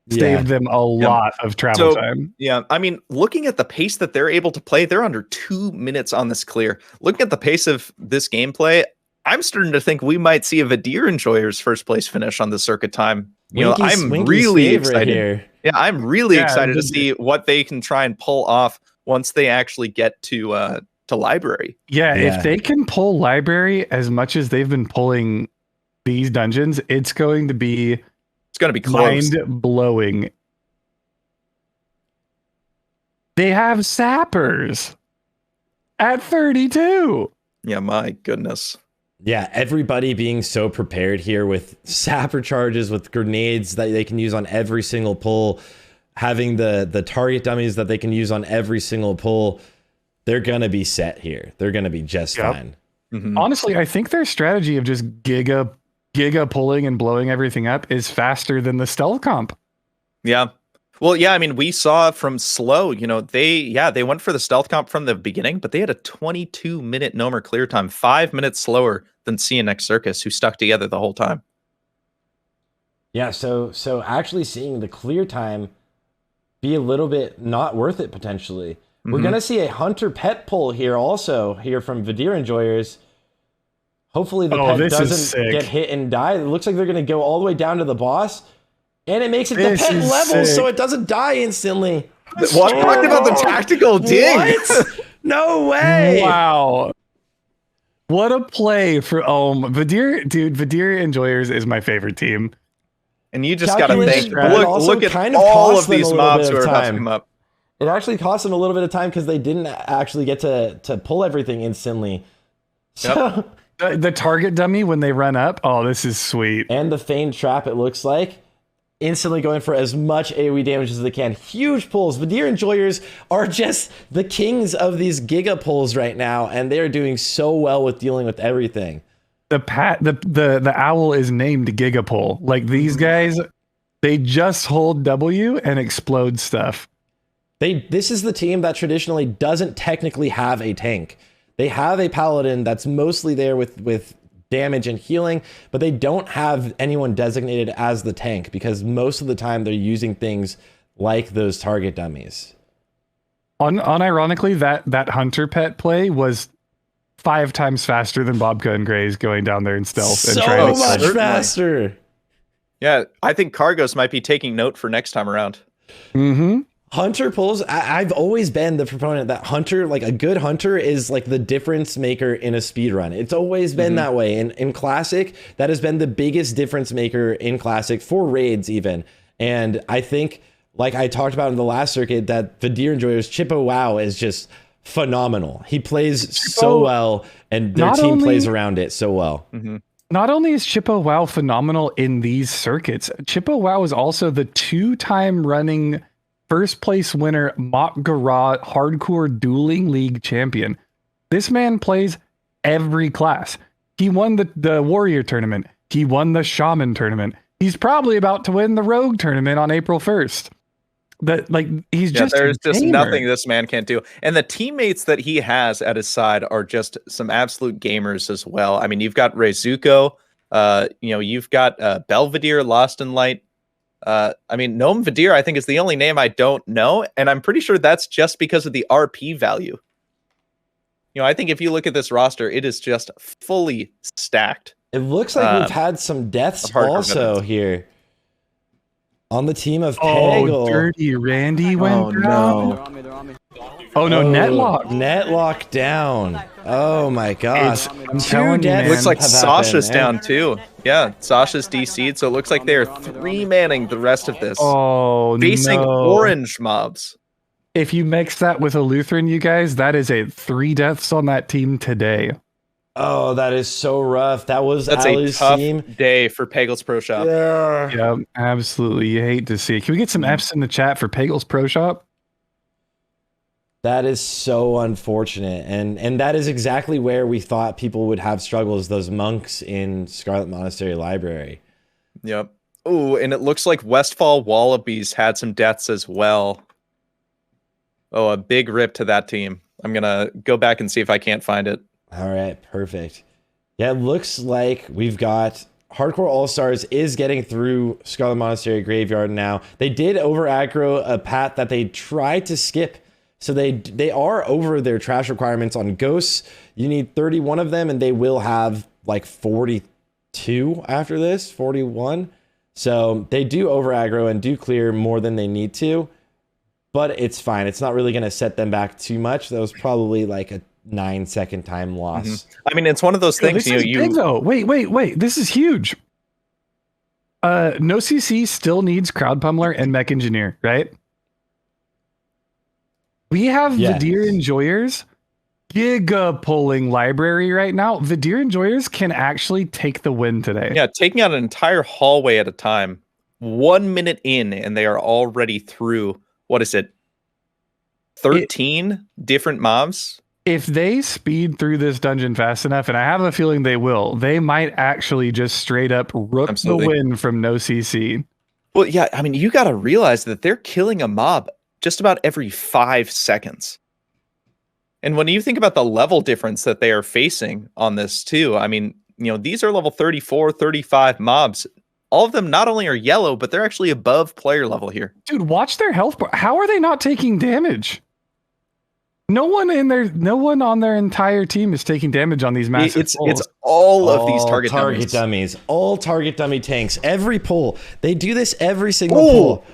saved them a lot of travel time. Yeah, I mean, looking at the pace that they're able to play, they're under 2 minutes on this clear. Looking at the pace of this gameplay, I'm starting to think we might see a Vidir Enjoyer's first place finish on the circuit time. I'm really excited here. Yeah, I'm really excited to see what they can try and pull off once they actually get to library. Yeah, if they can pull library as much as they've been pulling these dungeons, it's going to be close. Mind blowing. They have sappers at 32. Yeah, my goodness. Yeah, everybody being so prepared here with sapper charges, with grenades that they can use on every single pull, having the target dummies that they can use on every single pull. They're going to be set here. They're going to be just fine. Mm-hmm. Honestly, I think their strategy of just giga pulling and blowing everything up is faster than the stealth comp. Yeah. Well, yeah, I mean, we saw from slow, they went for the stealth comp from the beginning, but they had a 22-minute Nomer clear time, 5 minutes slower than CNX Circus, who stuck together the whole time. Yeah, so actually seeing the clear time be a little bit not worth it potentially. Mm-hmm. We're going to see a Hunter pet pull here also here from Vidir Enjoyers. Hopefully the pet doesn't get hit and die. It looks like they're going to go all the way down to the boss. And it makes it the pet level, so it doesn't die instantly. What? Talking about the tactical ding. What? No way. Wow. What a play for Vidir Enjoyers is my favorite team. And you just got to think, look at all of these mobs who are about to come up. It actually cost them a little bit of time because they didn't actually get to pull everything instantly. So the target dummy when they run up, this is sweet. And the feigned trap, it looks like. Instantly going for as much AoE damage as they can. Huge pulls. Vidir Enjoyers are just the kings of these giga pulls right now, and they're doing so well with dealing with everything. The owl is named Giga Pull. Like these guys, they just hold W and explode stuff. This is the team that traditionally doesn't technically have a tank. They have a paladin that's mostly there with damage and healing, but they don't have anyone designated as the tank because most of the time they're using things like those target dummies. Unironically, that Hunter pet play was 5 times faster than Bobka and Gray's going down there in stealth. So much faster. Yeah, I think Cargos might be taking note for next time around. Mm-hmm. Hunter pulls. I've always been the proponent that Hunter, like a good Hunter, is like the difference maker in a speed run. It's always been that way. In Classic, that has been the biggest difference maker in Classic for raids even. And I think, like I talked about in the last circuit, that Vidir Enjoyers Chippo Wow is just phenomenal. He plays so well, and their team plays around it so well. Mm-hmm. Not only is Chippo Wow phenomenal in these circuits, Chippo Wow is also the 2-time running first place winner Mock Garage Hardcore Dueling League champion. This man plays every class. He won the Warrior tournament. He won the Shaman tournament. He's probably about to win the Rogue tournament on April 1st. There's just nothing this man can't do. And the teammates that he has at his side are just some absolute gamers as well. I mean, you've got Reizuko, you've got Belvedere, Lost in Light. Gnome Vidir, I think, is the only name I don't know, and I'm pretty sure that's just because of the RP value. I think if you look at this roster, it is just fully stacked. It looks like we've had some deaths also here on the team of Peggle. Oh, Dirty Randy went down. Oh no, Netlock. Netlock down. Oh my gosh. I'm telling you, man. Looks like Sasha's down too. Yeah, Sasha's DC'd, so it looks like they're 3-manning the rest of this. Oh, facing orange mobs. If you mix that with a Lutheran, you guys, that is 3 deaths on that team today. Oh, that is so rough. That's a tough day for Peggle's Pro Shop. Yeah, absolutely. You hate to see it. Can we get some F's in the chat for Peggle's Pro Shop? That is so unfortunate. And that is exactly where we thought people would have struggles, those monks in Scarlet Monastery Library. Yep. Oh, and it looks like Westfall Wallabies had some deaths as well. Oh, a big rip to that team. I'm going to go back and see if I can't find it. All right, perfect. Yeah, it looks like we've got Hardcore All-Stars is getting through Scarlet Monastery Graveyard now. They did over aggro a path that they tried to skip. So they are over their trash requirements on ghosts. You need 31 of them, and they will have like 42 after this, 41. So they do over aggro and do clear more than they need to, but it's fine. It's not really going to set them back too much. That was probably like a 9-second time loss. Mm-hmm. I mean, it's one of those things. Big, though. Wait. This is huge. No CC still needs Crowd Pummeler and Mech Engineer, right? We have the Deer Enjoyers giga pulling library right now. The Deer Enjoyers can actually take the win today. Yeah, taking out an entire hallway at a time. 1 minute in, and they are already through, what is it, 13 different mobs? If they speed through this dungeon fast enough, and I have a feeling they will, they might actually just straight up rook the win from no CC. Well, yeah, I mean, you got to realize that they're killing a mob just about every 5 seconds. And when you think about the level difference that they are facing on this too, I mean, you know, these are level 34, 35 mobs. All of them not only are yellow, but they're actually above player level here. Dude, watch their health bar. How are they not taking damage? No one on their entire team is taking damage on these massive It's all of these target dummies. All target dummy tanks. Every pull. They do this every single pull.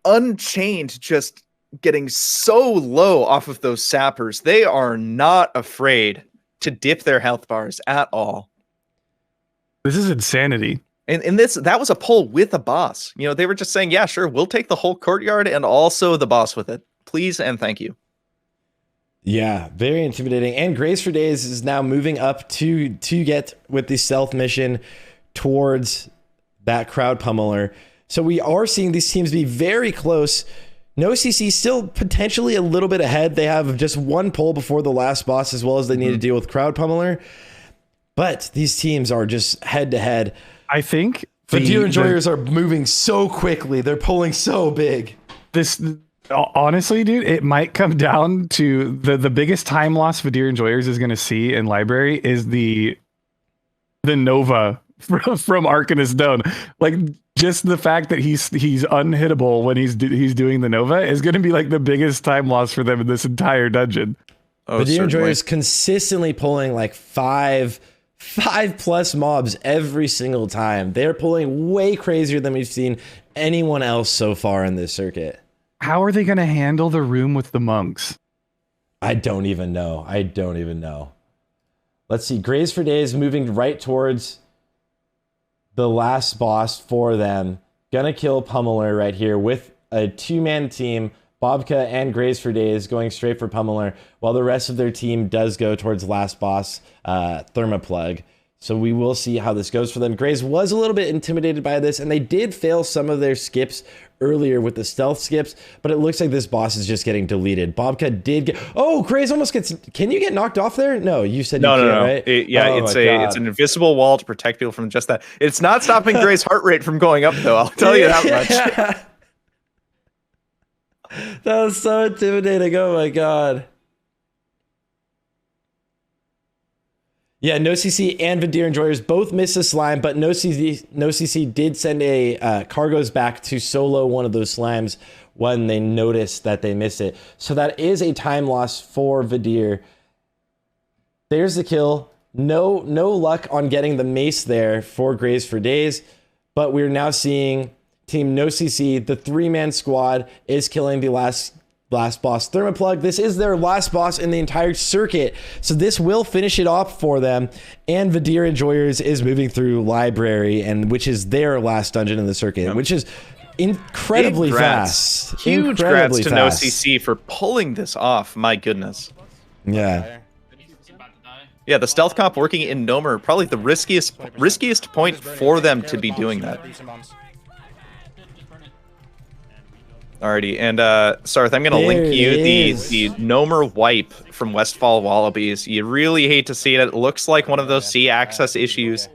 Unchained just getting so low off of those sappers. They are not afraid to dip their health bars at all. This is insanity. And that was a pull with a boss. You know, they were just saying, yeah, sure, we'll take the whole courtyard and also the boss with it. Please and thank you. Yeah, very intimidating. And Grace for Days is now moving up to get with the stealth mission towards that crowd pummeler. So we are seeing these teams be very close. No CC still potentially a little bit ahead. They have just one pull before the last boss, as well as they need to deal with crowd pummeler. But these teams are just head to head. I think the Deer Enjoyers are moving so quickly. They're pulling so big. Honestly, dude, it might come down to the biggest time loss for Deer Enjoyers is going to see in library is the Nova from Arcanist Stone. Like, just the fact that he's unhittable when he's doing the Nova is going to be like the biggest time loss for them in this entire dungeon. The Deer Enjoyers consistently pulling like five plus mobs every single time. They're pulling way crazier than we've seen anyone else so far in this circuit. How are they going to handle the room with the monks? I don't even know. Let's see. Graze for Days moving right towards the last boss for them. Gonna kill Pummeler right here with a 2-man team. Bobka and Graze for Days going straight for Pummeler, while the rest of their team does go towards last boss, Thermoplug. So we will see how this goes for them. Graze was a little bit intimidated by this, and they did fail some of their skips earlier with the stealth skips, but it looks like this boss is just getting deleted. Bobka did get... Oh, Graze almost gets... Can you get knocked off there? No, you said you can't, right? It's an invisible wall to protect people from just that. It's not stopping Graze's heart rate from going up, though. I'll tell you that much. That was so intimidating. Oh my god. Yeah, No CC and Deer Enjoyers both missed a slime, but No CC did send a Cargos back to solo one of those slimes when they noticed that they missed it. So that is a time loss for Vidir. There's the kill. No luck on getting the mace there for Graze for Days, but we're now seeing Team No CC, the 3-man squad, is killing the last boss, Thermoplug. This is their last boss in the entire circuit, so this will finish it off for them. And the Deer Enjoyers is moving through library, and which is their last dungeon in the circuit, which is incredibly fast. Huge congrats to No CC for pulling this off. My goodness. Yeah. Yeah, the stealth comp working in Nomer, probably the riskiest point for them to be doing that. Alrighty, and Sarthe, I'm gonna link you the Nomer wipe from Westfall Wallabies. You really hate to see it. It looks like one of those C access issues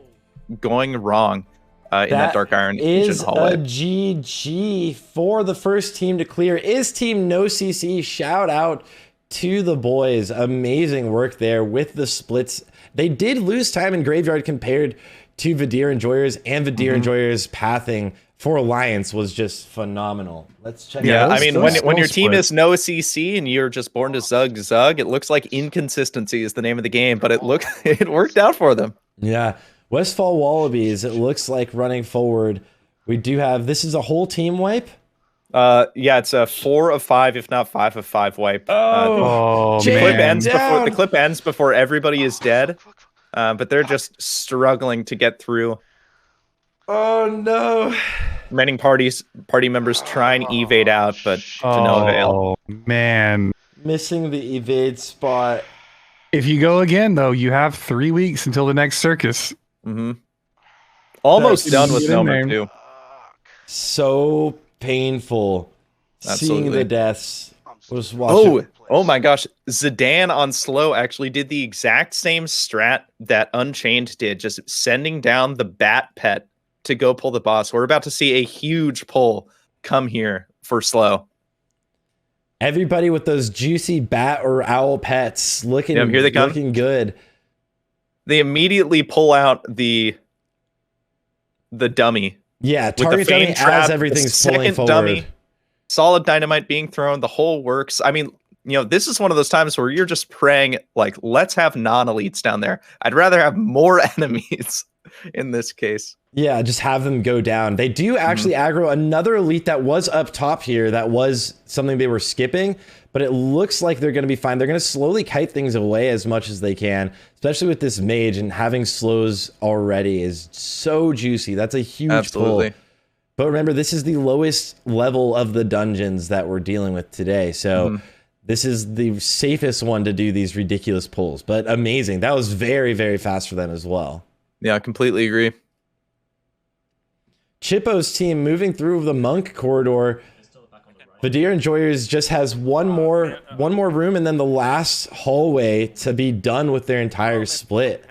going wrong in that Dark Iron engine hallway. A GG for the first team to clear is Team No CC. Shout out to the boys. Amazing work there with the splits. They did lose time in Graveyard compared to the Deer Enjoyers, and the Deer Enjoyers pathing for Alliance was just phenomenal. Let's check. Yeah, I mean, when your team is No CC and you're just born to zug, it looks like inconsistency is the name of the game, but it worked out for them. Yeah, Westfall Wallabies, it looks like running forward. We do have, this is a whole team wipe? Yeah, it's a 4 of 5, if not 5 of 5 wipe. The clip ends before everybody is dead, but they're just struggling to get through. Oh no. remaining party members try and evade out, but to no avail. Oh man, Missing the evade spot. if you go again though, you have 3 weeks until the next circus. Almost That's- done with get in Nomer there. too. So painful. Seeing Absolutely. the deaths. Was watching. Oh my gosh. Zidane on slow actually did the exact same strat that Unchained did, just sending down the bat pet to go pull the boss. We're about to see a huge pull come here for slow. Everybody with those juicy bat or owl pets looking, Yep, here they come. looking good. They immediately pull out the dummy. Yeah, With the target dummy fame trap, as the everything's pulling second forward. dummy. Solid dynamite being thrown, the whole works. I mean, this is one of those times where you're just praying, like, let's have non-elites down there. I'd rather have more enemies in this case. Yeah, just have them go down. They do actually aggro another elite that was up top here. That was something they were skipping, but it looks like they're going to be fine. They're going to slowly kite things away as much as they can, especially with this mage, and having slows already is so juicy. That's a huge pull. But remember, this is the lowest level of the dungeons that we're dealing with today. So this is the safest one to do these ridiculous pulls, but amazing. That was very, very fast for them as well. Yeah, I completely agree. Chippo's team moving through the monk corridor. The Deer Enjoyers just has one more room and then the last hallway to be done with their entire split.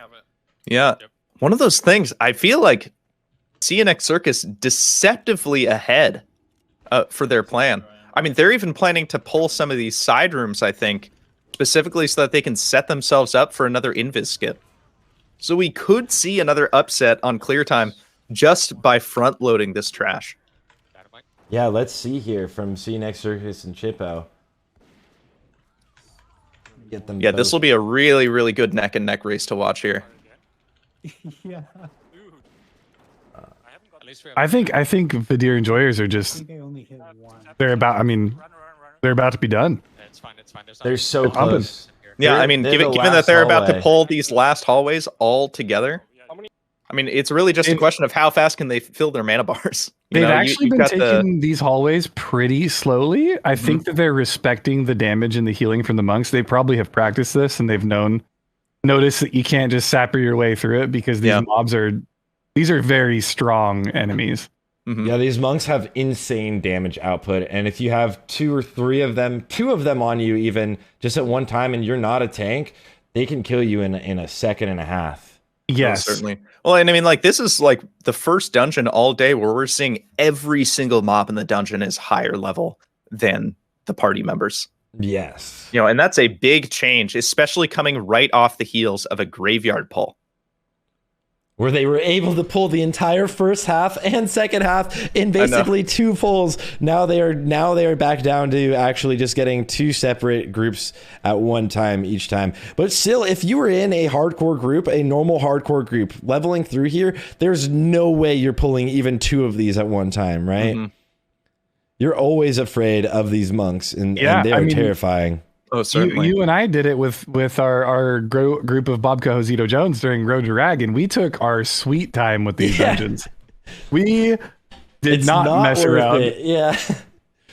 Yeah. One of those things, I feel like CNX Circus deceptively ahead for their plan. I mean, they're even planning to pull some of these side rooms, I think, specifically so that they can set themselves up for another invis skip. So we could see another upset on clear time just by front loading this trash. Yeah, let's see here from CNX Circus and Chippo. Get them. Yeah, both. this will be a really, really good neck and neck race to watch here. Yeah. I think the Deer Enjoyers are just they're about to be done. They're so close. Yeah, They're- I mean, they're given the that last they're about to hallway. pull these last hallways all together, I mean, it's really just a question of how fast can they fill their mana bars. They've actually been taking these hallways pretty slowly. I think that they're respecting the damage and the healing from the monks. They probably have practiced this and they've noticed that you can't just sapper your way through it because these mobs are very strong enemies. Yeah, these monks have insane damage output, and if you have two of them on you even just at one time, and you're not a tank, they can kill you in a second and a half. Yes, certainly. Well, and I mean, like, this is like the first dungeon all day where we're seeing every single mob in the dungeon is higher level than the party members. Yes. And that's a big change, especially coming right off the heels of a graveyard pull, where they were able to pull the entire first half and second half in basically two pulls. Now they are back down to actually just getting two separate groups at one time each time. But still, if you were in a hardcore group, a normal hardcore group, leveling through here, there's no way you're pulling even two of these at one time, right? You're always afraid of these monks, and they're terrifying. Oh, certainly. You and I did it with our group of Bobka Josito Jones during Road to Rag, and we took our sweet time with these dungeons. We did not mess around. Yeah.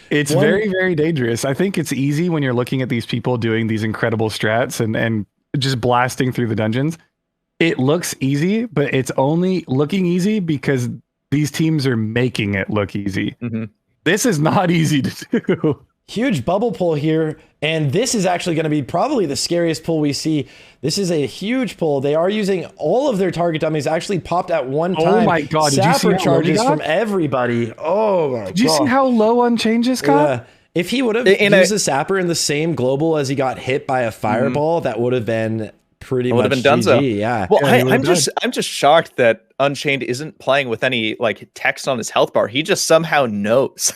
It's very, very dangerous. I think it's easy when you're looking at these people doing these incredible strats and just blasting through the dungeons. It looks easy, but it's only looking easy because these teams are making it look easy. This is not easy to do. Huge bubble pull here, and this is actually going to be probably the scariest pull we see. This is a huge pull. They are using all of their target dummies actually popped at one time. Oh my god, did you see Sapper how charges from everybody. Oh my god. Did you see how low on changes got? Yeah. If he would have used a sapper in the same global as he got hit by a fireball, that would have been pretty much been done. GG, yeah. Well, I'm just shocked that Unchained isn't playing with any like text on his health bar. He just somehow knows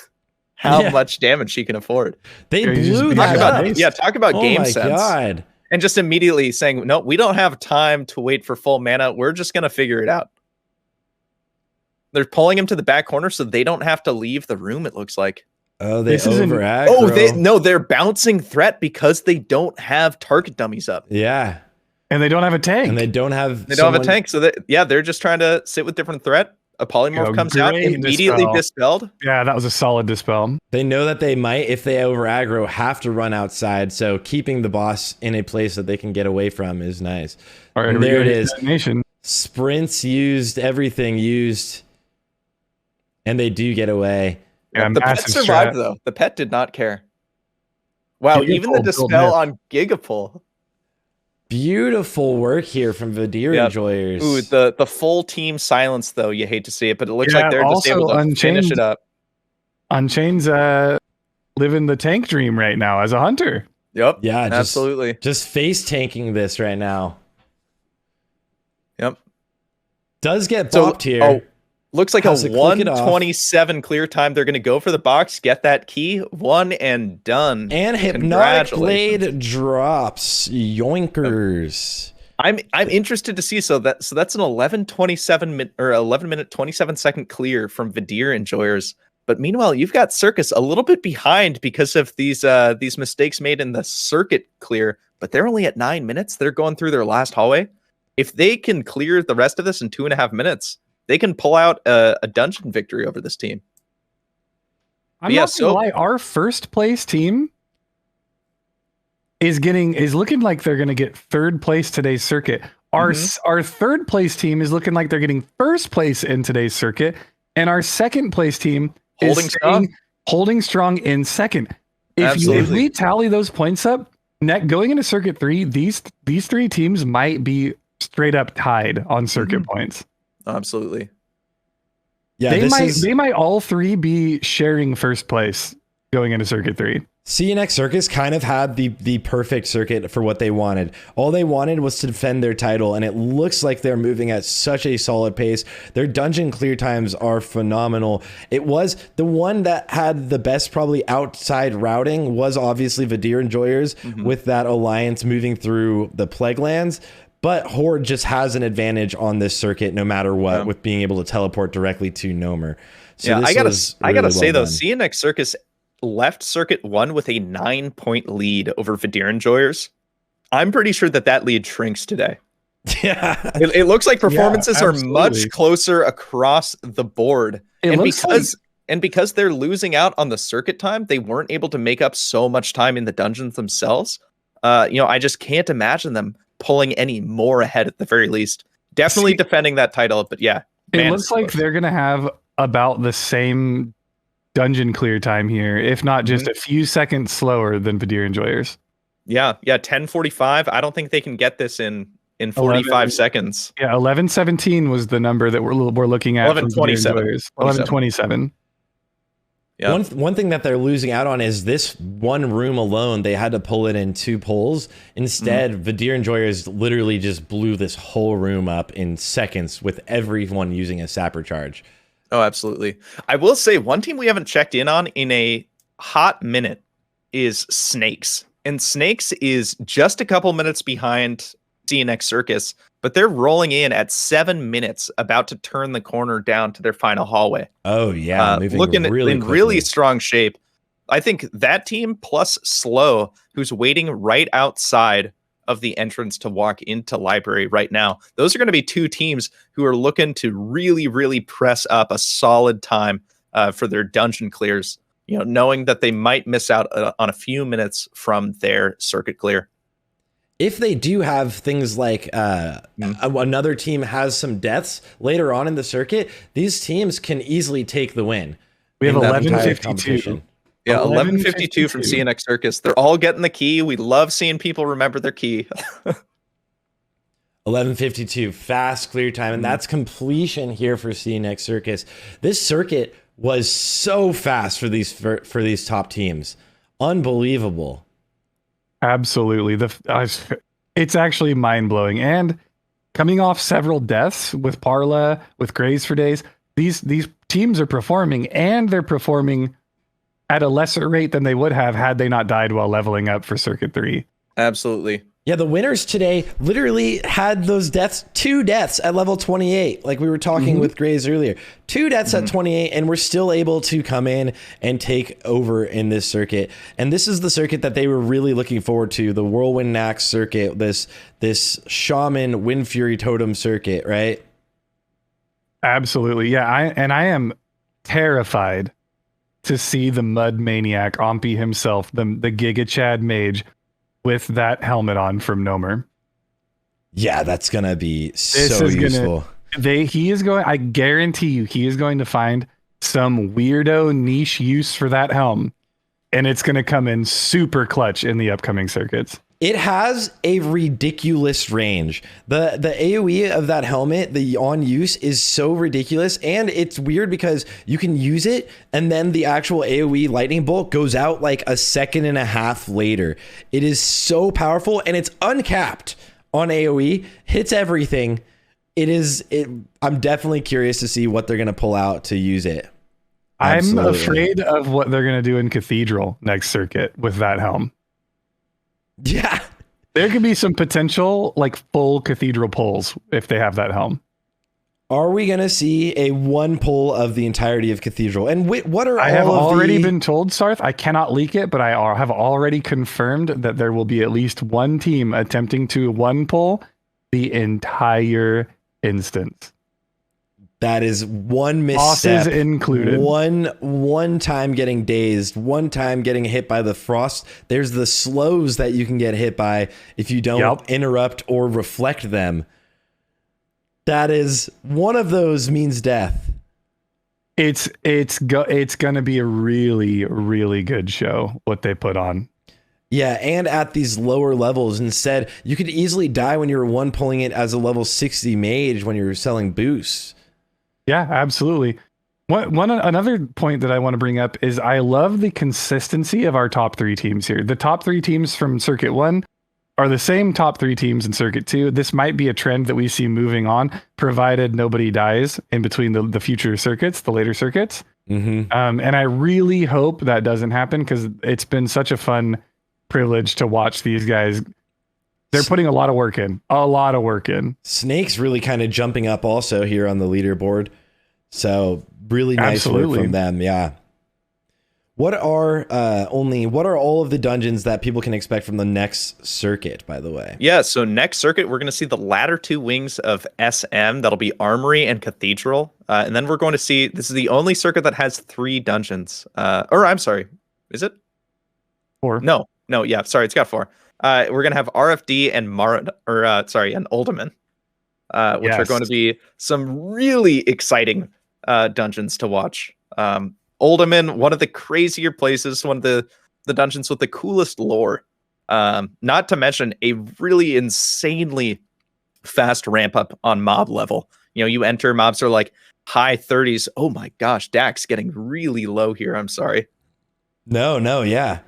how much damage he can afford. They blew that up. Talk about game sense. God. And just immediately saying, no, we don't have time to wait for full mana. We're just going to figure it out. They're pulling him to the back corner so they don't have to leave the room, it looks like. Oh, they over aggro. They're bouncing threat because they don't have target dummies up. Yeah. And they don't have a tank. And they don't have a tank. So they're just trying to sit with different threat, A polymorph comes out, great immediately dispelled. Yeah, that was a solid dispel. They know that they might, if they over aggro, have to run outside. So keeping the boss in a place that they can get away from is nice. All right, and there it is. Nation. Sprints used, everything used, and they do get away. Yeah, the pet survived though. The pet did not care. Wow, even the dispel on Gigapull. Beautiful work here from Vidir enjoyers. Ooh, the full team silence though. You hate to see it, but it looks like they're just able to finish it up. Unchained's living the tank dream right now as a hunter. Yep. Yeah, absolutely. Just face tanking this right now. Yep. Does get bopped here. Oh, looks like a 127 clear time. They're going to go for the box, get that key, one and done. And Hypnotic Blade drops. Yoinkers. I'm interested to see. So that's an 11:27 or 11-minute 27-second clear from Vidir enjoyers. But meanwhile, you've got Circus a little bit behind because of these mistakes made in the circuit clear. But they're only at 9 minutes. They're going through their last hallway. If they can clear the rest of this in 2.5 minutes, they can pull out a dungeon victory over this team. I'm not gonna lie, our first place team is looking like they're gonna get third place today's circuit. Our third place team is looking like they're getting first place in today's circuit, and our second place team is holding strong in second. If we tally those points up, going into circuit 3, these 3 teams might be straight up tied on circuit points. Absolutely. Yeah, they might all 3 be sharing first place going into circuit 3. CNX Circus kind of had the perfect circuit for what they wanted. All they wanted was to defend their title, and it looks like they're moving at such a solid pace. Their dungeon clear times are phenomenal. It was the one that had the best probably outside routing was obviously Vidir enjoyers with that alliance moving through the Plague Lands. But Horde just has an advantage on this circuit no matter what, with being able to teleport directly to Nomer. So I gotta say though, CNX Circus left circuit 1 with a 9-point lead over Vidir enjoyers. I'm pretty sure that lead shrinks today. Yeah, it looks like performances are much closer across the board, because they're losing out on the circuit time, they weren't able to make up so much time in the dungeons themselves. I just can't imagine them pulling any more ahead at the very least. Definitely defending that title, but yeah. It looks like they're going to have about the same dungeon clear time here, if not just a few seconds slower than Vidir enjoyers. Yeah, 10:45. I don't think they can get this in 45 seconds. Yeah, 11:17 was the number that we're looking at. 11:27. 11:27. Yeah. One thing that they're losing out on is this one room alone. They had to pull it in 2 pulls. Instead, Vidir enjoyers literally just blew this whole room up in seconds with everyone using a sapper charge. Oh, absolutely. I will say one team we haven't checked in on in a hot minute is Snakes. And Snakes is just a couple minutes behind CNX Circus, but they're rolling in at 7 minutes, about to turn the corner down to their final hallway. Oh, yeah. Looking in really strong shape. I think that team plus Slow, who's waiting right outside of the entrance to walk into library right now. Those are going to be 2 teams who are looking to really, really press up a solid time for their dungeon clears, knowing that they might miss out on a few minutes from their circuit clear. If they do have things like another team has some deaths later on in the circuit, these teams can easily take the win. We have 11:52. Yeah, 11:52 from CNX Circus. They're all getting the key. We love seeing people remember their key. 11:52, fast clear time, and that's completion here for CNX Circus. This circuit was so fast for these top teams. Unbelievable. Absolutely. It's actually mind-blowing. And coming off several deaths with Parla, with Graze for days, these teams are performing, and they're performing at a lesser rate than they would have had they not died while leveling up for Circuit 3. Absolutely. Yeah, the winners today literally had those deaths, 2 deaths at level 28, like we were talking with Graze earlier. 2 deaths at 28, and we're still able to come in and take over in this circuit. And this is the circuit that they were really looking forward to, the Whirlwind Nax circuit, this Shaman Wind Fury Totem circuit, right? Absolutely. Yeah. I am terrified to see the Mud Maniac Ompy himself, the Giga Chad Mage, with that helmet on from Nomer. Yeah, that's gonna be so useful. He is going. I guarantee you, he is going to find some weirdo niche use for that helm, and it's going to come in super clutch in the upcoming circuits. It has a ridiculous range. The AoE of that helmet, the on use, is so ridiculous, and it's weird because you can use it and then the actual AoE lightning bolt goes out like a 1.5 seconds later. It is so powerful, and it's uncapped on AoE, hits everything. I'm definitely curious to see what they're going to pull out to use it. Absolutely. I'm afraid of what they're going to do in Cathedral next circuit with that helm. Yeah. There could be some potential like full Cathedral pulls if they have that helm. Are we going to see a one pull of the entirety of Cathedral? And what are I have already been told, Sarthe, I cannot leak it, but I have already confirmed that there will be at least one team attempting to one pull the entire instance. That is one misstep. Bosses included. One time getting dazed, one time getting hit by the frost. There's the slows that you can get hit by if you don't interrupt or reflect them. That is one of those means death. It's going to be a really, really good show what they put on. Yeah, and at these lower levels, instead, you could easily die when you're one pulling it as a level 60 mage when you're selling boosts. Yeah, absolutely. Another point that I want to bring up is I love the consistency of our top 3 teams here. The top 3 teams from Circuit 1 are the same top 3 teams in Circuit 2. This might be a trend that we see moving on, provided nobody dies in between the future circuits, the later circuits. Mm-hmm. And I really hope that doesn't happen because it's been such a fun privilege to watch these guys. They're putting a lot of work in. Snake's really kind of jumping up also here on the leaderboard. So really nice work from them. Yeah. What are all of the dungeons that people can expect from the next circuit, by the way? Yeah, so next circuit, we're going to see the latter 2 wings of SM. That'll be Armory and Cathedral. And then we're going to see, this is the only circuit that has 3 dungeons. Or I'm sorry, is it? 4. No, yeah, sorry, it's got 4. We're going to have RFD and and Uldaman, which are going to be some really exciting dungeons to watch. Uldaman, one of the crazier places, one of the dungeons with the coolest lore. Not to mention a really insanely fast ramp up on mob level. You know, you enter, mobs are like high 30s. Oh my gosh, Dax getting really low here. I'm sorry. No, yeah.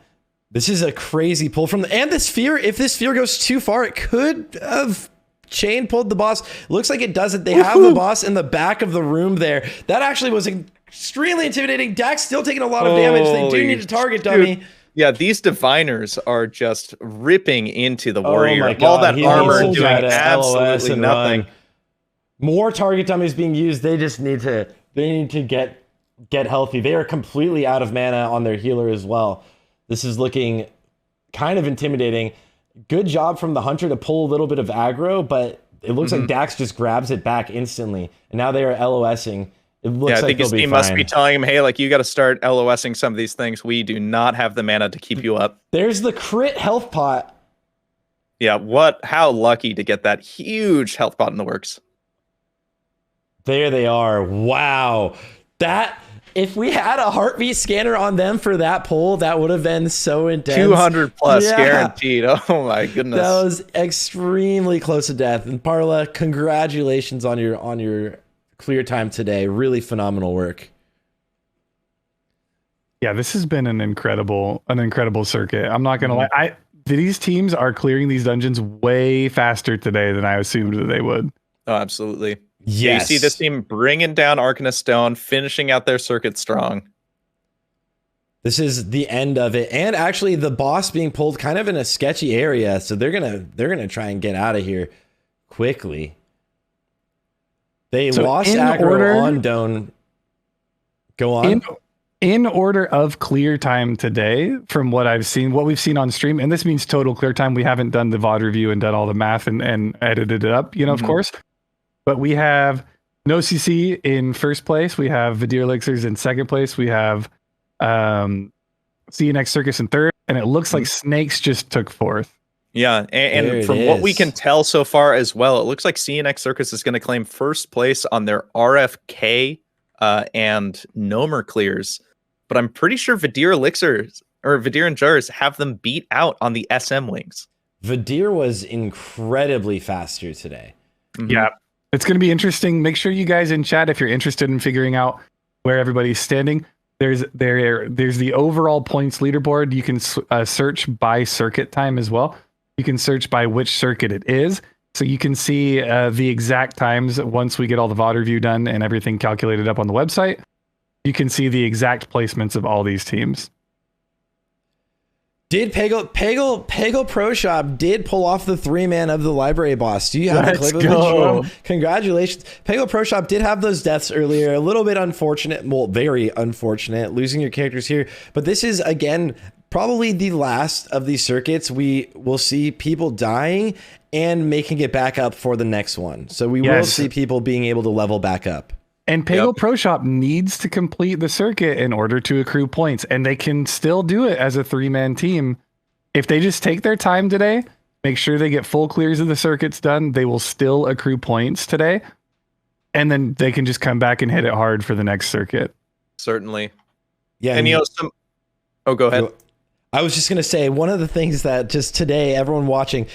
This is a crazy pull from and the sphere. If this sphere goes too far, it could have chain pulled the boss. Looks like it doesn't. They have the boss in the back of the room there. That actually was extremely intimidating. Dax still taking a lot of damage. They do need a target dummy. Yeah, these diviners are just ripping into the warrior. Oh my God. All that armor doing absolutely nothing. Run. More target dummies being used. They just need to get healthy. They are completely out of mana on their healer as well. This is looking kind of intimidating. Good job from the Hunter to pull a little bit of aggro, but it looks like Dax just grabs it back instantly. And now they are LOSing. It looks I think his team must be telling him, hey, like, you got to start LOSing some of these things. We do not have the mana to keep you up. There's the crit health pot. Yeah, how lucky to get that huge health pot in the works. There they are. Wow. If we had a heartbeat scanner on them for that pull, that would have been so intense. 200 plus guaranteed. Oh my goodness. That was extremely close to death. And Parla, congratulations on your clear time today. Really phenomenal work. Yeah, this has been an incredible circuit. I'm not gonna lie. These teams are clearing these dungeons way faster today than I assumed that they would. Oh, absolutely. Yes. Yeah, you see this team bringing down Arcana Stone, finishing out their circuit strong. This is the end of it, and actually the boss being pulled kind of in a sketchy area, so they're gonna try and get out of here quickly. They lost aggro on Doan. Go on. In order of clear time today, from what I've seen, what we've seen on stream, and this means total clear time. We haven't done the VOD review and done all the math and edited it up, of course. But we have No CC in first place. We have Vidir Elixirs in second place. We have CNX Circus in third. And it looks like Snakes just took fourth. Yeah, and from what we can tell so far as well, it looks like CNX Circus is going to claim first place on their RFK and Nomer clears. But I'm pretty sure Vidir Elixirs or Vidir and Jars have them beat out on the SM wings. Vidir was incredibly faster today. Yeah, it's going to be interesting. Make sure you guys in chat, if you're interested in figuring out where everybody's standing, there's the overall points leaderboard. You can search by circuit time as well. You can search by which circuit it is. So you can see the exact times once we get all the VOD review done and everything calculated up on the website. You can see the exact placements of all these teams. Did Peggle Pro Shop did pull off the 3-man of the library boss? Do you have a clip of it? Congratulations. Peggle Pro Shop did have those deaths earlier. A little bit unfortunate. Well, very unfortunate losing your characters here. But this is, again, probably the last of these circuits. We will see people dying and making it back up for the next one. So we will see people being able to level back up. And Peggle Pro Shop needs to complete the circuit in order to accrue points. And they can still do it as a 3-man team. If they just take their time today, make sure they get full clears of the circuits done, they will still accrue points today. And then they can just come back and hit it hard for the next circuit. Certainly. Yeah. And go ahead. I was just going to say, one of the things that just today, everyone watching,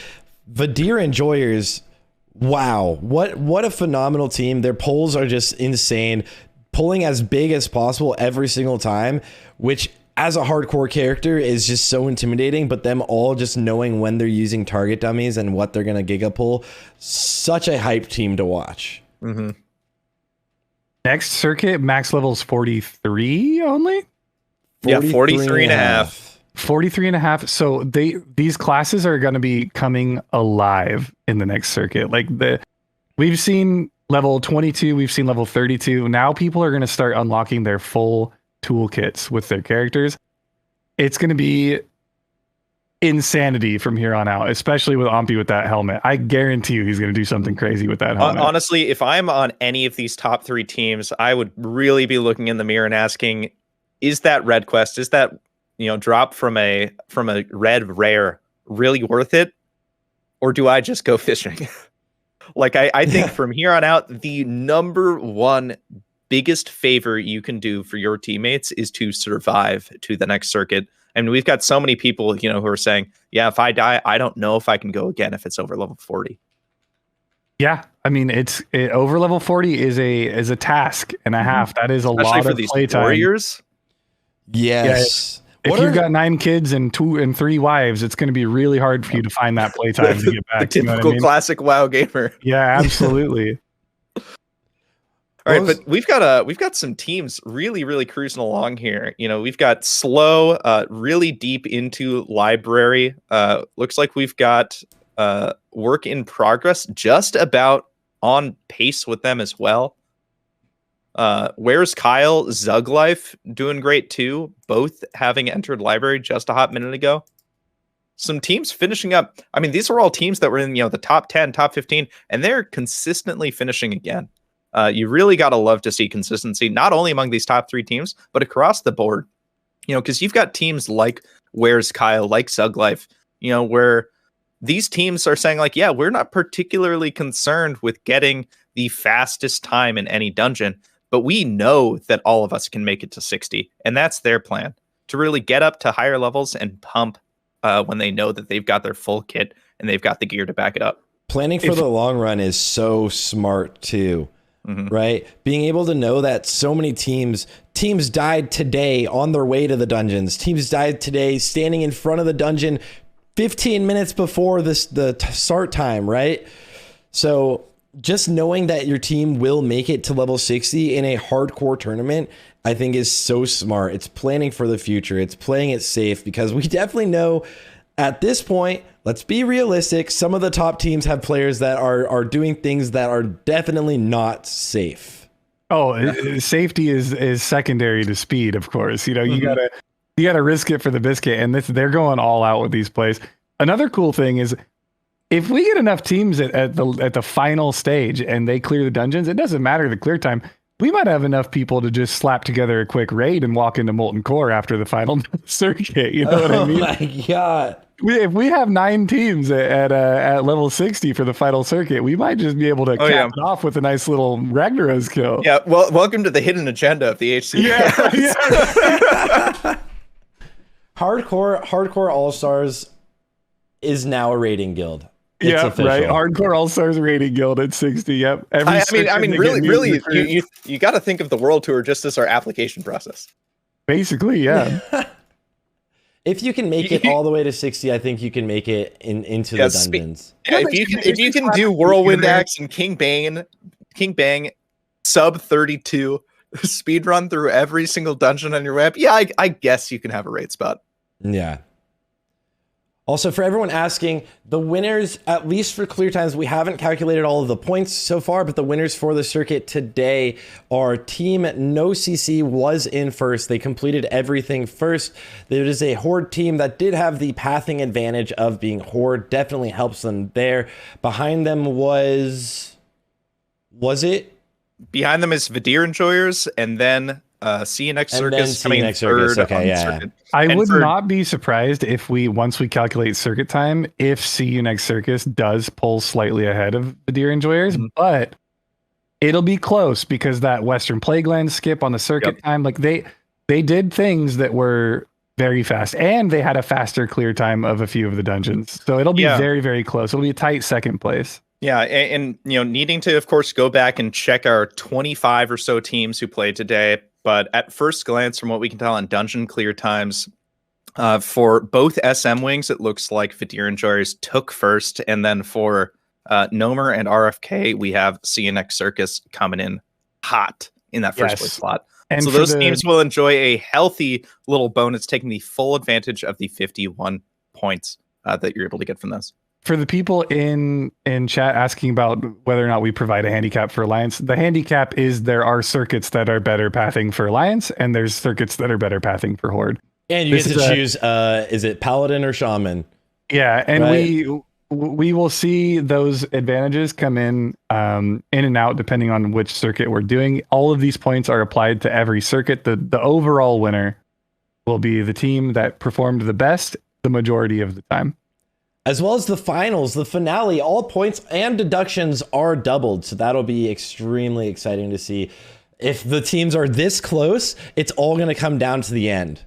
Vidir Enjoyers, wow, what a phenomenal team. Their polls are just insane, pulling as big as possible every single time, which as a hardcore character is just so intimidating, but them all just knowing when they're using target dummies and what they're going to giga pull, such a hype team to watch. Next circuit, max level's 43 only? 43 and a half. 43 and a half. So these classes are going to be coming alive in the next circuit. Like we've seen level 22, we've seen level 32. Now people are going to start unlocking their full toolkits with their characters. It's going to be insanity from here on out, especially with Ompi with that helmet. I guarantee you he's going to do something crazy with that helmet. Honestly, if I'm on any of these top 3 teams, I would really be looking in the mirror and asking, is that red quest, is that drop from a red rare really worth it? Or do I just go fishing? Like, I think from here on out, the number one biggest favor you can do for your teammates is to survive to the next circuit. And we've got so many people, who are saying, yeah, if I die, I don't know if I can go again if it's over level 40. Yeah, I mean, over level 40 is a task and a half. That is especially lot for of these playtime. Warriors. Yes. Yeah, if you've got 9 kids and 2 and 3 wives, it's going to be really hard for you to find that playtime to get back. The typical classic WoW gamer. Yeah, absolutely. All right, but we've got some teams really, really cruising along here. We've got Slow, really deep into library. Looks like we've got work in progress, just about on pace with them as well. Where's Kyle? Zuglife doing great too, both having entered library just a hot minute ago. Some teams finishing up. I mean, these are all teams that were in the top 10, top 15, and they're consistently finishing again. You really got to love to see consistency, not only among these top 3 teams, but across the board. Because you've got teams like Where's Kyle, like Zuglife, where these teams are saying like, yeah, we're not particularly concerned with getting the fastest time in any dungeon, but we know that all of us can make it to 60. And that's their plan, to really get up to higher levels and pump when they know that they've got their full kit and they've got the gear to back it up. Planning for the long run is so smart too. Right? Being able to know that so many teams died today on their way to the dungeons. Teams died today standing in front of the dungeon 15 minutes before the start time, right? So just knowing that your team will make it to level 60 in a hardcore tournament, I think is so smart. It's planning for the future. It's playing it safe, because we definitely know at this point, let's be realistic, some of the top teams have players that are doing things that are definitely not safe. Oh, safety is secondary to speed, of course. You gotta risk it for the biscuit, and they're going all out with these plays. Another cool thing is if we get enough teams at the final stage and they clear the dungeons, it doesn't matter the clear time. We might have enough people to just slap together a quick raid and walk into Molten Core after the final circuit. You know what I mean? Oh my god! If we have 9 teams at level 60 for the final circuit, we might just be able to cap it off with a nice little Ragnaros kill. Yeah, well, welcome to the hidden agenda of the HC. Yeah. Hardcore All Stars is now a raiding guild. It's official. Right. Hardcore All Stars raiding guild at 60. Yep. I mean, really, you got to think of the World Tour just as our application process. Basically, yeah. If you can make it all the way to 60, I think you can make it into the dungeons. If you can do Whirlwind Axe and King Bang, sub 32, speedrun through every single dungeon on your web, I guess you can have a raid spot. Yeah. Also, for everyone asking, the winners, at least for clear times, we haven't calculated all of the points so far, but the winners for the circuit today are Team No CC was in first. They completed everything first. There is a Horde team that did have the pathing advantage of being Horde. Definitely helps them there. Behind them was it? Behind them is Vidir Enjoyers, and then CNX Circus coming third. Okay, yeah. I would not be surprised if once we calculate circuit time, if CNX Circus does pull slightly ahead of the Deer Enjoyers, but it'll be close because that Western Plagueland skip on the circuit time, like they did things that were very fast, and they had a faster clear time of a few of the dungeons. So it'll be very, very close. It'll be a tight second place. Yeah, and needing to, of course, go back and check our 25 or so teams who played today. But at first glance, from what we can tell on dungeon clear times, for both SM wings, it looks like Vidir Enjoyers took first. And then for Nomer and RFK, we have CNX Circus coming in hot in that first place slot. And so those teams will enjoy a healthy little bonus, taking the full advantage of the 51 points that you're able to get from this. For the people in chat asking about whether or not we provide a handicap for Alliance, the handicap is there are circuits that are better pathing for Alliance, and there's circuits that are better pathing for Horde. And you get to choose, is it Paladin or Shaman? Yeah, and we will see those advantages come in and out depending on which circuit we're doing. All of these points are applied to every circuit. The overall winner will be the team that performed the best the majority of the time. As well as the finals, the finale, all points and deductions are doubled. So that'll be extremely exciting to see. If the teams are this close, it's all going to come down to the end.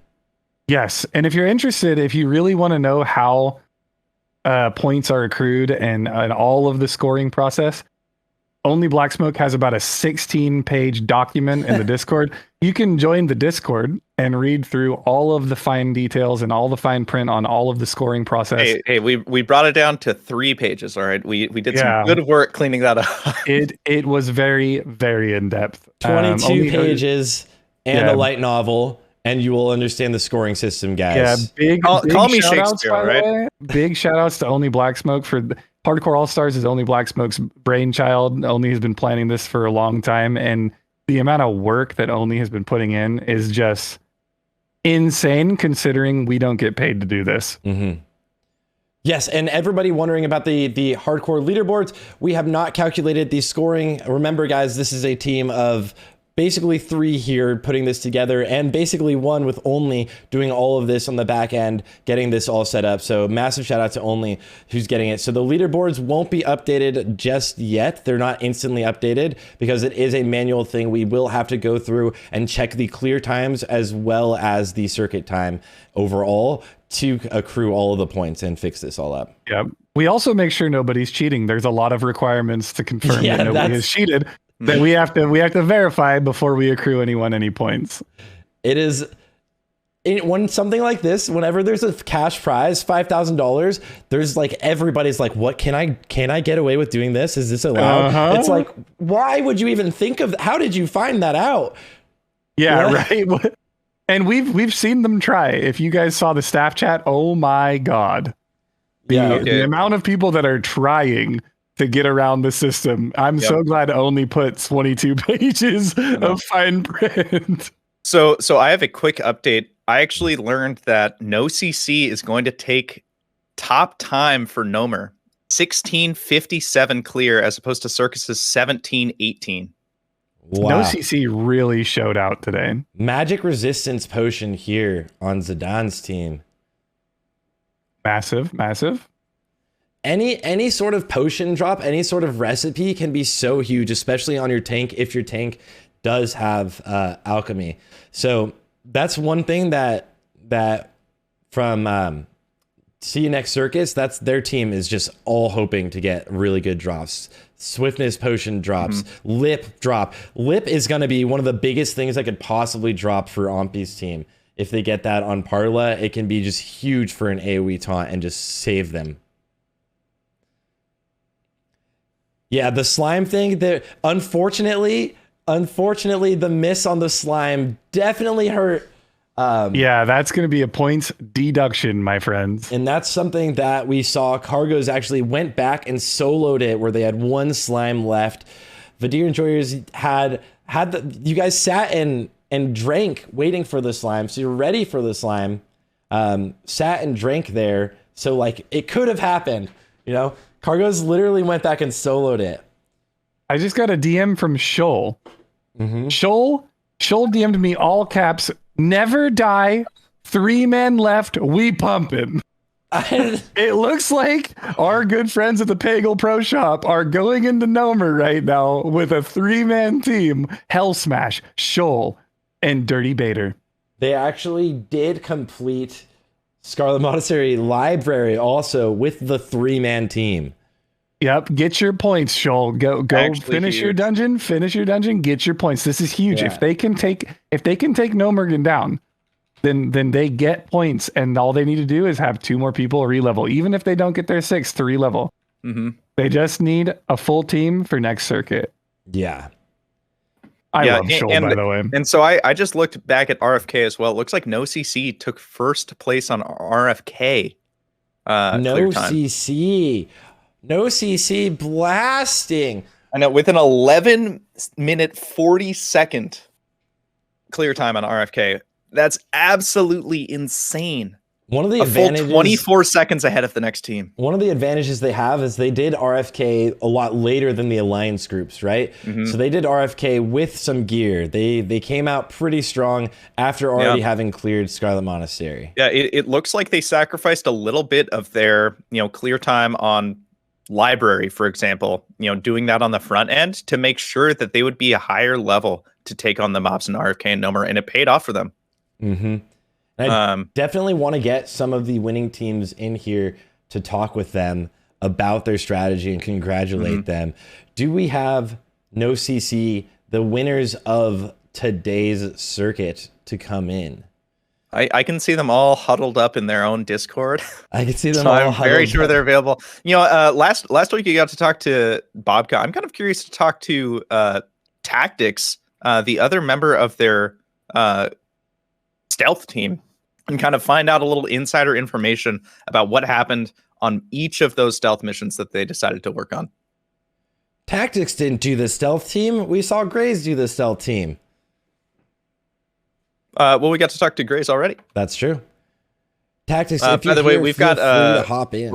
Yes. And if you're interested, if you really want to know how points are accrued and all of the scoring process, Only Black Smoke has about a 16-page document in the Discord. You can join the Discord and read through all of the fine details and all the fine print on all of the scoring process. Hey, we brought it down to 3 pages. All right, we did some good work cleaning that up. It was very, very in depth. 22 pages and a light novel, and you will understand the scoring system, guys. Yeah, big call me shout-outs, Shakespeare, right? Big shout outs to Only Black Smoke for Hardcore All Stars is Only Black Smoke's brainchild. Only has been planning this for a long time, and the amount of work that Only has been putting in is just insane, considering we don't get paid to do this. Mm-hmm. Yes, and everybody wondering about the hardcore leaderboards, we have not calculated the scoring. Remember, guys, this is a team of basically 3 here putting this together, and basically 1 with Only doing all of this on the back end, getting this all set up. So massive shout out to Only who's getting it. So the leaderboards won't be updated just yet. They're not instantly updated because it is a manual thing. We will have to go through and check the clear times as well as the circuit time overall to accrue all of the points and fix this all up. Yeah. We also make sure nobody's cheating. There's a lot of requirements to confirm that nobody has cheated that we have to verify before we accrue anyone any points. It is when something like this, whenever there's a cash prize, $5,000, there's like everybody's like, what can I get away with doing this? Is this allowed? It's like, why would you even think of, how did you find that out? Yeah, right. And we've seen them try. If you guys saw the staff chat, oh my God. The amount of people that are trying to get around the system. I'm so glad it only puts 22 pages of fine print. So I have a quick update. I actually learned that No CC is going to take top time for Nomer 1657 clear as opposed to Circus's 1718. Wow. No CC really showed out today. Magic resistance potion here on Zidane's team. Massive. Any sort of potion drop, any sort of recipe can be so huge, especially on your tank if your tank does have alchemy. So that's one thing that from See You Next Circus, that's their team is just all hoping to get really good drops. Swiftness potion drops, lip drop. Lip is going to be one of the biggest things that could possibly drop for Ompi's team. If they get that on Parla, it can be just huge for an AoE taunt and just save them. Yeah, the slime thing, unfortunately, the miss on the slime definitely hurt. Yeah, that's going to be a points deduction, my friends. And that's something that we saw. Cargos actually went back and soloed it where they had one slime left. Vadir Enjoyers you guys sat and drank waiting for the slime. So you're ready for the slime. Sat and drank there. So like it could have happened, you know? Cargos literally went back and soloed it. I just got a DM from Shoal. Shoal DM'd me all caps. Never die. 3 men left. We pumping. It looks like our good friends at the Pagel Pro Shop are going into Nomer right now with a 3-man team. Hell Smash, Shoal, and Dirty Baiter. They actually did complete Scarlet Monastery Library also with the 3-man team. Yep, get your points, Shoal. Go finish your dungeon, get your points. This is huge. Yeah. If they can take Nomergan down, then they get points, and all they need to do is have 2 more people re-level. Even if they don't get their 6th to re-level. They just need a full team for next circuit. Yeah. I love Shoal, by the way. And so I just looked back at RFK as well. It looks like No CC took first place on RFK. No CC. No CC blasting. I know, with an 11-minute 40-second clear time on RFK. That's absolutely insane. One of the advantages, full 24 seconds ahead of the next team. One of the advantages they have is they did RFK a lot later than the alliance groups, right? So they did RFK with some gear. They came out pretty strong after already having cleared Scarlet Monastery. Yeah, it looks like they sacrificed a little bit of their clear time on Library, for example, doing that on the front end to make sure that they would be a higher level to take on the mobs in RFK and Nomer, and it paid off for them. I definitely want to get some of the winning teams in here to talk with them about their strategy and congratulate them. Do we have No CC, the winners of today's circuit, to come in? I can see them all huddled up in their own Discord. I can see them so all I'm huddled very sure up. they're available. Last week you got to talk to Bobka. I'm kind of curious to talk to Tactics, the other member of their stealth team, and kind of find out a little insider information about what happened on each of those stealth missions that they decided to work on. Tactics didn't do the stealth team. We saw Grays do the stealth team. Well, we got to talk to Grays already. That's true. Tactics. By the way, we've got to hop in.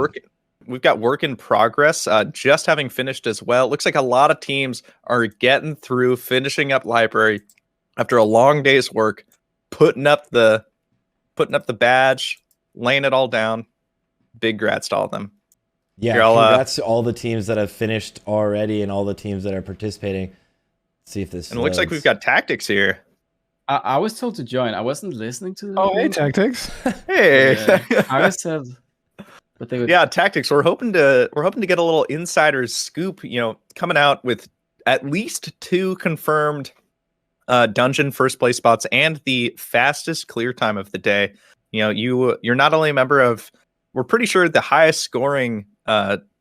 We've got work in progress. Just having finished as well. It looks like a lot of teams are getting through, finishing up Library after a long day's work, putting up the badge, laying it all down. Big grats to all of them. Yeah, congrats to all the teams that have finished already and all the teams that are participating. Let's see if this. And it looks like we've got Tactics here. I was told to join. I wasn't listening to them. Oh, hey, Tactics. Hey. Yeah, I said, but they would. Yeah, Tactics. We're hoping to get a little insider's scoop. Coming out with at least 2 confirmed dungeon first place spots and the fastest clear time of the day. You're not only a member of, we're pretty sure, the highest scoring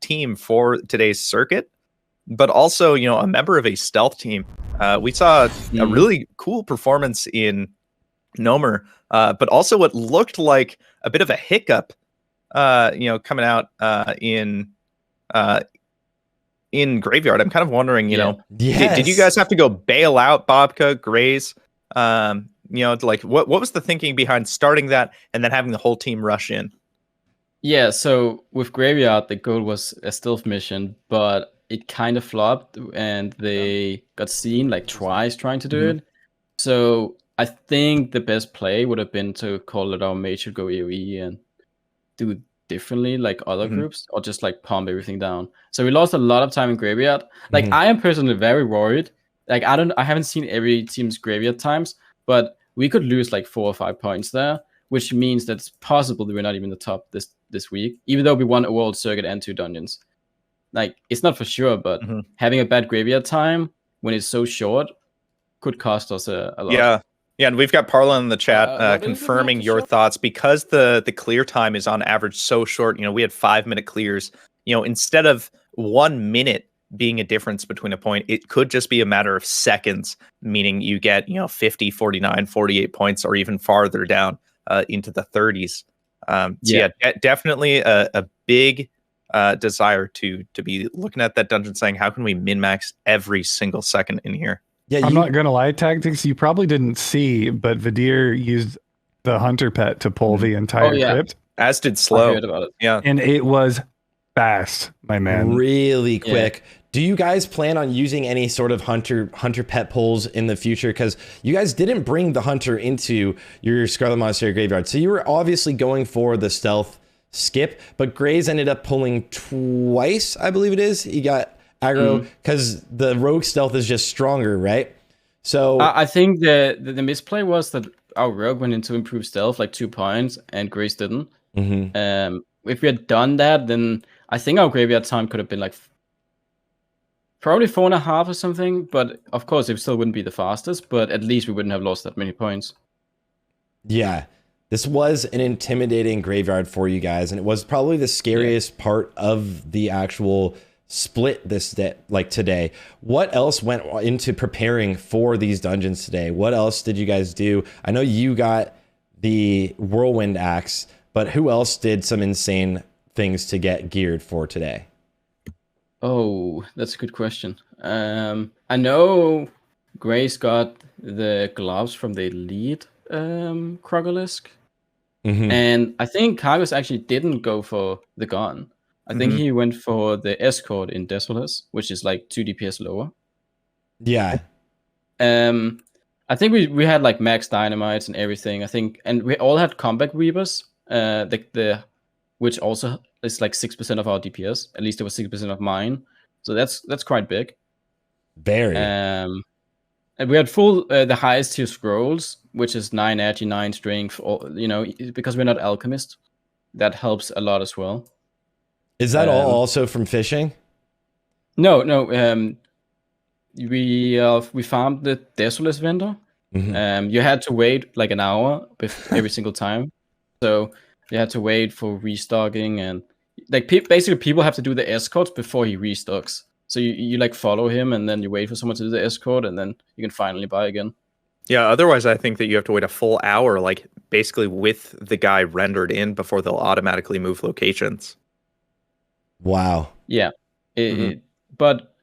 team for today's circuit, but also a member of a stealth team. We saw a really cool performance in Nomer, but also what looked like a bit of a hiccup coming out in Graveyard. I'm kind of wondering, did you guys have to go bail out Bobka, Grays? Like what was the thinking behind starting that and then having the whole team rush in? Yeah, so with Graveyard, the goal was a stealth mission, but it kind of flopped, and they got seen like twice trying to do it. So I think the best play would have been to call it our mage should go AoE and do it differently like other groups, or just like pump everything down. So we lost a lot of time in Graveyard. Like I am personally very worried. Like I haven't seen every team's Graveyard times, but we could lose like 4 or 5 points there, which means that it's possible that we're not even the top this week, even though we won a world circuit and 2 dungeons. Like it's not for sure, but having a bad Graveyard time when it's so short could cost us a lot. Yeah, and we've got Parla in the chat confirming your thoughts, because the clear time is on average so short. We had 5-minute clears. Instead of 1 minute being a difference between a point, it could just be a matter of seconds, meaning you get 50, 49, 48 points, or even farther down into the 30s. Definitely a big desire to be looking at that dungeon, saying how can we min-max every single second in here. Yeah, I'm not gonna lie, Tactics, you probably didn't see, but Vidir used the hunter pet to pull the entire crypt. As did Slow. I heard about it. Yeah. And it was fast, my man. Really quick. Do you guys plan on using any sort of hunter pet pulls in the future? Because you guys didn't bring the hunter into your Scarlet Monastery graveyard. So you were obviously going for the stealth skip, but Grays ended up pulling twice, I believe it is. He got aggro because the rogue stealth is just stronger, right? So I think the misplay was that our rogue went into improved stealth like 2 points and Grace didn't. If we had done that, then I think our graveyard time could have been like probably 4.5 or something. But of course, it still wouldn't be the fastest, but at least we wouldn't have lost that many points. Yeah, this was an intimidating graveyard for you guys, and it was probably the scariest part of the actual split this day, like today. What else went into preparing for these dungeons today? What else did you guys do? I know you got the Whirlwind axe, but who else did some insane things to get geared for today? Oh, that's a good question. I know Grace got the gloves from the elite Krogalisk. And I think Kargos actually didn't go for the gun. I think he went for the escort in Desolus, which is like 2 DPS lower. Yeah. I think we had like max dynamites and everything. I think, and we all had combat weavers, which also is like 6% of our DPS. At least it was 6% of mine. So that's quite big. Very. And we had full the highest tier scrolls, which is 9 agi, 9 strength. Because we're not alchemist, that helps a lot as well. Is that all also from fishing? No. We farmed the Desolus vendor. You had to wait like an hour every single time. So you had to wait for restocking, and like basically people have to do the escorts before he restocks. So you like follow him, and then you wait for someone to do the escort, and then you can finally buy again. Yeah, otherwise I think that you have to wait a full hour, like basically with the guy rendered in, before they'll automatically move locations. Wow. Yeah. But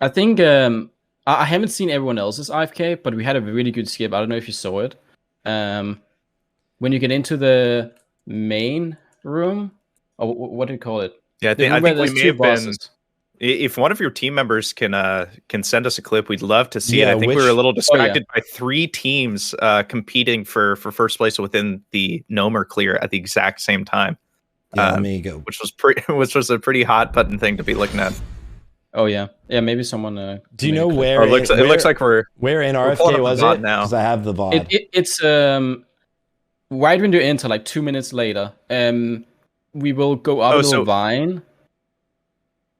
I think I haven't seen everyone else's IFK, but we had a really good skip. I don't know if you saw it. When you get into the main room, or what do you call it? Yeah, I think we may have been. If one of your team members can send us a clip, we'd love to see it. I think we were a little distracted by 3 teams competing for first place within the Nomer clear at the exact same time. Yeah, let me go. Which was a pretty hot button thing to be looking at. Oh yeah, maybe someone. Do you know where? It looks like where in RFK was it? Because I have the VOD. It's right when you enter, like 2 minutes later. We will go up to a vine.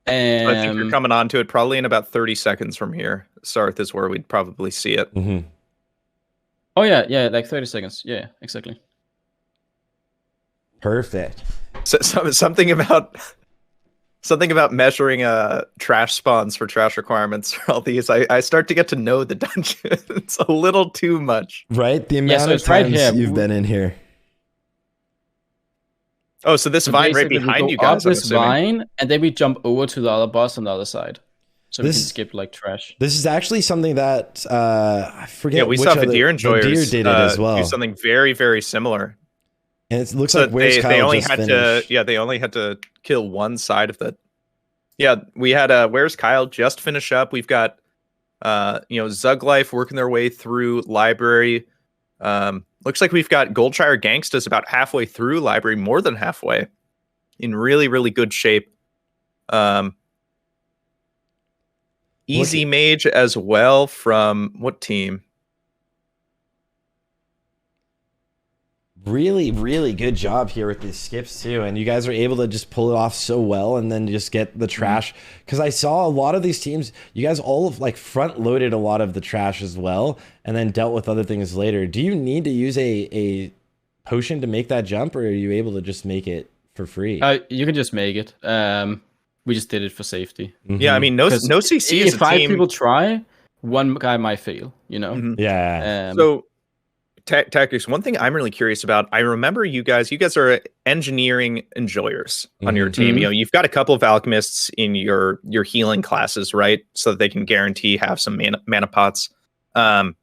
And I think you're coming onto it probably in about 30 seconds from here. Sarthe is where we'd probably see it. Oh yeah, like 30 seconds. Yeah, exactly. Perfect. So, something about measuring trash spawns for trash requirements for all these. I start to get to know the dungeons a little too much. Right? The amount of times you've been in here. Oh, so this vine right behind you guys. Up this vine, and then we jump over to the other boss on the other side. So we can skip like trash. This is actually something that I forget. Yeah, we saw Vidir Enjoyers did it as well. Do something very, very similar. And it looks So like Where's Kyle they only just had finished. to they only had to kill one side of the. Yeah, we had Where's Kyle just finish up. We've got Zug Life working their way through Library. Looks like we've got Goldshire Gangstas about halfway through Library, more than halfway, in really, really good shape. Easy Mage as well from what team? Really, really good job here with these skips too, and you guys are able to just pull it off so well, and then just get the trash. Because I saw a lot of these teams, you guys all like front loaded a lot of the trash as well, and then dealt with other things later. Do you need to use a potion to make that jump, or are you able to just make it for free? You can just make it. We just did it for safety. Yeah, I mean, no CC is if 5 people try, one guy might fail. Yeah. So. Tactics, one thing I'm really curious about, I remember you guys are engineering enjoyers on your team. You've got a couple of alchemists in your healing classes, right? So that they can guarantee have some mana pots. But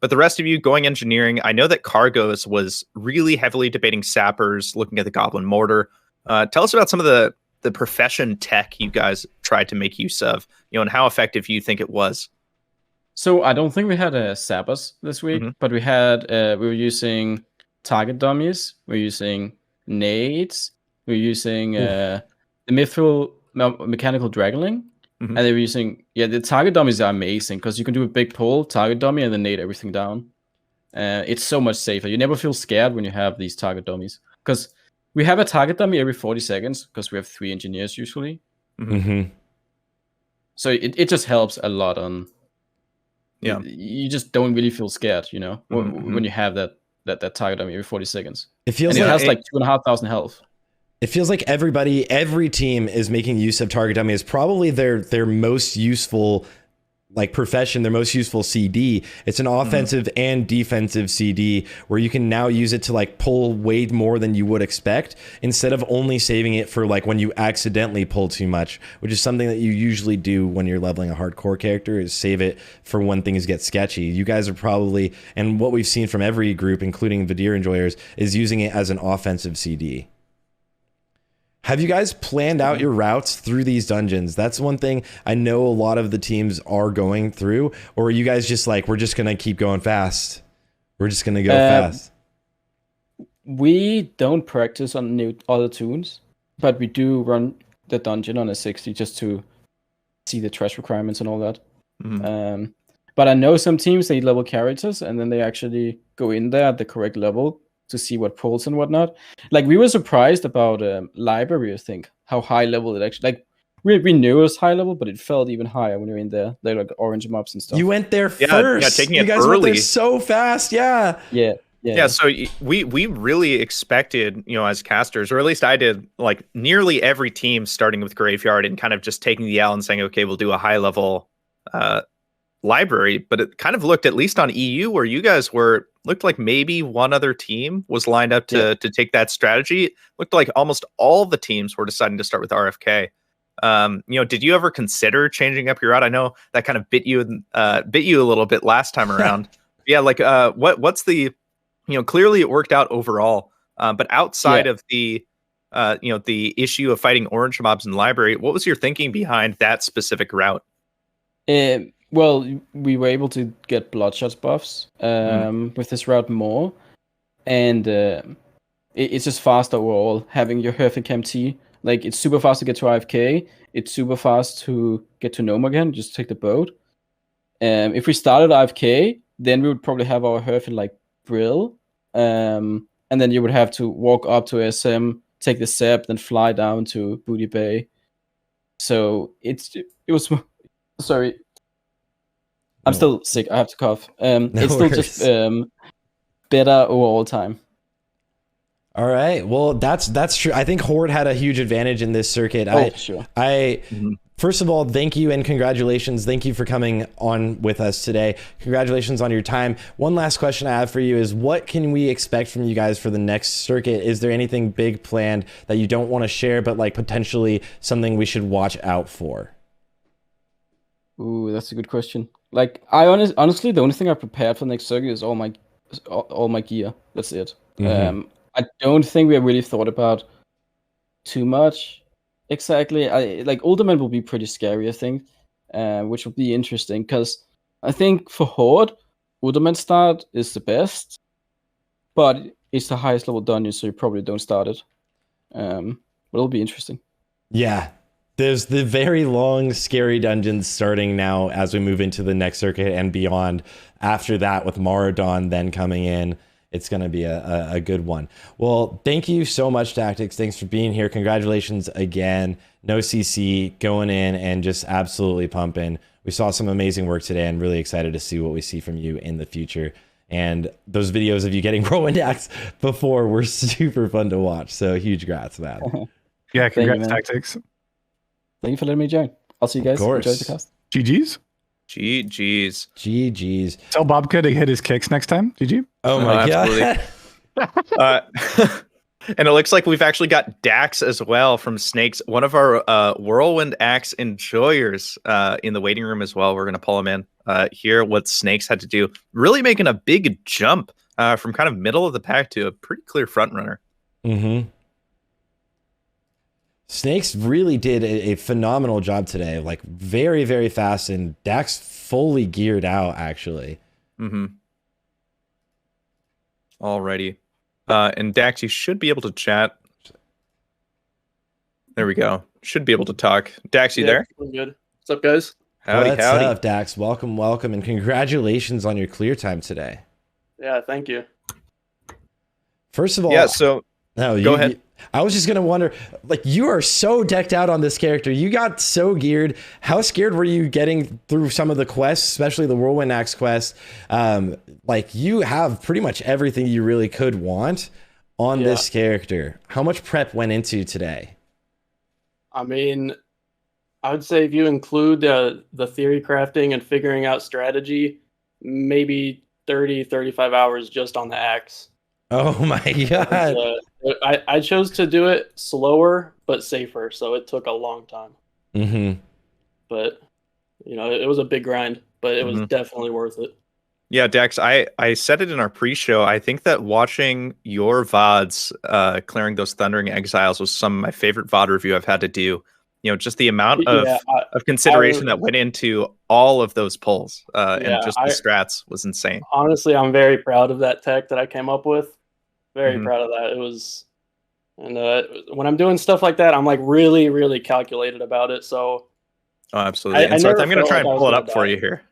the rest of you going engineering, I know that Cargos was really heavily debating sappers, looking at the Goblin Mortar. Tell us about some of the profession tech you guys tried to make use of, and how effective you think it was. So I don't think we had sappers this week, but we were using target dummies, we're using nades, we're using the mithril mechanical draggling, and they were using the target dummies are amazing because you can do a big pull, target dummy, and then nade everything down. It's so much safer. You never feel scared when you have these target dummies because we have a target dummy every 40 seconds because we have 3 engineers usually. So it just helps a lot on. Yeah, you just don't really feel scared, when you have that target dummy every 40 seconds. It feels like it has like 2,500 health. It feels like every team is making use of target dummy as probably their most useful profession, their most useful CD. It's an offensive and defensive CD where you can now use it to pull way more than you would expect instead of only saving it for when you accidentally pull too much, which is something that you usually do when you're leveling a hardcore character, is save it for when things get sketchy. You guys are probably, and what we've seen from every group, including Vidir enjoyers, is using it as an offensive CD. Have you guys planned out your routes through these dungeons? That's one thing I know a lot of the teams are going through. Or are you guys just we're just going to keep going fast? We're just going to go fast. We don't practice on other tunes, but we do run the dungeon on a 60 just to see the trash requirements and all that. But I know some teams, they level characters and then they actually go in there at the correct level to see what pulls and whatnot. We were surprised about Library, I think, how high level it actually, we knew it was high level, but it felt even higher when you're in there. They orange mobs and stuff. You went there first. Yeah, taking it you guys early. Went there so fast. Yeah. So we really expected, as casters, or at least I did, nearly every team starting with Graveyard and kind of just taking the L and saying, okay, we'll do a high level Library. But it kind of looked, at least on EU, where you guys looked like maybe one other team was lined up to take that strategy. It looked like almost all the teams were deciding to start with RFK. Did you ever consider changing up your route? I know that kind of bit you a little bit last time around. What's the, clearly it worked out overall. But outside of the issue of fighting orange mobs in the Library, what was your thinking behind that specific route? Well, we were able to get Bloodshot buffs with this route more, and it's just fast overall, having your Perfect MT. It's super fast to get to RFK, it's super fast to get to Gnome again, just take the boat. If we started RFK, then we would probably have our Herf in Brill, and then you would have to walk up to SM, take the Sept, then fly down to Booty Bay. So it was... Sorry. I'm still sick. I have to cough. It's still just better overall time. All right. Well, that's true. I think Horde had a huge advantage in this circuit. Sure. First of all, thank you and congratulations. Thank you for coming on with us today. Congratulations on your time. One last question I have for you is, what can we expect from you guys for the next circuit? Is there anything big planned that you don't want to share, but potentially something we should watch out for? Ooh, that's a good question. Honestly, the only thing I prepared for the next circuit is all my gear. That's it. I don't think we have really thought about too much exactly. Like Ultimate will be pretty scary, I think, which will be interesting because I think for Horde, Ultimate start is the best, but it's the highest level dungeon, so you probably don't start it. But it'll be interesting. Yeah. There's the very long, scary dungeons starting now as we move into the next circuit and beyond. After that, with Maradon then coming in, it's going to be a good one. Well, thank you so much, Tactics. Thanks for being here. Congratulations again. No CC, going in and just absolutely pumping. We saw some amazing work today and really excited to see what we see from you in the future. And those videos of you getting Whirlwind axe before were super fun to watch. So huge grats, man. Yeah, congrats, you, Tactics. Thank you for letting me join. I'll see you guys. Enjoy the cast. GG's. GG's. Tell Bobka to hit his kicks next time. GG. Oh my god. And it looks like we've actually got Dax as well from Snakes, one of our Whirlwind axe enjoyers in the waiting room as well. We're going to pull him in, hear what Snakes had to do. Really making a big jump from kind of middle of the pack to a pretty clear front runner. Mm-hmm. Snakes really did a phenomenal job today, like very, very fast, and Dax fully geared out, actually. Mm-hmm. Alrighty. And Dax, you should be able to chat. There we go. Should be able to talk. Dax, you there? I'm good. What's up, guys? Howdy. What's up, Dax? Welcome, and congratulations on your clear time today. Yeah, thank you. First of all, so go ahead. I was just going to wonder, like, you are so decked out on this character. You got so geared. How scared were you getting through some of the quests, especially the Whirlwind Axe quest? Like, you have pretty much everything you really could want on this character. How much prep went into today? I mean, I would say if you include the theory crafting and figuring out strategy, maybe 30, 35 hours just on the axe. Oh my god. I chose to do it slower but safer, so it took a long time. Mm-hmm. But it was a big grind, but it was definitely worth it. Yeah, Dex, I said it in our pre-show. I think that watching your VODs clearing those Thundering Exiles was some of my favorite VOD review I've had to do. Just the amount of consideration that went into all of those pulls and just the strats was insane. Honestly, I'm very proud of that tech that I came up with. Very proud of that. It was, and when I'm doing stuff like that, I'm like really, really calculated about it. So, absolutely. And Sarthe, I'm going to try and pull it up for you here.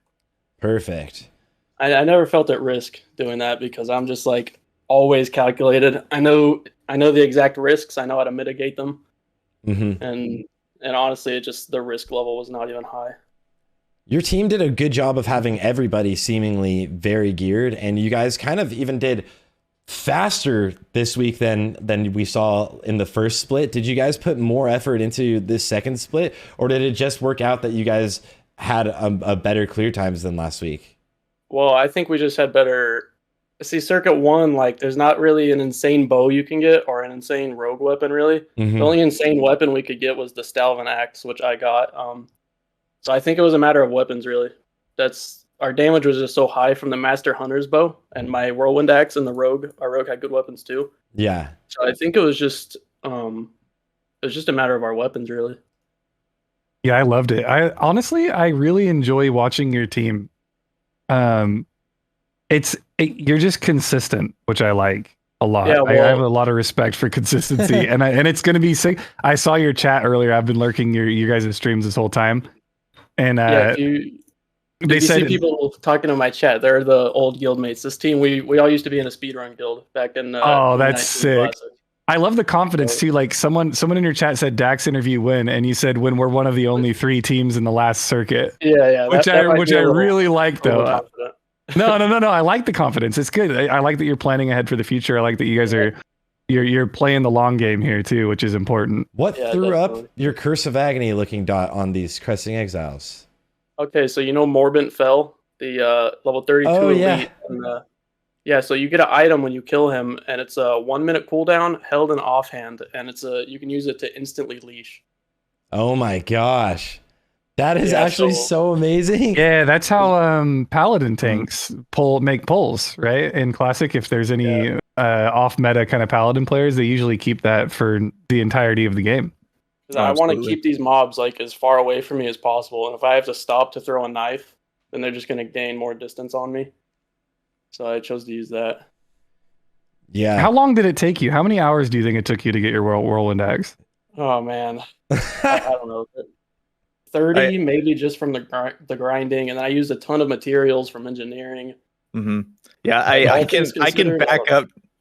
Perfect. I never felt at risk doing that because I'm just like always calculated. I know the exact risks. I know how to mitigate them. Mm-hmm. And honestly, the risk level was not even high. Your team did a good job of having everybody seemingly very geared, and you guys kind of even did faster this week than we saw in the first split. Did you guys put more effort into this second split, or did it just work out that you guys had a better clear times than last week? Well, I think we just had better. See, Circuit 1, like, there's not really an insane bow you can get or an insane rogue weapon, really. Mm-hmm. The only insane weapon we could get was the Stalvin Axe, which I got. So I think it was a matter of weapons, really. Our damage was just so high from the Master Hunter's bow and my Whirlwind Axe and the Rogue. Our Rogue had good weapons, too. Yeah. So I think it was just a matter of our weapons, really. Yeah, I loved it. I really enjoy watching your team. You're just consistent, which I like a lot. Yeah, I have a lot of respect for consistency, and it's going to be sick. I saw your chat earlier. I've been lurking your guys' streams this whole time, and they said see people talking to my chat. They're the old guild mates. This team, we all used to be in a speedrun guild back in. That's sick. Classic. I love the confidence too. Like someone in your chat said Dax interview win, and you said when we're one of the only 3 teams in the last circuit. Yeah. Which I really like though. No. I like the confidence. It's good. I like that you're planning ahead for the future. I like that you guys are you're playing the long game here too, which is important. What threw up your Curse of Agony looking dot on these Cresting Exiles? Okay, so Morbent Fell, the level 32 elite. And, so you get an item when you kill him, and it's a 1 minute cooldown held in offhand, and you can use it to instantly leash. Oh my gosh. That is actually so amazing. Yeah, that's how paladin tanks make pulls, right? In classic, if there's any off meta kind of paladin players, they usually keep that for the entirety of the game. I want to keep these mobs like as far away from me as possible, and if I have to stop to throw a knife, then they're just going to gain more distance on me. So I chose to use that. Yeah. How long did it take you? How many hours do you think it took you to get your Whirlwind axe? Oh man, I don't know. 30 maybe just from the grinding, and then I used a ton of materials from engineering. Yeah,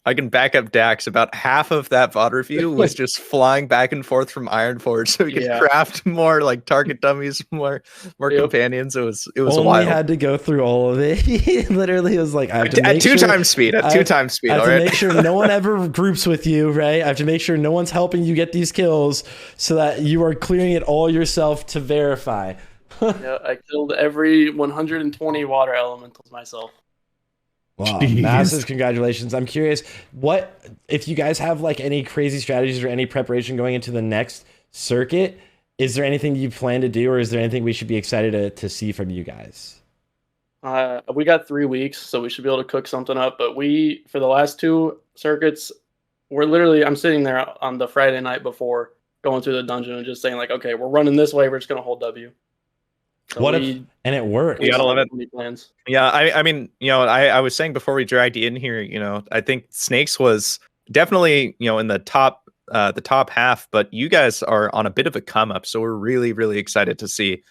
I can back up Dax. About half of that VOD review was just flying back and forth from Ironforge, so we could craft more like target dummies, more companions. It was only wild. Had to go through all of it. He literally was like, I have to make at two times speed. I have to make sure no one ever groups with you, right? I have to make sure no one's helping you get these kills, so that you are clearing it all yourself to verify. Yeah, I killed every 120 water elementals myself. Wow, massive congratulations. I'm curious, what if you guys have like any crazy strategies or any preparation going into the next circuit? Is there anything you plan to do, or is there anything we should be excited to see from you guys? We got 3 weeks, so we should be able to cook something up. But for the last 2 circuits, I'm sitting there on the Friday night before going through the dungeon and just saying like, okay, we're running this way. We're just going to hold W. So and it worked. You gotta love it. Plans. Yeah, I mean, I was saying before we dragged you in here, I think Snakes was definitely, in the top half, but you guys are on a bit of a come up, so we're really, really excited to see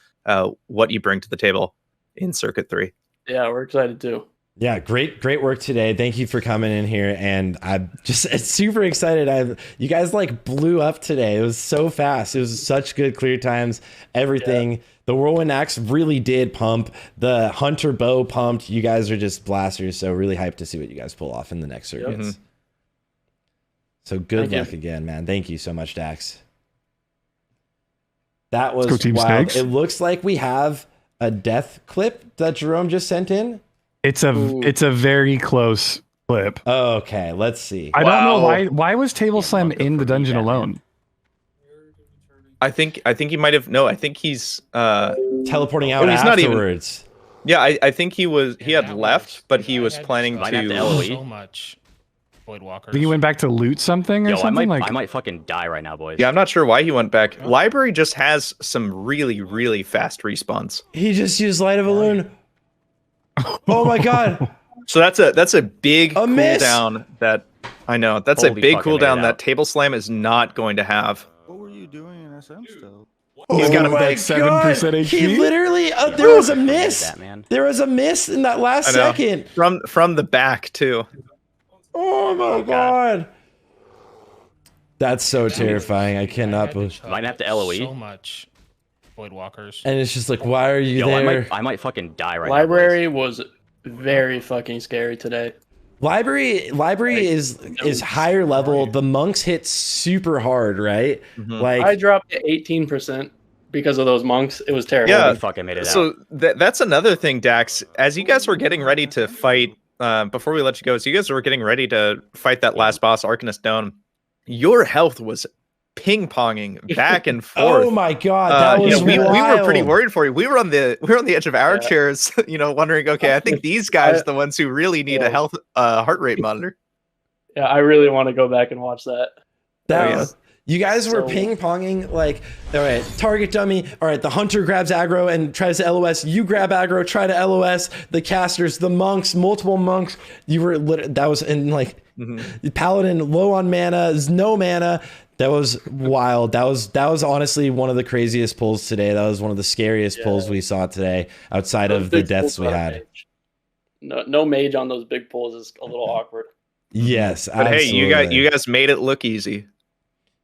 what you bring to the table in Circuit 3. Yeah, we're excited too. Yeah, great work today. Thank you for coming in here, and I'm just super excited. You guys like blew up today. It was so fast. It was such good clear times. Everything. Yeah. The Whirlwind axe really did pump. The Hunter bow pumped. You guys are just blasters. So really hyped to see what you guys pull off in the next circuits. So good luck again, man. Thank you so much, Dax. That was wild. Snakes. It looks like we have a death clip that Jerome just sent in. It's a very close clip. Oh, okay, let's see. I don't know why was Table Slam in the dungeon alone? I think he might have I think he's teleporting out afterwards. Yeah, I think he had left, but he was planning to so much Voidwalkers. I think he went back to loot something or something. I might fucking die right now, boys. Yeah, I'm not sure why he went back. Library just has some really, really fast respawns. He just used Light of Elune. Oh my god. So that's a big cooldown that I know. That's a big cooldown that Table Slam is not going to have. What were you doing in SM still? He's got about 7% HP. He literally there was a miss. There was a miss in that last second. From the back too. Oh my god. That's so terrifying. I cannot believe. Might have to LOE. So much Voidwalkers. And it's just like, why are you there? I might fucking die right now. Library was very fucking scary today. Library is higher level. The monks hit super hard, right? Like I dropped to 18% because of those monks. It was terrible. Yeah, fucking made it so out. That's another thing, Dax. As you guys were getting ready to fight, before we let you go, so you guys were getting ready to fight that last boss, Arcanist Dome. Your health was ping-ponging back and forth. Oh my god, that was we were pretty worried for you. We were on the edge of our chairs, wondering, okay, I think these guys are the ones who really need a health heart rate monitor. Yeah, I really want to go back and watch that. You guys were ping-ponging, like, all right, target dummy, all right, the hunter grabs aggro and tries to LOS, you grab aggro, try to LOS, the casters, the monks, multiple monks, that was in like, paladin low on mana, no mana. That was wild. That was honestly one of the craziest pulls today. That was one of the scariest pulls we saw today, outside of the deaths we had. No mage on those big pulls is a little awkward. Yes, but absolutely. Hey, you guys made it look easy.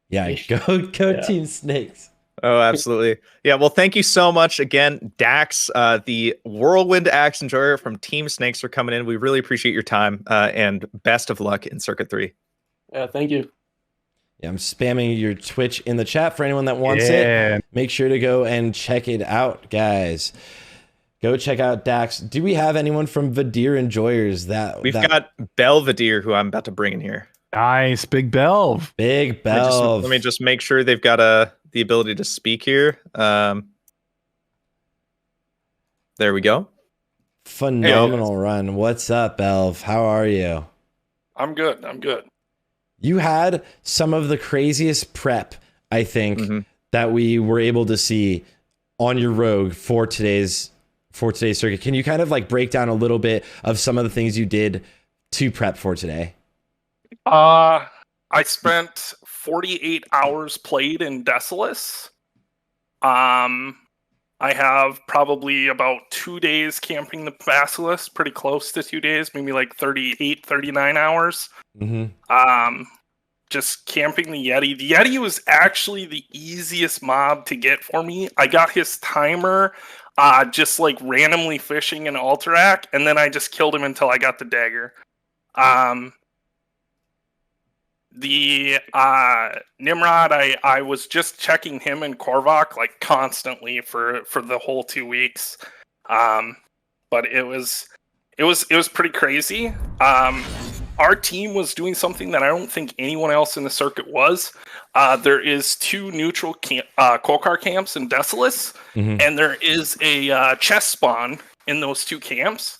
Yeah, go Team Snakes. Oh, absolutely. Yeah, well, thank you so much again, Dax, the Whirlwind Axe Enjoyer from Team Snakes for coming in. We really appreciate your time, and best of luck in Circuit 3. Yeah, thank you. Yeah, I'm spamming your Twitch in the chat for anyone that wants it. Make sure to go and check it out, guys. Go check out Dax. Do we have anyone from Vadir Enjoyers? We've got Belvedere, who I'm about to bring in here. Nice, Big Belv. Big Belv. Let me just make sure they've got the ability to speak here. There we go. Phenomenal run. What's up, Elv? How are you? I'm good. I'm good. You had some of the craziest prep, I think, that we were able to see on your rogue for today's circuit. Can you kind of like break down a little bit of some of the things you did to prep for today? I spent 48 hours played in Decimus. I have probably about 2 days camping the Basilisk, pretty close to 2 days, maybe like 38, 39 hours. Just camping the Yeti. The Yeti was actually the easiest mob to get for me. I got his timer just like randomly fishing in Alterac, and then I just killed him until I got the dagger. The Nimrod, I was just checking him and Korvac like constantly for the whole 2 weeks, but it was pretty crazy. Our team was doing something that I don't think anyone else in the circuit was. There is 2 neutral Kolkar camps in Decimus, and there is a chest spawn in those 2 camps.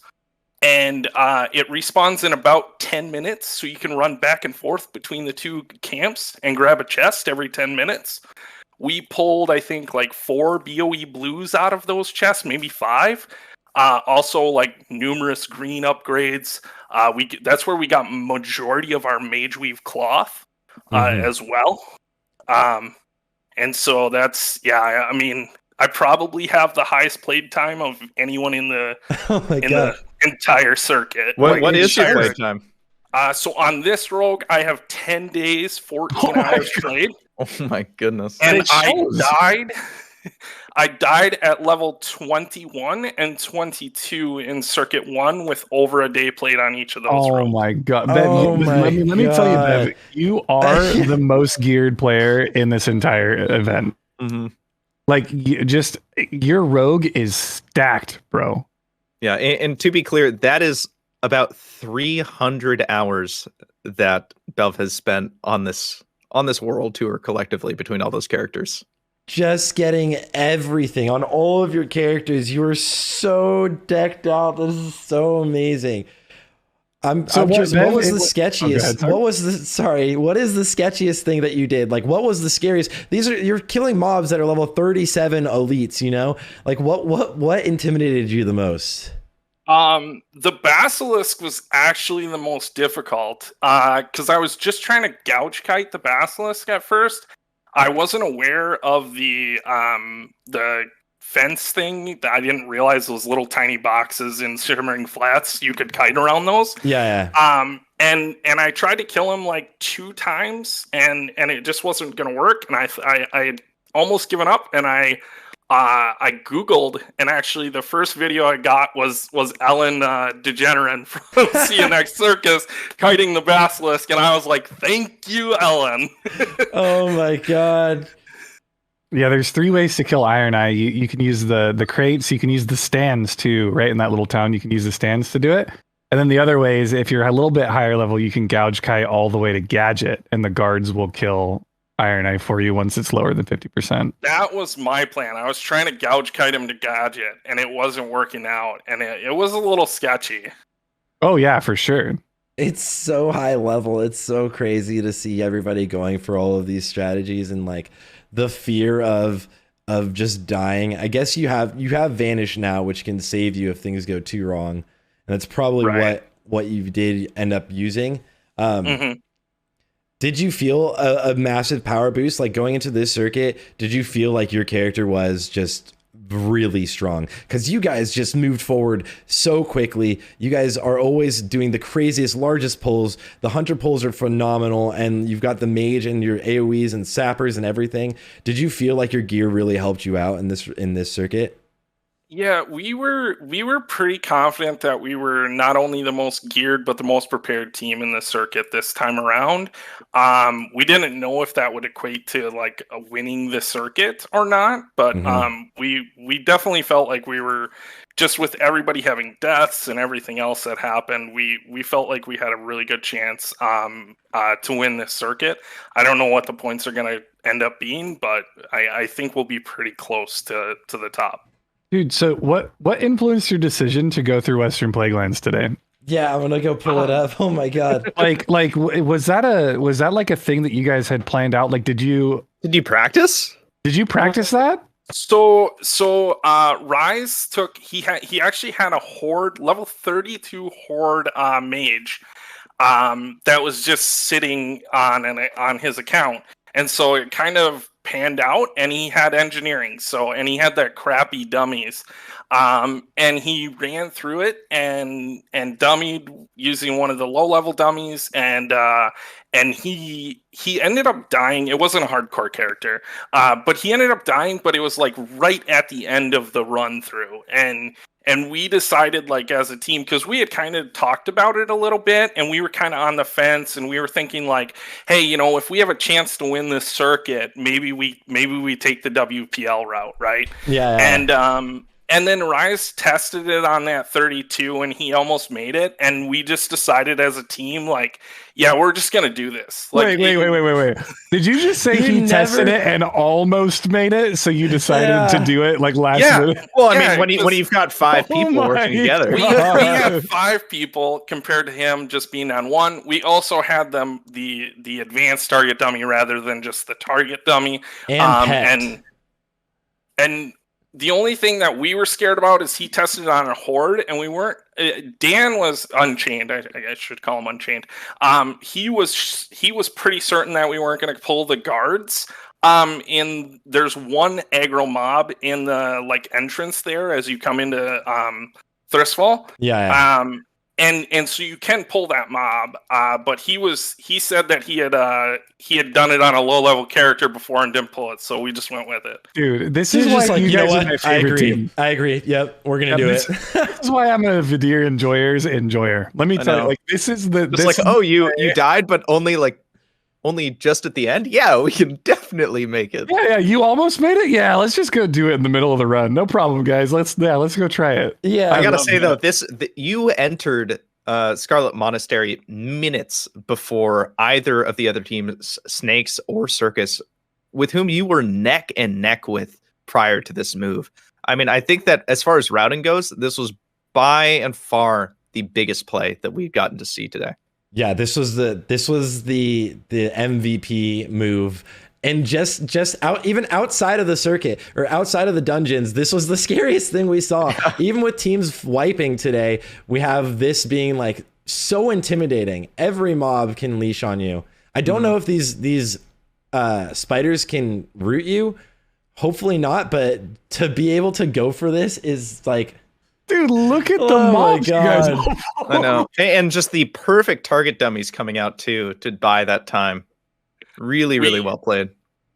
And it respawns in about 10 minutes, so you can run back and forth between the 2 camps and grab a chest every 10 minutes. We pulled, I think, like 4 BOE blues out of those chests, maybe 5. Also, like numerous green upgrades. That's where we got majority of our Mage Weave cloth as well. And so that's, yeah, I mean, I probably have the highest played time of anyone in the the entire circuit. What is your play time? So on this rogue, I have 10 days, 14 hours played. Oh my goodness! And I died at level 21 and 22 in circuit 1 with over a day played on each of those. Oh rogues. my god! Bev, let me tell you, Bev, you are the most geared player in this entire event. Like, your rogue is stacked, bro. Yeah, and to be clear, that is about 300 hours that Belv has spent on this world tour collectively between all those characters. Just getting everything on all of your characters. You are so decked out. This is so amazing. I'm curious, what was the sketchiest? What is the sketchiest thing that you did? Like, what was the scariest? You're killing mobs that are level 37 elites, you know? Like, what intimidated you the most? The Basilisk was actually the most difficult, because I was just trying to gouge kite the Basilisk at first. I wasn't aware of the fence thing. I didn't realize those little tiny boxes in Shimmering Flats, you could kite around those. Yeah. And I tried to kill him like 2 times, and it just wasn't gonna work. And I had almost given up, and I Googled, and actually the first video I got was Ellen Degeneran from CNX Circus kiting the Basilisk, and I was like, thank you, Ellen. Oh my god. Yeah, there's 3 ways to kill Iron Eye. You can use the crates, you can use the stands too, right? In that little town, you can use the stands to do it. And then the other way is, if you're a little bit higher level, you can gouge kite all the way to Gadget, and the guards will kill Iron Eye for you once it's lower than 50%. That was my plan. I was trying to gouge kite him to Gadget, and it wasn't working out, and it was a little sketchy. Oh yeah, for sure. It's so high level. It's so crazy to see everybody going for all of these strategies, and like the fear of just dying. I guess you have Vanish now, which can save you if things go too wrong, and that's probably what you did end up using. Did you feel a massive power boost like going into this circuit? Did you feel like your character was just really strong? Because you guys just moved forward so quickly. You guys are always doing the craziest, largest pulls. The hunter pulls are phenomenal, and you've got the mage and your AoEs and sappers and everything. Did you feel like your gear really helped you out in this circuit? Yeah, we were pretty confident that we were not only the most geared but the most prepared team in the circuit this time around. We didn't know if that would equate to like winning the circuit or not, but we definitely felt like we were, just with everybody having deaths and everything else that happened, we felt like we had a really good chance to win this circuit. I don't know what the points are going to end up being, but I think we'll be pretty close to the top. Dude, so what influenced your decision to go through Western Plaguelands today? Yeah, I'm gonna go pull it up. Oh my god! Was that like a thing that you guys had planned out? Like, did you practice? Did you practice that? So Rise he actually had a horde level 32 horde mage that was just sitting on his account, and so it kind of panned out, and he had engineering, and he had that crappy dummies, and he ran through it and dummied using one of the low level dummies, and he ended up dying. It wasn't a hardcore character, but he ended up dying, but it was like right at the end of the run through, and we decided, like, as a team, because we had kind of talked about it a little bit, and we were kind of on the fence, and we were thinking, like, hey, if we have a chance to win this circuit, maybe we take the WPL route, right? Yeah. And then Rise tested it on that 32, and he almost made it. And we just decided as a team, like, yeah, we're just gonna do this. Like, wait. Did you just say he tested it and almost made it? So you decided to do it like last minute? Well, I mean, when you've got 5 people working together, we had 5 people compared to him just being on one. We also had them the advanced target dummy rather than just the target dummy, and the only thing that we were scared about is he tested it on a horde, and we weren't. Dan was unchained. I should call him unchained. He was pretty certain that we weren't going to pull the guards. There's one aggro mob in the entrance there as you come into Thriftfall. Yeah. And so you can pull that mob, but he said that he had done it on a low level character before and didn't pull it, so we just went with it. Dude, this is just like, you know what? I agree. I agree. Yep, we're gonna do it. This is why I'm a Vidir enjoyer. Let me tell you, like, this is the. It's like, oh, you died, but only just at the end. Yeah, we can definitely make it. Yeah, you almost made it. Yeah, let's just go do it in the middle of the run. No problem, guys. Let's go try it. Yeah, I gotta say though, you entered Scarlet Monastery minutes before either of the other teams, Snakes or Circus, with whom you were neck and neck with prior to this move. I mean, I think that as far as routing goes, this was by and far the biggest play that we've gotten to see today. Yeah, this was the MVP move, and just even outside of the circuit or outside of the dungeons, this was the scariest thing we saw. Even with teams wiping today, we have this being like so intimidating. Every mob can leash on you. I don't know if these spiders can root you. Hopefully not, but to be able to go for this is like. Dude, look at the mobs you guys. I know. And just the perfect target dummies coming out too to buy that time. Really well played.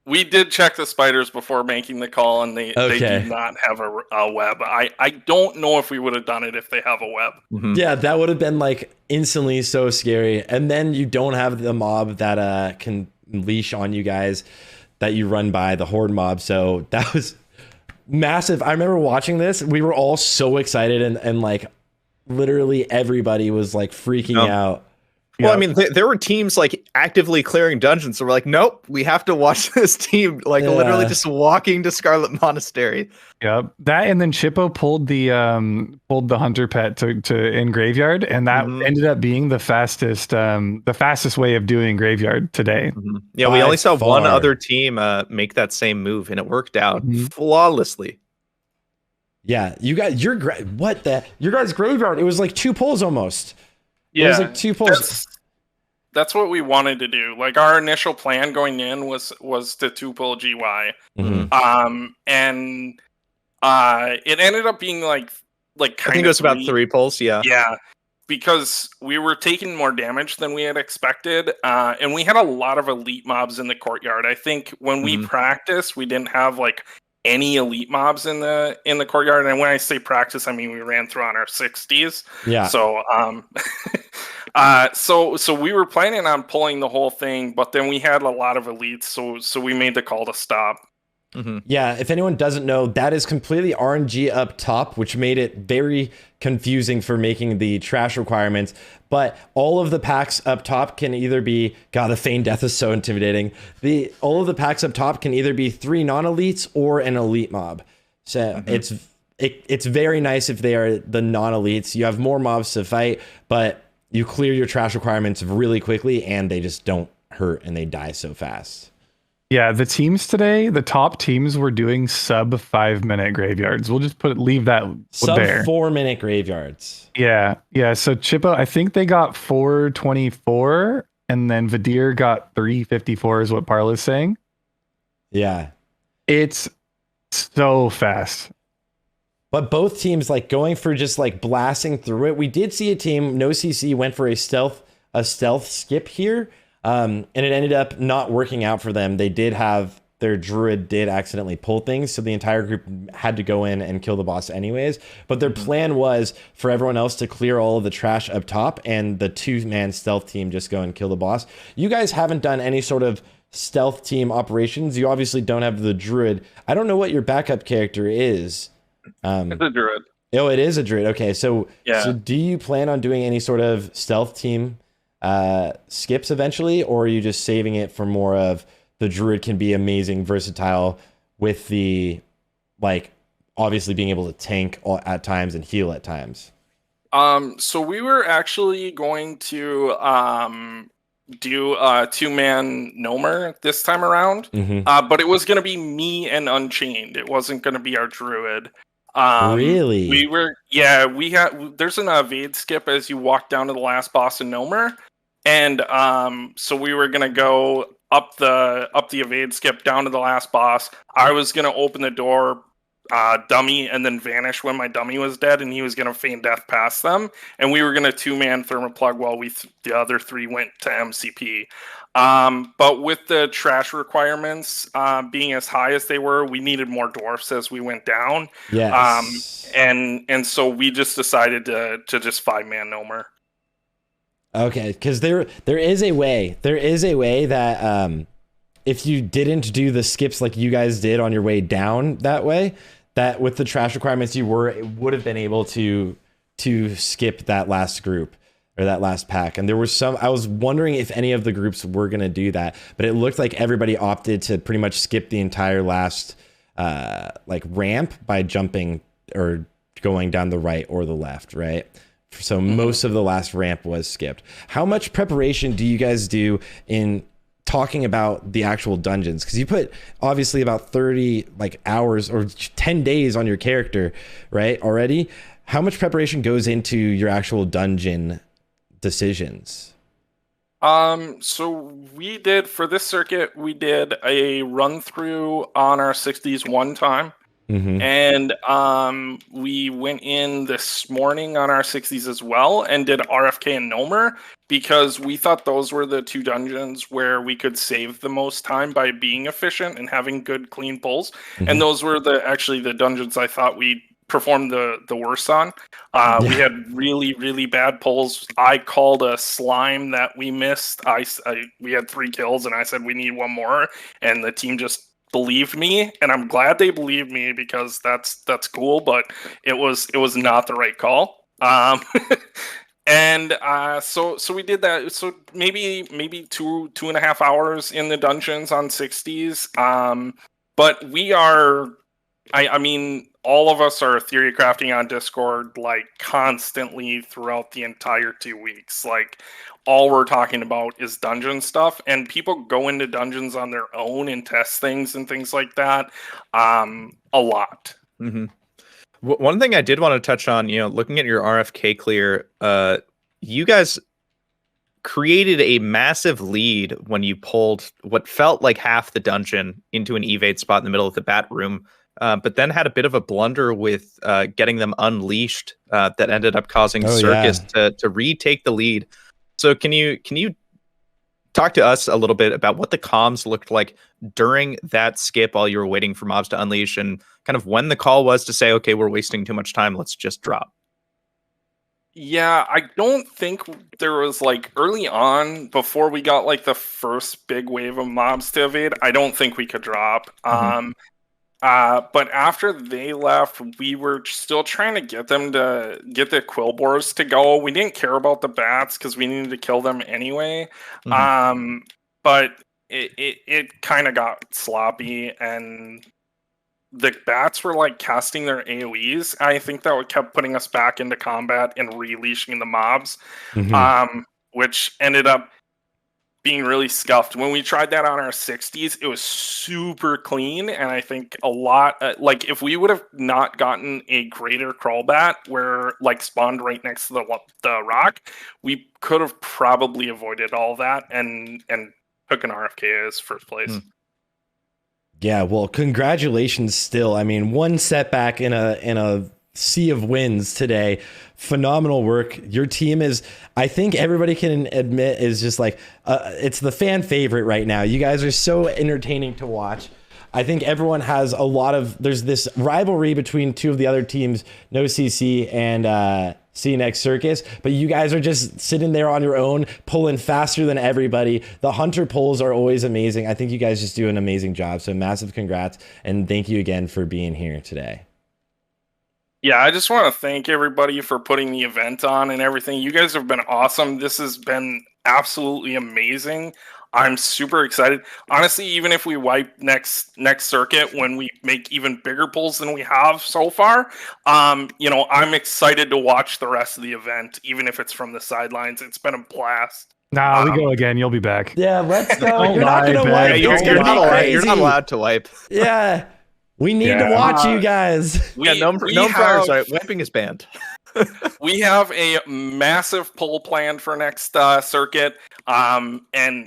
We did check the spiders before making the call, and they do not have a web. I don't know if we would have done it if they have a web. Mm-hmm. Yeah, that would have been like instantly so scary. And then you don't have the mob that can leash on you guys that you run by, the horde mob. So that was massive. I remember watching this. We were all so excited, and like literally everybody was like freaking out. Well, I mean, there were teams like actively clearing dungeons, so we're like, nope, we have to watch this team literally just walking to Scarlet Monastery. Yep, that, and then Chippo pulled the hunter pet to in graveyard, and that ended up being the fastest way of doing graveyard today. Yeah, we only saw one other team make that same move, and it worked out flawlessly. Yeah, you guys, your guys' graveyard, it was like 2 pulls almost. Yeah, it was like 2 pulls. That's what we wanted to do. Like, our initial plan going in was to 2-pull GY. And it ended up being like I think it was about 3 pulls. Yeah, because we were taking more damage than we had expected, and we had a lot of elite mobs in the courtyard. I think when we practiced, we didn't have like any elite mobs in the courtyard, and when I say practice, I mean we ran through on our 60s. Yeah. So so we were planning on pulling the whole thing, but then we had a lot of elites, so we made the call to stop. Yeah, if anyone doesn't know, that is completely RNG up top, which made it very confusing for making the trash requirements. But all of the packs up top can either be, God, the Feigned Death is so intimidating. All of the packs up top can either be 3 non-elites or an elite mob. So it's it's very nice if they are the non-elites. You have more mobs to fight, but you clear your trash requirements really quickly, and they just don't hurt and they die so fast. Yeah, the teams today, the top teams were doing sub 5-minute graveyards. We'll just leave that sub there. 4-minute graveyards. Yeah. So Chippo, I think they got 424, and then Vadir got 354 is what Parla's saying. Yeah. It's so fast. But both teams like going for just like blasting through it. We did see a team, no CC, went for a stealth skip here. And it ended up not working out for them. They did have their druid did accidentally pull things, so the entire group had to go in and kill the boss anyways. But their plan was for everyone else to clear all of the trash up top, and the 2-man stealth team just go and kill the boss. You guys haven't done any sort of stealth team operations. You obviously don't have the druid. I don't know what your backup character is. It's a druid. Oh, it is a druid. Okay, so yeah. So do you plan on doing any sort of stealth team skips eventually, or are you just saving it for more of the druid can be amazing, versatile with the like obviously being able to tank at times and heal at times? So we were actually going to do a 2-man Nomer this time around, but it was going to be me and Unchained. It wasn't going to be our druid. Really? There's an evade skip as you walk down to the last boss in Nomer, and so we were gonna go up the evade skip down to the last boss. I was gonna open the door, dummy, and then vanish when my dummy was dead, and he was gonna feign death past them, and we were gonna 2-man thermoplug while the other 3 went to MCP. But with the trash requirements being as high as they were, we needed more dwarfs as we went down. Yes. And so we just decided to just 5-man Nomer. Okay, because there is a way that if you didn't do the skips like you guys did on your way down that way, that with the trash requirements would have been able to skip that last group or that last pack. And there were some, I was wondering if any of the groups were going to do that, but it looked like everybody opted to pretty much skip the entire last like ramp by jumping or going down the right or the left, right? So most of the last ramp was skipped. How much preparation do you guys do in talking about the actual dungeons? Because you put obviously about 30 like hours or 10 days on your character, right? Already. How much preparation goes into your actual dungeon decisions? So we did for this circuit, we did a run through on our 60s one time. And we went in this morning on our 60s as well and did RFK and Nomer because we thought those were the 2 dungeons where we could save the most time by being efficient and having good clean pulls. And those were actually the dungeons I thought we performed the worst on. We had really, really bad pulls. I called a slime that we missed. We had 3 kills and I said we need 1 more, and the team just believed me, and I'm glad they believed me because that's cool, but it was not the right call. And so we did that. So maybe 2.5 hours in the dungeons on 60s. But we are, I mean, all of us are theory crafting on Discord like constantly throughout the entire 2 weeks. Like all we're talking about is dungeon stuff, and people go into dungeons on their own and test things and things like that a lot. One thing I did want to touch on, looking at your RFK clear, you guys created a massive lead when you pulled what felt like half the dungeon into an evade spot in the middle of the bat room, but then had a bit of a blunder with getting them unleashed that ended up causing Circus to retake the lead. So can you talk to us a little bit about what the comms looked like during that skip while you were waiting for mobs to unleash, and kind of when the call was to say, okay, we're wasting too much time, let's just drop? Yeah, I don't think there was like early on before we got like the first big wave of mobs to evade, I don't think we could drop. But after they left, we were still trying to get them to get the Quillbores to go. We didn't care about the bats because we needed to kill them anyway. But it kind of got sloppy, and the bats were like casting their AoEs. I think that kept putting us back into combat and releashing the mobs, which ended up being really scuffed. When we tried that on our 60s, it was super clean, and I think a lot like if we would have not gotten a greater crawl bat where like spawned right next to the rock, we could have probably avoided all that and took an RFK as first place. Yeah, well, congratulations still. I mean, one setback in a sea of wins today. Phenomenal work. Your team is, I think everybody can admit, is just like, it's the fan favorite right now. You guys are so entertaining to watch. I think everyone has there's this rivalry between two of the other teams, No CC and CNX Circus, but you guys are just sitting there on your own, pulling faster than everybody. The hunter pulls are always amazing. I think you guys just do an amazing job. So massive congrats, and thank you again for being here today. Yeah, I just want to thank everybody for putting the event on and everything. You guys have been awesome. This has been absolutely amazing. I'm super excited. Honestly, even if we wipe next circuit when we make even bigger pulls than we have so far, I'm excited to watch the rest of the event, even if it's from the sidelines. It's been a blast. Nah, we go again. You'll be back. Yeah, let's go. You're not going to wipe. You're not allowed to wipe. Yeah. We need to watch you guys. No priors. Right? Wiping is banned. We have a massive pull planned for next circuit, and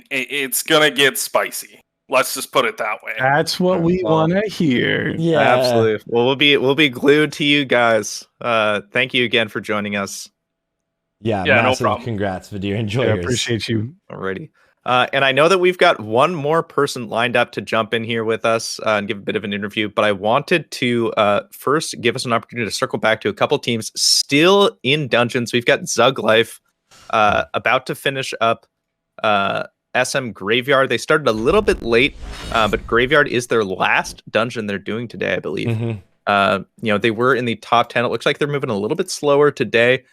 it's gonna get spicy. Let's just put it that way. That's what we want to hear. Yeah, absolutely. Well, we'll be glued to you guys. Thank you again for joining us. Yeah, massive no problem. Congrats, Vadir. Enjoy yours. Appreciate you. Alrighty. And I know that we've got one more person lined up to jump in here with us and give a bit of an interview, but I wanted to first give us an opportunity to circle back to a couple teams still in dungeons. We've got Zug Life about to finish up SM Graveyard. They started a little bit late, but Graveyard is their last dungeon they're doing today, I believe. They were in the top 10. It looks like they're moving a little bit slower today.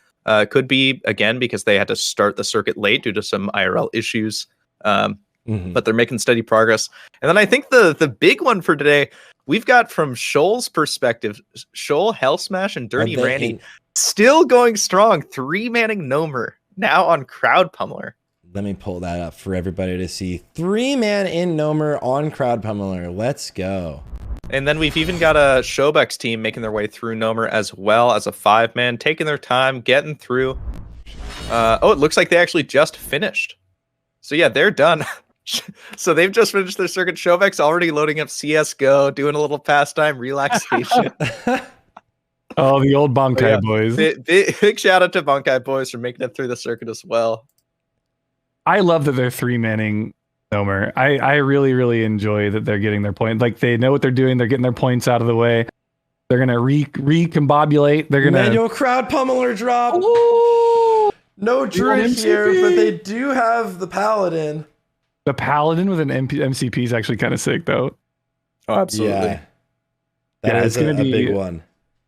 Could be, again, because they had to start the circuit late due to some IRL issues. But they're making steady progress. And then I think the big one for today, we've got from Shoal's perspective, Shoal, Hell Smash, and Dirty Randy still going strong. 3-manning Nomer now on Crowd Pummeler. Let me pull that up for everybody to see. 3-man in Nomer on Crowd Pummeler. Let's go. And then we've even got a Showbucks team making their way through Nomer as well as a 5-man, taking their time, getting through. It looks like they actually just finished. So yeah, they're done. So they've just finished their circuit. Showbucks already loading up CSGO, doing a little pastime relaxation. Oh, the old Bankai boys. Big shout out to Bankai boys for making it through the circuit as well. I love that they're 3-manning Nomer. I really, really enjoy that they're getting their point. Like, they know what they're doing. They're getting their points out of the way. They're going to recombobulate. They're going to... Manual Crowd Pummeler drop. Ooh! No Druid here, but they do have the Paladin. The Paladin with an MCP is actually kind of sick, though. Oh, absolutely. Yeah. That is a big one.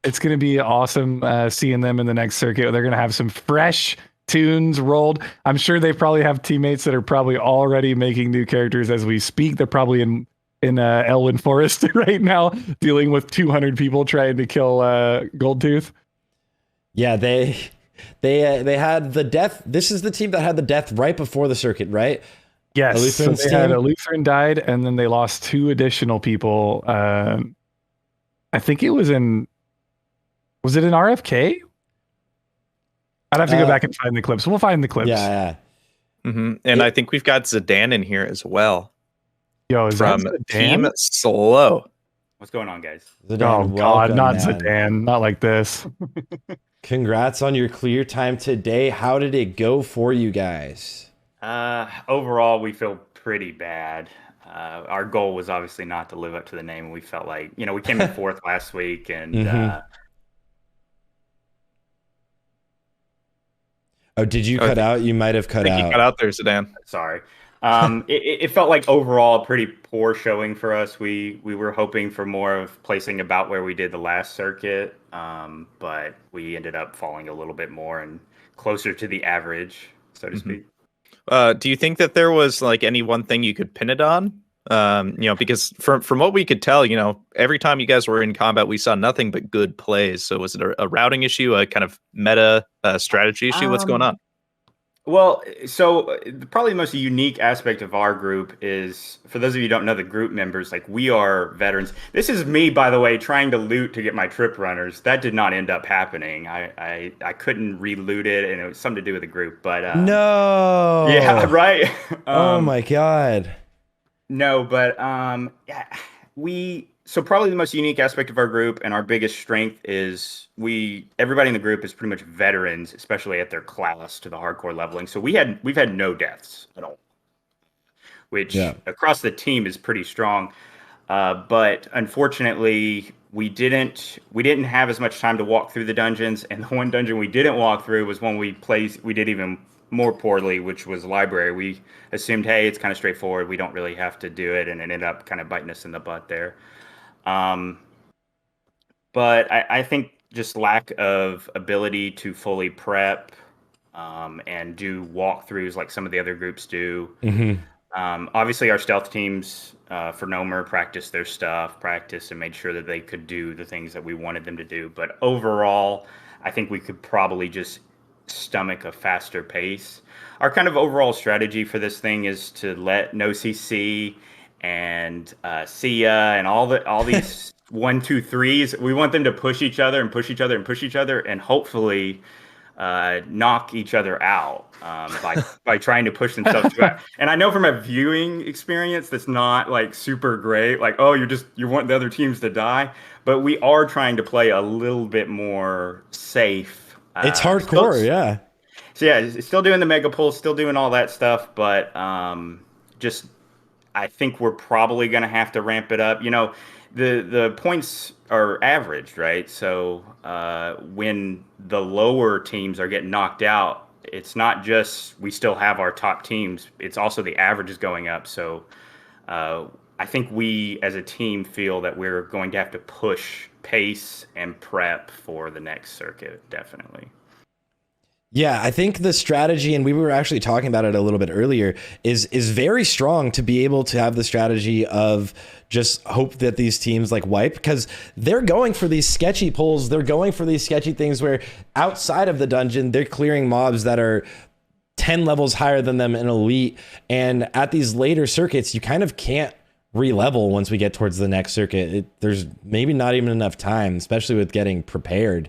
It's going to be awesome seeing them in the next circuit. They're going to have some fresh tunes rolled. I'm sure they probably have teammates that are probably already making new characters as we speak. They're probably in Elwyn Forest right now, dealing with 200 people trying to kill Goldtooth. Yeah, they had the death. This is the team that had the death right before the circuit, right? Yes. So they had a Lutheran died, and then they lost 2 additional people. I think it was in. Was it in RFK? I'd have to go back and find the clips. We'll find the clips. Yeah. And I think we've got Zidane in here as well. Yo, is from that Team Slow. What's going on, guys? Zidane, God, not Zidane. Not like this. Congrats on your clear time today. How did it go for you guys? Overall, we feel pretty bad. Our goal was obviously not to live up to the name. We felt like, we came in 4th last week, and oh, did you cut out? You might have cut out. You cut out there, Zidane. Sorry. It felt like overall a pretty poor showing for us. We were hoping for more of placing about where we did the last circuit, but we ended up falling a little bit more and closer to the average, so to speak. Do you think that there was like any one thing you could pin it on? Because from what we could tell, every time you guys were in combat, we saw nothing but good plays. So was it a routing issue, a kind of meta strategy issue? What's going on? Well, so probably the most unique aspect of our group is, for those of you who don't know the group members, like we are veterans. This is me, by the way, trying to loot to get my trip runners. That did not end up happening. I couldn't re-loot it, and it was something to do with the group. But no, yeah, right. Oh my god. No, but yeah, so probably the most unique aspect of our group and our biggest strength is everybody in the group is pretty much veterans, especially at their class to the hardcore leveling. So we've had no deaths at all, which across the team is pretty strong. But unfortunately, we didn't have as much time to walk through the dungeons, and the one dungeon we didn't walk through was one we did even more poorly, which was library. We assumed, hey, it's kind of straightforward, we don't really have to do it, and it ended up kind of biting us in the butt there. But I think just lack of ability to fully prep and do walkthroughs like some of the other groups do. Obviously, our stealth teams for Nomer practiced their stuff, and made sure that they could do the things that we wanted them to do. But overall, I think we could probably just stomach a faster pace. Our kind of overall strategy for this thing is to let no CC and Sia and all these 1, 2, 3s. We want them to push each other and push each other and push each other, and hopefully knock each other out by trying to push themselves back. And I know from a viewing experience that's not like super great, like, oh, you want the other teams to die, but we are trying to play a little bit more safe. It's hardcore, yeah. So yeah, still doing the mega pull, still doing all that stuff, but just I think we're probably going to have to ramp it up. The points are averaged, right? So when the lower teams are getting knocked out, it's not just we still have our top teams, it's also the average is going up. So I think we as a team feel that we're going to have to push pace and prep for the next circuit, definitely. Yeah, I think the strategy, and we were actually talking about it a little bit earlier, is very strong to be able to have the strategy of just hope that these teams like wipe, because they're going for these sketchy pulls, they're going for these sketchy things where outside of the dungeon, they're clearing mobs that are 10 levels higher than them in elite, and at these later circuits, you kind of can't re-level once we get towards the next circuit. There's maybe not even enough time, especially with getting prepared.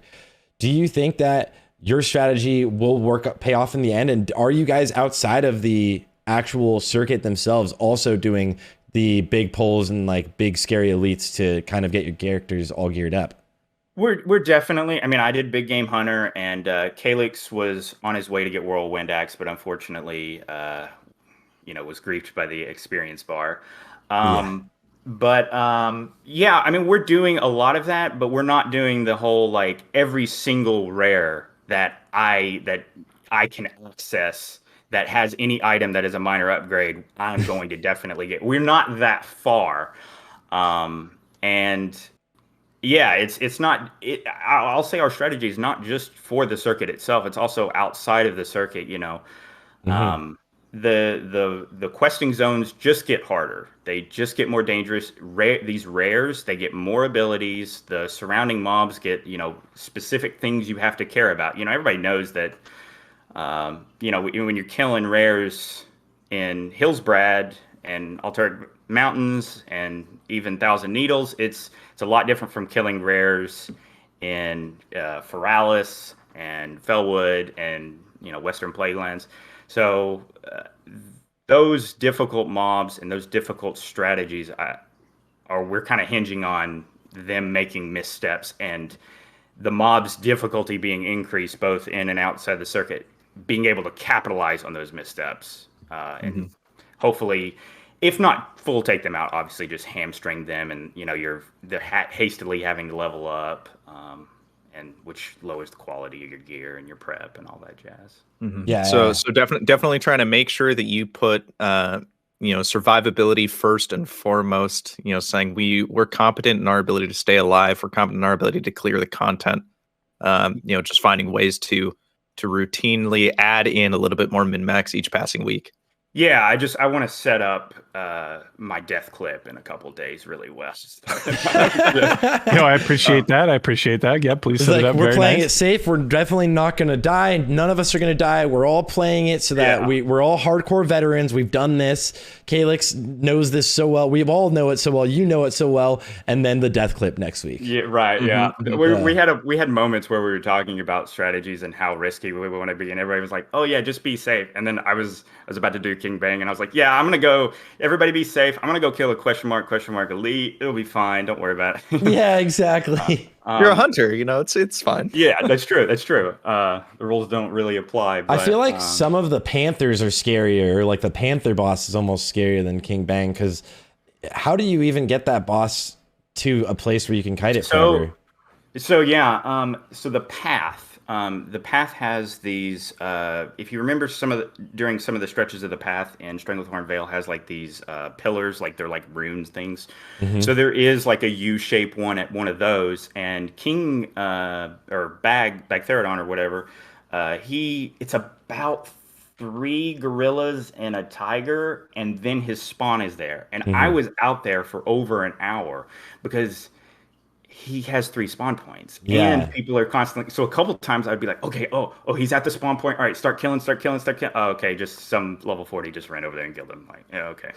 Do you think that your strategy will pay off in the end? And are you guys outside of the actual circuit themselves also doing the big pulls and like big scary elites to kind of get your characters all geared up? We're definitely, I mean, I did Big Game Hunter, and Calyx was on his way to get Whirlwind Axe, but unfortunately, was griefed by the experience bar. But yeah, I mean, we're doing a lot of that, but we're not doing the whole like every single rare that I can access that has any item that is a minor upgrade, I'm going to definitely get. We're not that far, and yeah, it's not. I'll say our strategy is not just for the circuit itself; it's also outside of the circuit. The questing zones just get harder. They just get more dangerous. These rares, they get more abilities. The surrounding mobs get, specific things you have to care about. Everybody knows that, when you're killing rares in Hillsbrad and Alternate Mountains and even Thousand Needles, it's a lot different from killing rares in Feralis and Fellwood and, Western Plaguelands. So those difficult mobs and those difficult strategies we're kind of hinging on them making missteps and the mob's difficulty being increased both in and outside the circuit, being able to capitalize on those missteps and hopefully, if not full take them out, obviously just hamstring them and they're hastily having to level up. And which lowers the quality of your gear and your prep and all that jazz. Yeah. So definitely trying to make sure that you put survivability first and foremost. Saying we're competent in our ability to stay alive. We're competent in our ability to clear the content. Just finding ways to routinely add in a little bit more min max each passing week. Yeah, I want to set up my death clip in a couple days really well. No, I appreciate that. I appreciate that. Yeah, please set it up. We're Very playing nice. it safe. We're definitely not going to die. None of us are going to die. We're all playing it so that we're all hardcore veterans. We've done this. Calyx knows this so well. We all know it so well. You know it so well. And then the death clip next week. Yeah, right. Yeah, we had moments where we were talking about strategies and how risky we want to be, and everybody was like, "Oh yeah, just be safe." And then I was about to do King Bang, and I was like, "Yeah, I'm gonna go. Everybody be safe. I'm gonna go kill a question mark elite. It'll be fine. Don't worry about it." Yeah, exactly. You're a hunter, you know. It's fine. Yeah, that's true. That's true. The rules don't really apply. But, I feel like some of the Panthers are scarier. Like the Panther boss is almost scarier than King Bang, because how do you even get that boss to a place where you can kite it forever? So yeah, so the path has these. If you remember during some of the stretches of the path in Stranglethorn Vale has like these pillars, like they're like runes things. Mm-hmm. So there is like a U-shaped one at one of those, and King or Bagtherodon or whatever, it's about 3 gorillas and a tiger, and then his spawn is there. And I was out there for over an hour because he has 3 spawn points, and people are constantly. So a couple of times I'd be like, okay, oh, he's at the spawn point. All right, start killing. Oh, okay, just some level 40 just ran over there and killed him. Like, yeah, okay.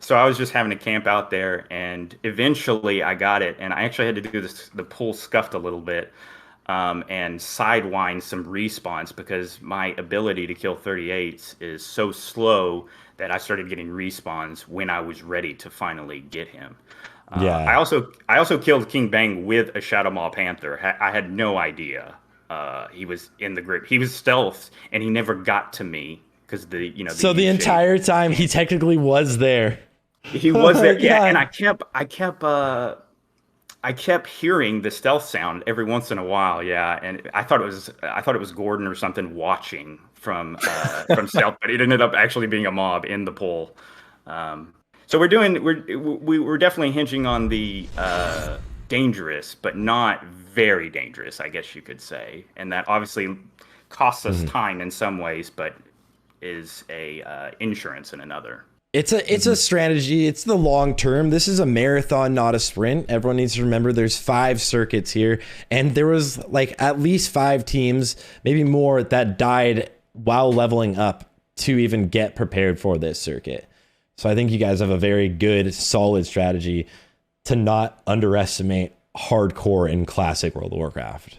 So I was just having to camp out there, and eventually I got it, and I actually had to do the pull scuffed a little bit, and sidewind some respawns because my ability to kill 38s is so slow that I started getting respawns when I was ready to finally get him. I also killed King Bang with a Shadow Maw Panther. I had no idea he was in the group. He was stealth, and he never got to me because the entire time he technically was there. He was there, yeah. And I kept hearing the stealth sound every once in a while, yeah. And I thought it was Gordon or something watching from stealth, but it ended up actually being a mob in the pool. So we're definitely hinging on the dangerous, but not very dangerous, I guess you could say, and that obviously costs us time in some ways, but is a insurance in another. It's a strategy. It's the long term. This is a marathon, not a sprint. Everyone needs to remember there's 5 circuits here, and there was like at least 5 teams, maybe more, that died while leveling up to even get prepared for this circuit. So I think you guys have a very good, solid strategy to not underestimate hardcore in classic World of Warcraft.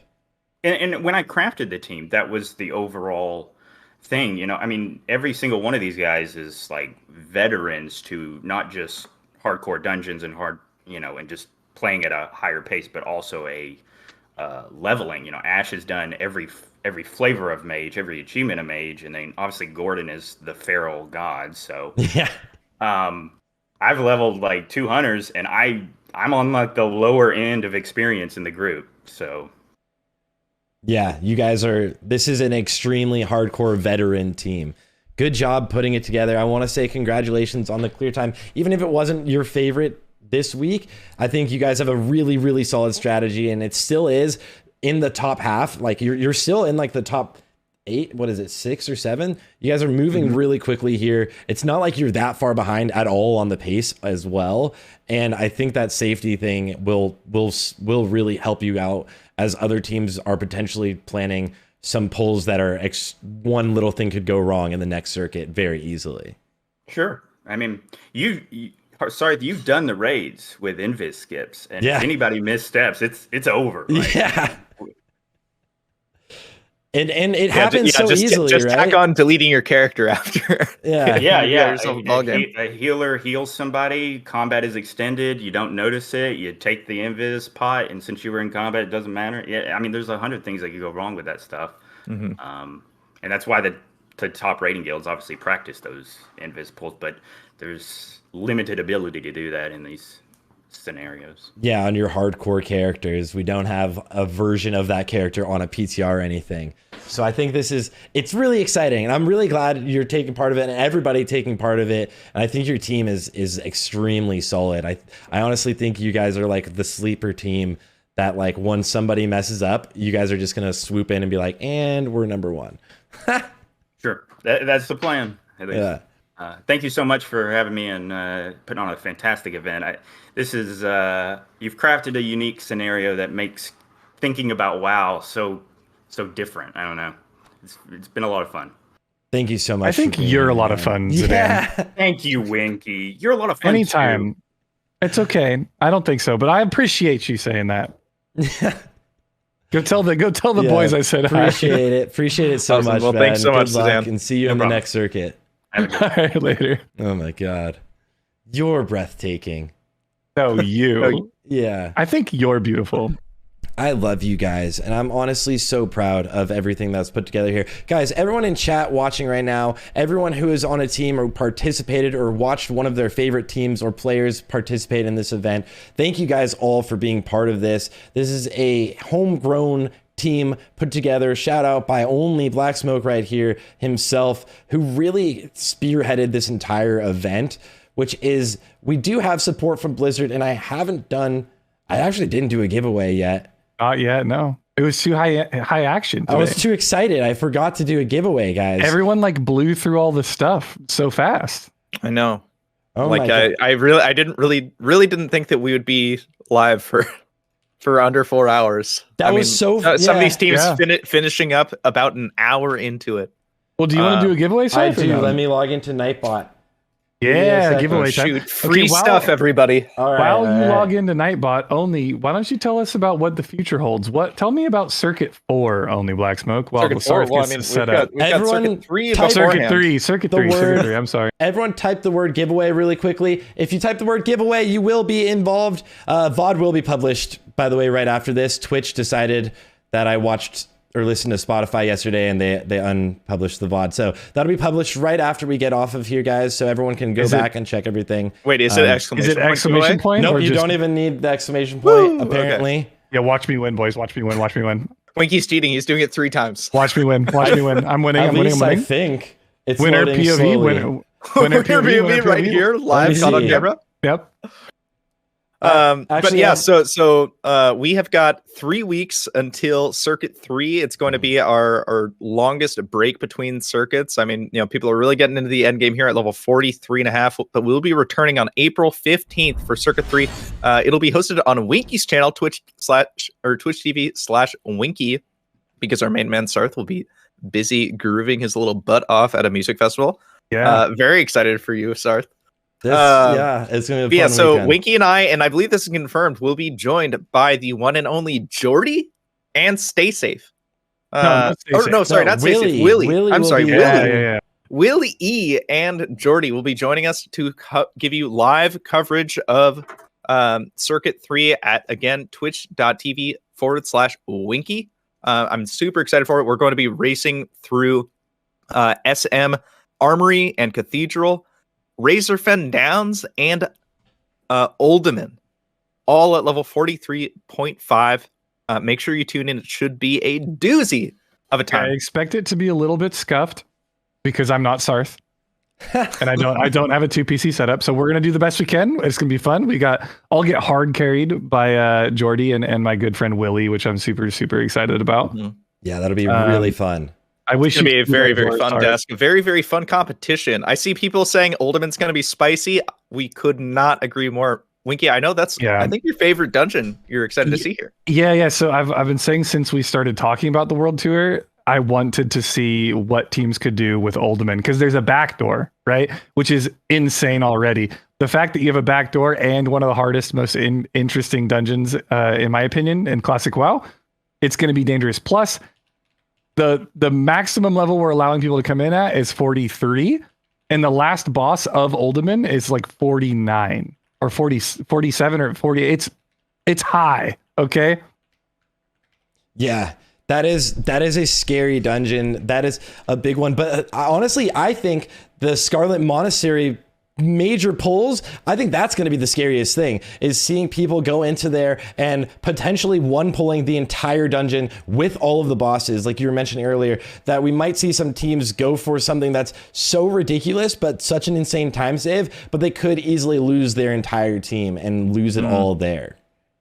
And when I crafted the team, that was the overall thing. You know, I mean, every single one of these guys is like veterans to not just hardcore dungeons and and just playing at a higher pace, but also a leveling. You know, Ash has done every flavor of mage, every achievement of mage, and then obviously Gordon is the feral god. So yeah. I've leveled like 2 hunters, and I'm on like the lower end of experience in the group. So yeah, you guys this is an extremely hardcore veteran team. Good job putting it together. I want to say congratulations on the clear time. Even if it wasn't your favorite this week, I think you guys have a really, really solid strategy, and it still is in the top half. Like you're still in like the top 8, what is it, 6 or 7? You guys are moving really quickly here. It's not like you're that far behind at all on the pace as well. And I think that safety thing will really help you out as other teams are potentially planning some pulls that are one little thing could go wrong in the next circuit very easily. Sure. I mean, you've done the raids with invis skips, and if anybody missteps, it's over. Right? Yeah. And it happens so easily, just right? tack on deleting your character after. Yeah. A healer heals somebody, combat is extended, you don't notice it, you take the invis pot, and since you were in combat, it doesn't matter. Yeah, I mean, there's 100 things that could go wrong with that stuff. And that's why the top rating guilds obviously practice those invis pulls, but there's limited ability to do that in these scenarios. Yeah, on your hardcore characters, we don't have a version of that character on a PTR or anything. So I think it's really exciting, and I'm really glad you're taking part of it and everybody taking part of it. And I think your team is extremely solid. I honestly think you guys are like the sleeper team that, like, when somebody messes up, you guys are just gonna swoop in and be like, and we're number 1. Sure, that's the plan. at least. Yeah. Thank you so much for having me and putting on a fantastic event. This is you've crafted a unique scenario that makes thinking about WoW so different. I don't know. It's been a lot of fun. Thank you so much. I think you're a lot of fun, Yeah. Thank you, Winky. You're a lot of fun. Anytime. Too. It's okay. I don't think so, but I appreciate you saying that. Go tell the boys I said appreciate it. Appreciate it so much. Well, Ben. thanks so Good much, luck, Suzanne. and see you in the next circuit. All right, later. Oh my god, you're breathtaking. No, you. Yeah, I think you're beautiful. I love you guys, and I'm honestly so proud of everything that's put together here. Guys, everyone in chat watching right now, everyone who is on a team or participated or watched one of their favorite teams or players participate in this event, thank you guys all for being part of this. This is a homegrown team put together. Shout out by only Black Smoke right here himself, who really spearheaded this entire event, which is, we do have support from Blizzard, and I actually didn't do a giveaway yet. Not yet, no. It was too high action today. I was too excited. I forgot to do a giveaway, guys. Everyone blew through all the stuff so fast. I know. Oh like I didn't think that we would be live for under 4 hours. Some of these teams finishing up about an hour into it. Well, do you want to do a giveaway? I do. No? Let me log into Nightbot. Yeah, giveaway time. Shoot, free stuff, everybody. All right, while you log into Nightbot only, why don't you tell us about what the future holds? Tell me about Circuit 4 only, Black Smoke. While Sarthe gets set up. Everyone, Circuit 3. I'm sorry. Everyone type the word giveaway really quickly. If you type the word giveaway, you will be involved. VOD will be published, by the way, right after this. Twitch decided that I watched or listened to Spotify yesterday, and they unpublished the VOD. So that'll be published right after we get off of here, guys, so everyone can go back and check everything. Wait, is it exclamation point? Nope, you don't even need the exclamation point, apparently. Okay. Yeah, watch me win, boys. Watch me win. Winky's cheating. He's doing it 3 times. Watch me win. I'm winning. At least I think it's winner loading POV. slowly. Winner POV right here, live on camera. Yep. But yeah, so we have got 3 weeks until Circuit 3. It's going to be our longest break between circuits. I mean, people are really getting into the end game here at level 43.5, but we'll be returning on April 15th for Circuit 3. It'll be hosted on Winky's channel, Twitch TV/Winky, because our main man Sarthe will be busy grooving his little butt off at a music festival. Yeah. Very excited for you, Sarthe. It's gonna be a fun so weekend. Winky and I believe this is confirmed, will be joined by the one and only Jordy and Stay Safe. Not Stay Safe. Willie. I'm sorry, Willie. Yeah. Willie E and Jordy will be joining us to give you live coverage of Circuit 3 at, again, twitch.tv/Winky. I'm super excited for it. We're going to be racing through SM Armory and Cathedral, Razorfen Downs, and Oldeman, all at level 43.5. Make sure you tune in. It should be a doozy of a time. I expect it to be a little bit scuffed because I'm not Sarthe. And I don't have a 2 PC setup, so we're gonna do the best we can. It's gonna be fun. I'll get hard carried by Jordy and my good friend Willie, which I'm super excited about. Mm-hmm. Yeah, that'll be really fun. I wish it's gonna be a very fun desk, a very fun competition. I see people saying Oldeman's gonna be spicy. We could not agree more. Winky, I know that's I think your favorite dungeon you're excited to see here. Yeah. So I've been saying since we started talking about the World Tour, I wanted to see what teams could do with Oldeman, because there's a backdoor, right? Which is insane already. The fact that you have a backdoor and one of the hardest, most interesting dungeons, in my opinion, in Classic WoW, it's going to be dangerous. Plus, the maximum level we're allowing people to come in at is 43, and the last boss of Oldeman is like 49 or 47 or 40. It's high, okay? Yeah. That is a scary dungeon. That is a big one. But honestly, I think the Scarlet Monastery major pulls, I think that's going to be the scariest thing, is seeing people go into there and potentially pulling the entire dungeon with all of the bosses. Like you were mentioning earlier, that we might see some teams go for something that's so ridiculous, but such an insane time save, but they could easily lose their entire team and lose it all there.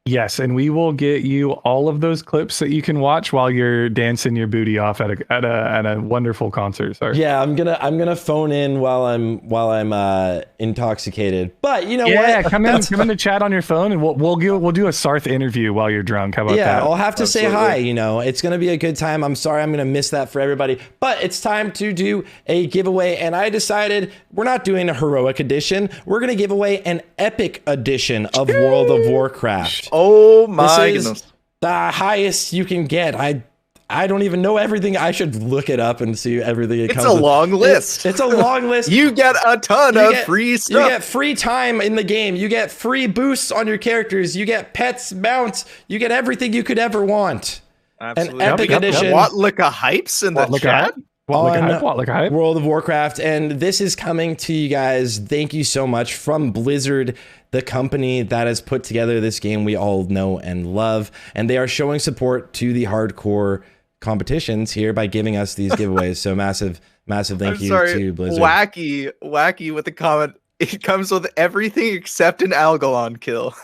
Yes, and we will get you all of those clips that you can watch while you're dancing your booty off at a wonderful concert. Sorry. Yeah, I'm gonna phone in while I'm intoxicated. But you know what? Yeah, come in to chat on your phone, and we'll do a Sarthe interview while you're drunk. How about that? Yeah, I'll have to say hi. You know, it's gonna be a good time. I'm sorry, I'm gonna miss that for everybody. But it's time to do a giveaway, and I decided we're not doing a heroic edition. We're gonna give away an epic edition of World of Warcraft. Oh my goodness. The highest you can get. I don't even know everything. I should look it up and see everything it comes It's a with. long list. It's a long list. You get a ton of free stuff. You get free time in the game. You get free boosts on your characters. You get pets, mounts. You get everything you could ever want. Absolutely. An epic edition. Watlika hypes in the chat. On World of Warcraft, and this is coming to you guys. Thank you so much from Blizzard, the company that has put together this game we all know and love, and they are showing support to the hardcore competitions here by giving us these giveaways. So massive thank you to Blizzard. Wacky with the comment. It comes with everything except an Algalon kill.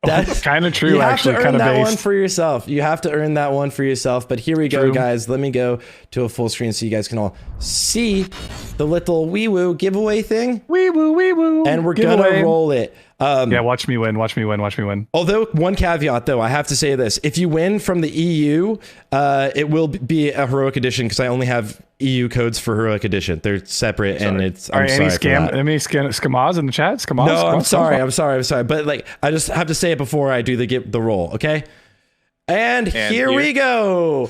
That's kind of true. You have actually, to earn kind of that based. one for yourself. You have to earn that one for yourself. But here we go, guys. Let me go to a full screen so you guys can all see the little wee woo giveaway thing. Wee woo. And we're gonna roll it. Yeah, watch me win. Watch me win. Although, one caveat though, I have to say this: if you win from the EU, it will be a heroic edition because I only have EU codes for heroic edition. They're separate, and it's. Are any scammers in the chat? Scammers? No, I'm sorry. But like, I just have to say it before I do the roll, okay? And here we go.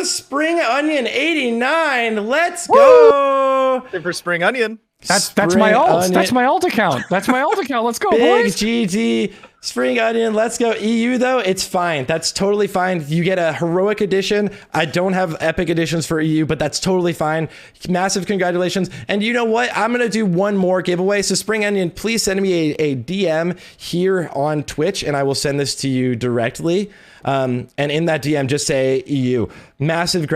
Spring Onion 89. Let's go. For Spring Onion. That's my alt. That's my alt account. Let's go, Big boys. GG. Spring Onion. Let's go. EU though, it's fine. That's totally fine. You get a heroic edition. I don't have epic editions for EU, but that's totally fine. Massive congratulations. And you know what? I'm gonna do one more giveaway. So Spring Onion, please send me a DM here on Twitch, and I will send this to you directly. And in that DM, just say EU. Massive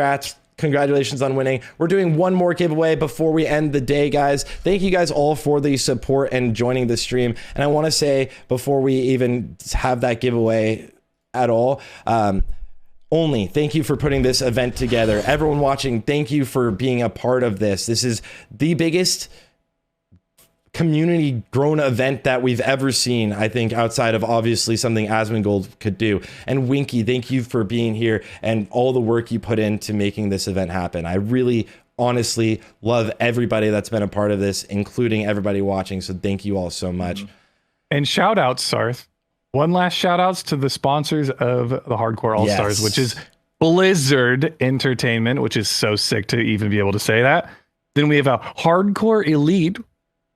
congratulations on winning. We're doing one more giveaway before we end the day, guys. Thank you guys all for the support and joining the stream. And I want to say, before we even have that giveaway at all, only thank you for putting this event together. Everyone watching, thank you for being a part of this. This is the biggest community grown event that we've ever seen, I think, outside of obviously something Asmongold could do. And Winky, thank you for being here and all the work you put into making this event happen. I really honestly love everybody that's been a part of this, including everybody watching. So thank you all so much. And shout outs, Sarthe. One last shout outs to the sponsors of the Hardcore All Stars, which is Blizzard Entertainment, which is so sick to even be able to say that. Then we have a Hardcore Elite,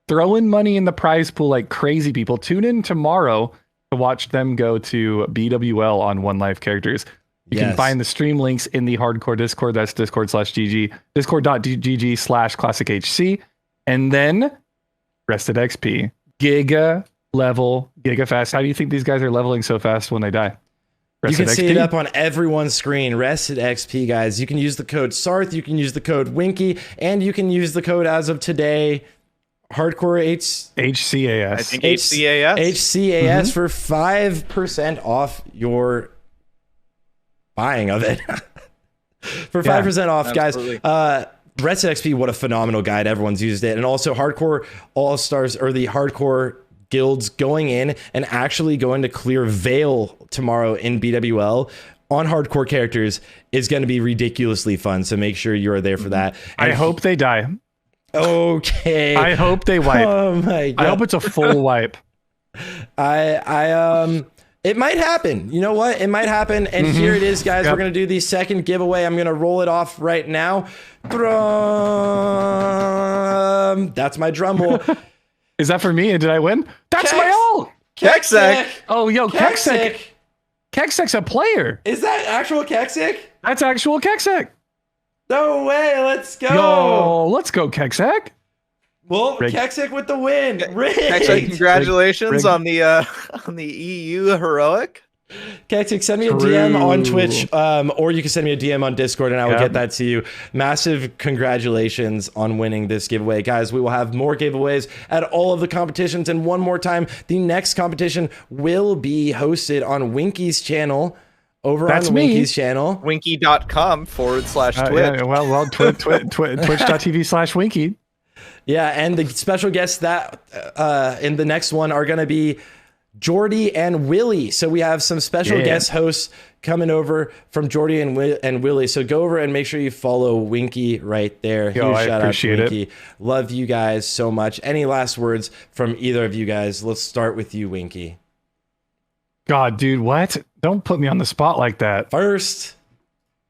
throwing money in the prize pool like crazy people. Tune in tomorrow to watch them go to BWL on One Life characters. You can find the stream links in the Hardcore Discord. That's discord.gg /classichc. And then Rested XP. Giga fast. How do you think these guys are leveling so fast when they die? Rested you can see it up on everyone's screen. Rested XP, guys. You can use the code Sarthe. You can use the code Winky. And you can use the code as of today, Hardcore HCAS. I think HCAS for 5% off your buying of it. For 5% off, absolutely. guys. Rested XP, what a phenomenal guide. Everyone's used it. And also Hardcore All-Stars, or the Hardcore guilds going in and actually going to clear Veil tomorrow in BWL on Hardcore characters is going to be ridiculously fun. So make sure you are there for that. And I hope they die. Okay. I hope they wipe. Oh my God. I hope it's a full wipe. It might happen. You know what? It might happen. And here it is, guys. We're going to do the second giveaway. I'm going to roll it off right now. That's my drum roll. Is that for me? Did I win? That's my ult. Keksek. Oh, yo, Keksek. Keksek's a player. Is that actual Keksek? That's actual Keksek. No way. Let's go. Yo, let's go, Keksek. Well, Keksek with the win. Keksek, congratulations on the EU heroic. Cactic, send me a DM on Twitch, or you can send me a DM on Discord, and I will get that to you. Massive congratulations on winning this giveaway. Guys, we will have more giveaways at all of the competitions, and one more time, the next competition will be hosted on Winky's channel. Winky's channel. Winky.com/Twitch. Twitch.tv/Winky. Yeah, and the special guests that in the next one are going to be Jordy and Willie. So we have some special guest hosts coming over from Jordy and Willie. So go over and make sure you follow Winky right there. Huge shout out to Winky. Love you guys so much. Any last words from either of you guys? Let's start with you, Winky. God, dude, what? Don't put me on the spot like that. First.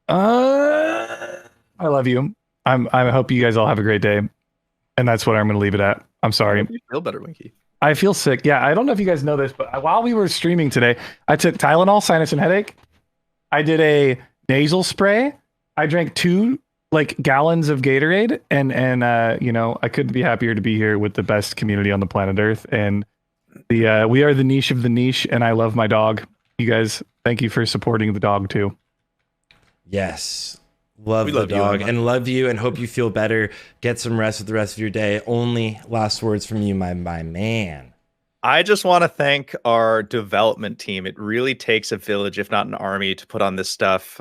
I love you. I hope you guys all have a great day. And that's what I'm going to leave it at. I'm sorry. You feel better, Winky. I feel sick. Yeah, I don't know if you guys know this, but while we were streaming today, I took Tylenol, sinus and headache. I did a nasal spray. I drank 2 gallons of Gatorade, and I couldn't be happier to be here with the best community on the planet Earth. And we are the niche of the niche, and I love my dog. You guys, thank you for supporting the dog too. Yes. Love the dog and love you and hope you feel better. Get some rest with the rest of your day. Only last words from you, my man. I just want to thank our development team. It really takes a village, if not an army, to put on this stuff.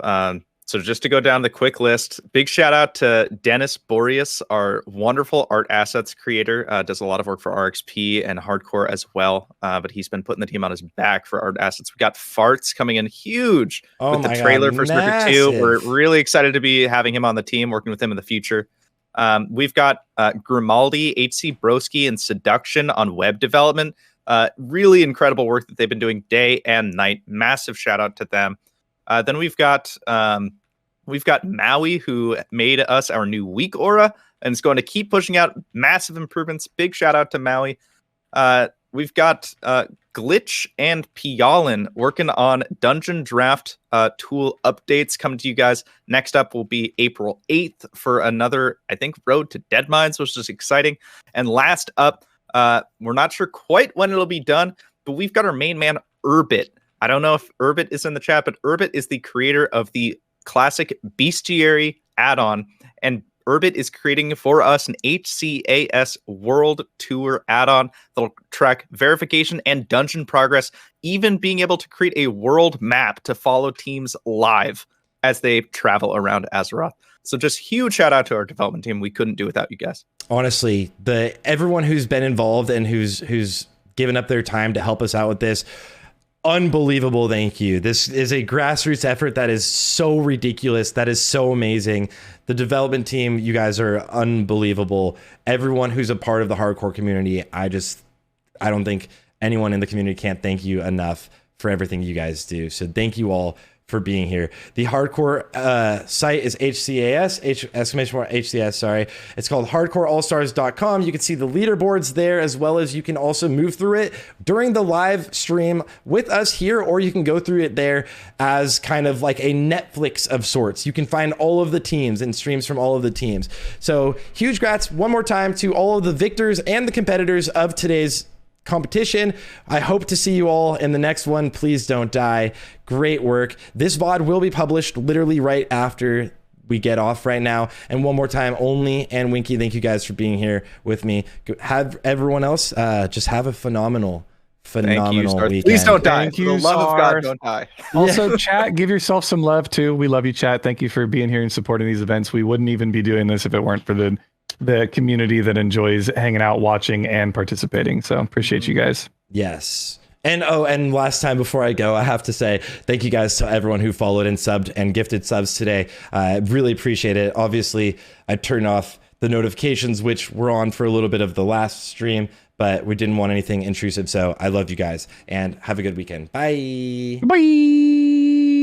So just to go down the quick list, big shout out to Dennis Boreas, our wonderful art assets creator. Does a lot of work for RXP and Hardcore as well. But he's been putting the team on his back for art assets. We got Farts coming in huge with the trailer for Circuit 2. We're really excited to be having him on the team, working with him in the future. We've got Grimaldi, HC Broski, and Seduction on web development. Really incredible work that they've been doing day and night. Massive shout out to them. Then we've got Maui, who made us our new weak aura and is going to keep pushing out massive improvements. Big shout out to Maui. We've got Glitch and Pialin working on dungeon draft tool updates coming to you guys. Next up will be April 8th for another, I think, Road to Deadmines, which is exciting. And last up, we're not sure quite when it'll be done, but we've got our main man, Urbit. I don't know if Urbit is in the chat, but Urbit is the creator of the classic Bestiary add-on, and Urbit is creating for us an HCAS World Tour add-on that'll track verification and dungeon progress, even being able to create a world map to follow teams live as they travel around Azeroth. So just huge shout out to our development team. We couldn't do without you guys. Honestly, everyone who's been involved and who's given up their time to help us out with this, unbelievable. Thank you. This is a grassroots effort that is so ridiculous. That is so amazing. The development team, you guys are unbelievable. Everyone who's a part of the hardcore community, I don't think anyone in the community can't thank you enough for everything you guys do. So thank you all for being here. The hardcore site is HCAS, HCAS, sorry. It's called hardcoreallstars.com. You can see the leaderboards there, as well as you can also move through it during the live stream with us here, or you can go through it there as kind of like a Netflix of sorts. You can find all of the teams and streams from all of the teams. So huge grats one more time to all of the victors and the competitors of today's competition. I hope to see you all in the next one. Please don't die. Great work. This VOD will be published literally right after we get off right now. And one more time, Only and Winky, thank you guys for being here with me. Have everyone else just have a phenomenal weekend. Please don't die. Thank you, for the love of God, don't die. Also, chat, give yourself some love too. We love you, chat. Thank you for being here and supporting these events. We wouldn't even be doing this if it weren't for the community that enjoys hanging out, watching, and participating. So appreciate you guys. Yes. And last time before I go, I have to say thank you guys to everyone who followed and subbed and gifted subs today. I really appreciate it. Obviously, I turned off the notifications, which were on for a little bit of the last stream, but we didn't want anything intrusive. So I love you guys and have a good weekend. Bye. Bye.